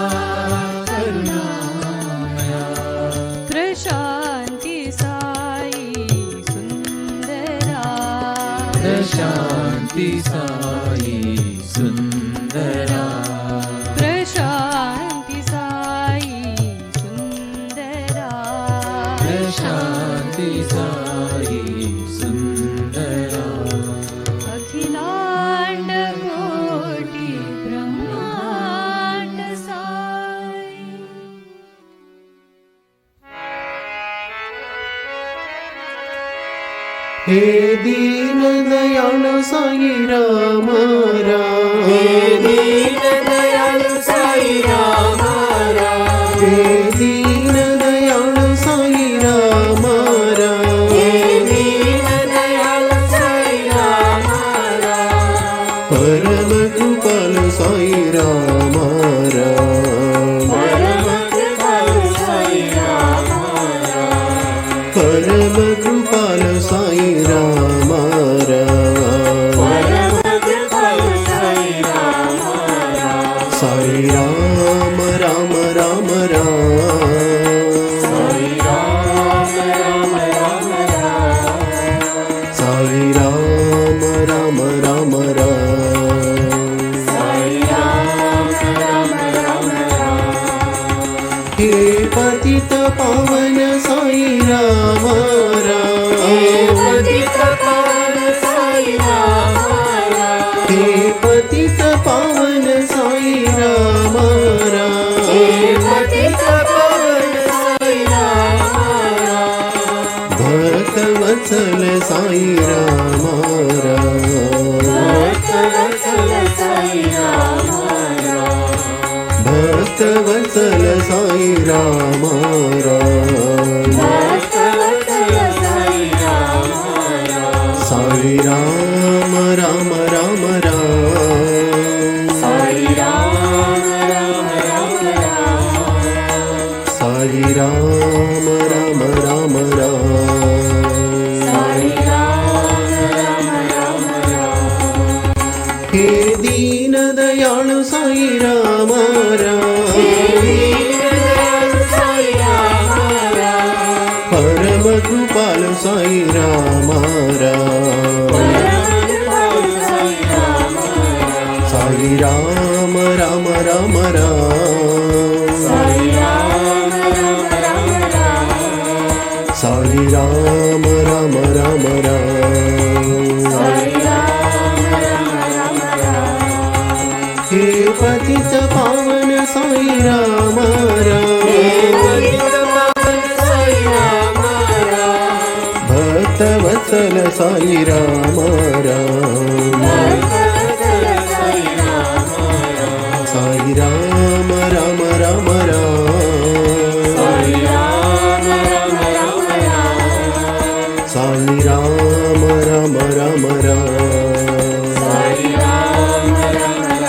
करुणामया प्रशान्ति साई सुन्दरा प्रशान्ति साई सुन्दरा प्रशान्ति साई सुन्दरा प्रशान्ति साई सुन्दरा अखिलाण्ड कोटि ब्रह्माण्ड साई हे दीन दयाळु साई राम राम हे दीन दयाळु साई राम राम हे दीन दयाळु साई राम राम हे दीन दयाळु साई राम राम परम कृपालु साई राम राम परम कृपालु साई राम राम परम कृपालु साई राम राम परम कृपालु साई राम राम साई राम राम राम राम साई राम राम राम राम साई राम राम राम राम साई राम राम राम राम हे पतित पावन साई राम राम हे पतित पावन साई राम राम हे पतित पावन साई राम राम हे पतित पावन साई राम राम भक्त वत्सल साई राम राम भक्त वत्सल साई राम राम भक्त वत्सल साई राम राम भक्त वत्सल साई राम राम साई राम राम राम राम साई राम राम राम राम साई राम राम राम राम साई राम राम राम राम हे दीन दयाळु साई राम राम हे दीन दयाळु साई राम राम परम कृपालु साई राम राम परम कृपालु साई राम राम साई राम राम राम राम साई राम राम राम राम साई राम राम राम राम साई राम राम राम राम हे पतित पावन साई राम राम हे पतित पावन साई राम राम भक्त वत्सल साई राम राम भक्त वत्सल साई राम राम साई राम राम राम राम साई राम राम राम राम साई राम राम राम राम साई राम राम राम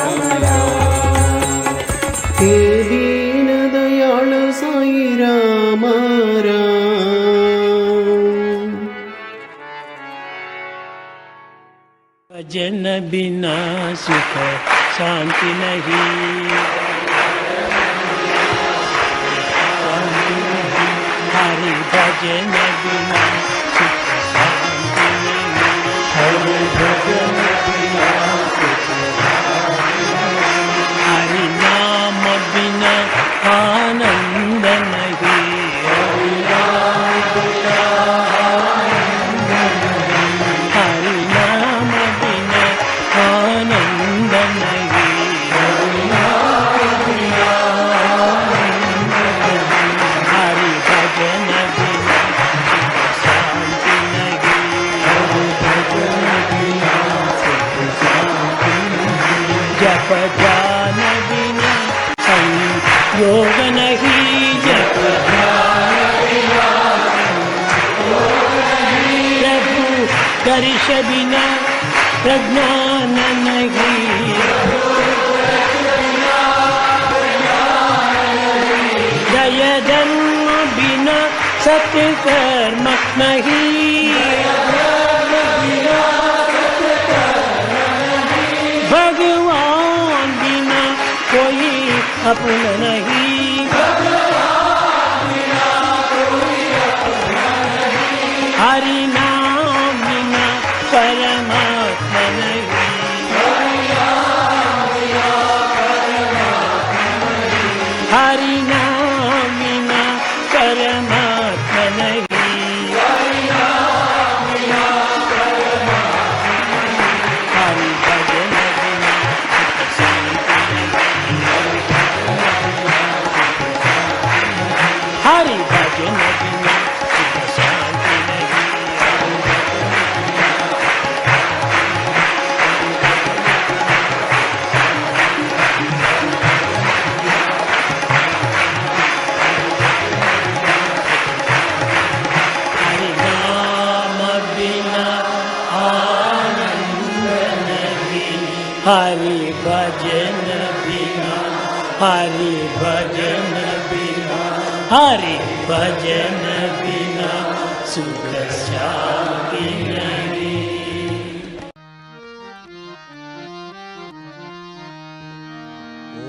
सुख शांति नहीं, हरि भजन बिना सुख शांति नहीं, हरि भजन बिना सुख हरि नाम बिना आनंद नहीं, हरि नाम बिना आनंद नहीं, हरि नाम बिना आनंद नहीं, हरि नाम बिना आनंद नहीं, हरि भजन बिना सुख शांति नहीं, हरि भजन बिना सुख शांति नहीं, जप ध्यान बिना संयोग नहीं, जप ध्यान बिना संयोग नहीं, प्रभु दर्श बिना प्रज्ञान नहीं, जय धर्म बिना सत्कर्म नहीं, भगवान बिना कोई अपना नहीं, हरि नाम बिना परमात्मा नहीं, हरि नाम बिना परमात्मा नहीं, हरि भजन बिना सुख शांति नहीं, हरि भजन बिना सुख शांति नहीं, हरि नाम बिना आनंद नहीं, हरि भजन बिना, हरि भजन बिना, हरि भजन बिना सुख शांति नहीं। ॐ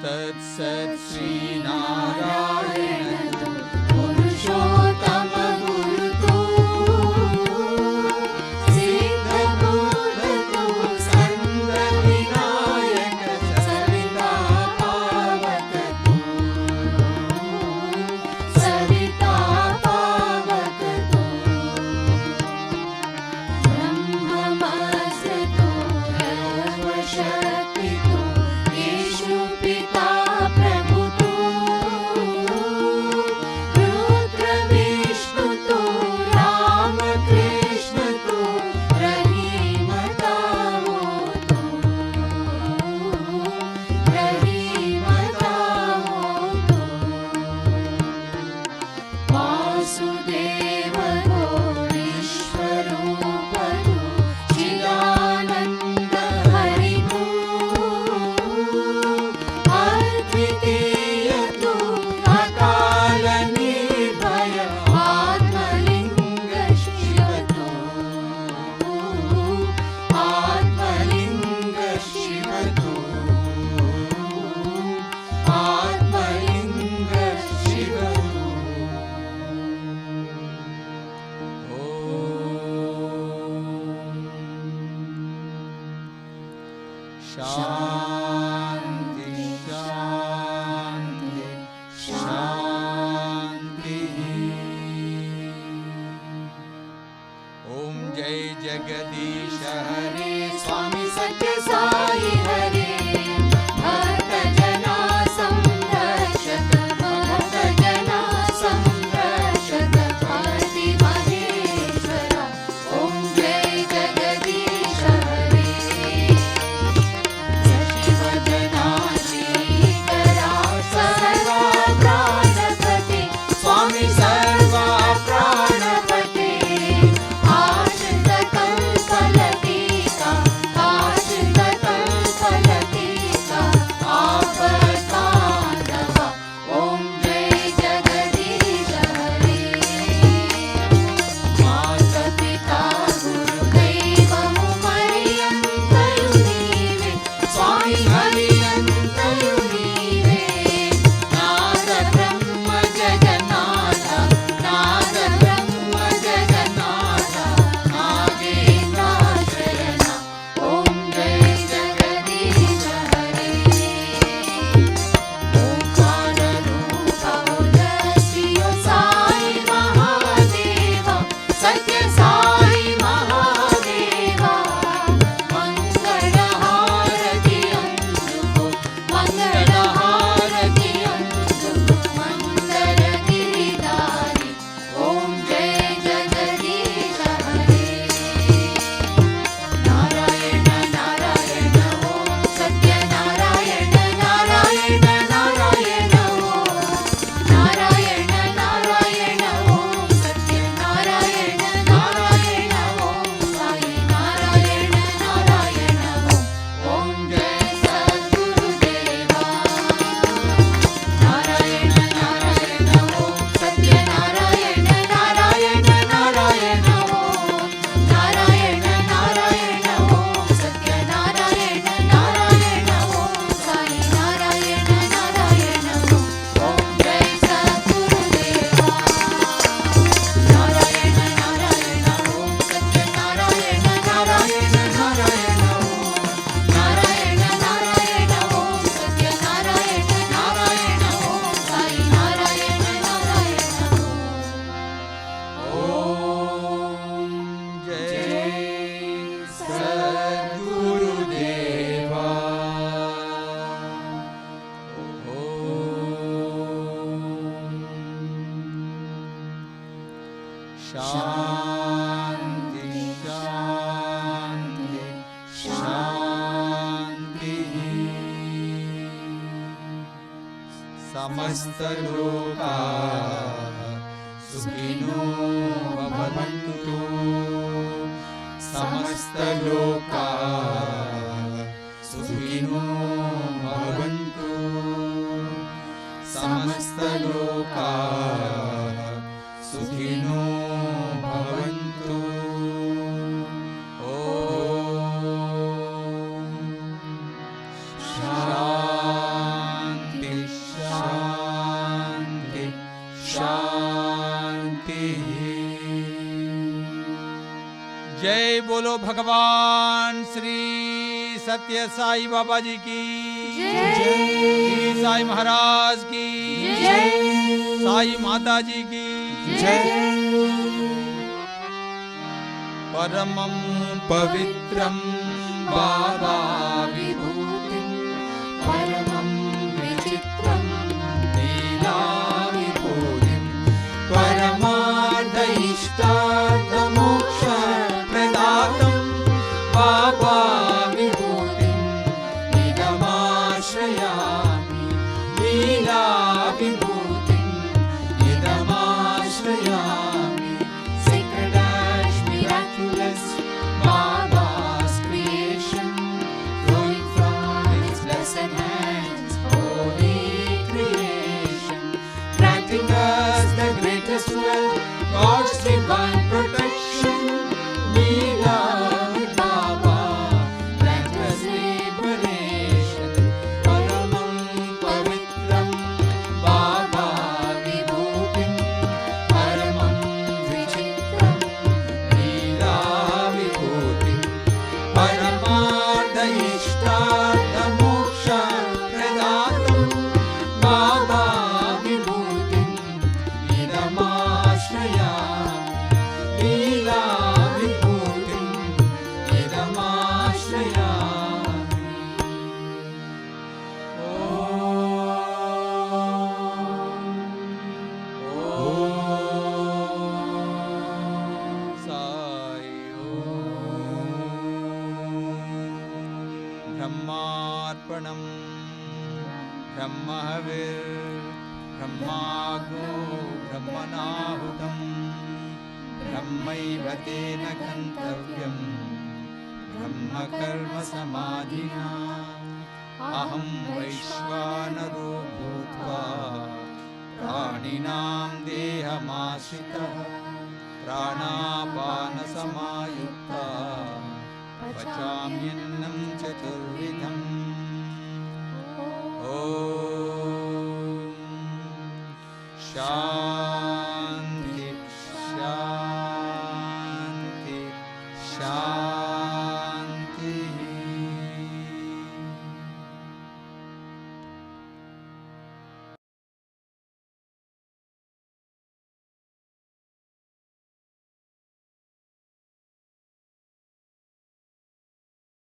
तत्सत् श्रीनारायण पुरुषोत्तम गुरुतो सिद्धबुद्धतो स्कन्दविनायक सविता पावकतो सविता पावकतो ब्रह्ममस्तो सर्वशक्तितो येषु पिता प्रभुतो रुद्रविष्णुतो रामकृष्णतो रहीमतावोतो रहीमतावोतो वासुदेवतो विश्वरूपतो चिदानन्द हरितो अद्वितीयतो अकाल निर्भय आत्मलिङ्ग शिवतो आत्मलिङ्ग शिवतो आत्मलिङ्ग शिवतो शान्ति शान्ति शान्तिः। ॐ जय जगदीश हरे स्वामी सत्य साई हरे भक्त जना संरक्षक भक्त जना संरक्षक भारती महेश्वर ॐ जय जगदीश हरे शशिवदना श्रीकरा सर्वा प्राणपते स्वामी सर्वा प्राणपते आश्रित कल्पलतिका आश्रित समस्तलोका सुखिनो भवन्तु समस्तलोका सुखिनो भवन्तु समस्तलोका सुखिनो भवन्तु ॐ शान्ति शान्ति शान्तिः। जय बोलो भगवान श्री सत्य साई बाबा जी की जय, श्री साई महाराज की जय, साई माता जी की जय। परमं पवित्रं बाबा विभूतिं परमं विचित्रं लीला विभूतिं परमार्थ इष्टार्थमोक्ष प्रदातं बाबा विभूतिं इदमाश्रयामि लीला विभूतिं इदमाश्रयामि sacred ash miraculous Baba's creation flowing from his blessed hands holy creation granting us the greatest wealth God's divine protection Leela with Baba grant us liberation Paramam Pavitram Baba Vibhutim Paramam Vichitram Leela Vibhutim Paramartha Ishtartha Moksha Pradatam Baba Vibhutim Idamashrayami Leela Vibhutim Idamashrayami Sai Brahmarpanam Brahmahavir Brahmagno Brahmanahutam Brahmaiva tena gantavyam Brahma karma samadhina Aham Vaishvanaro bhutva Praninam dehamasritah Pranapana samayukta Vachamyannam chaturvidham Om Shanti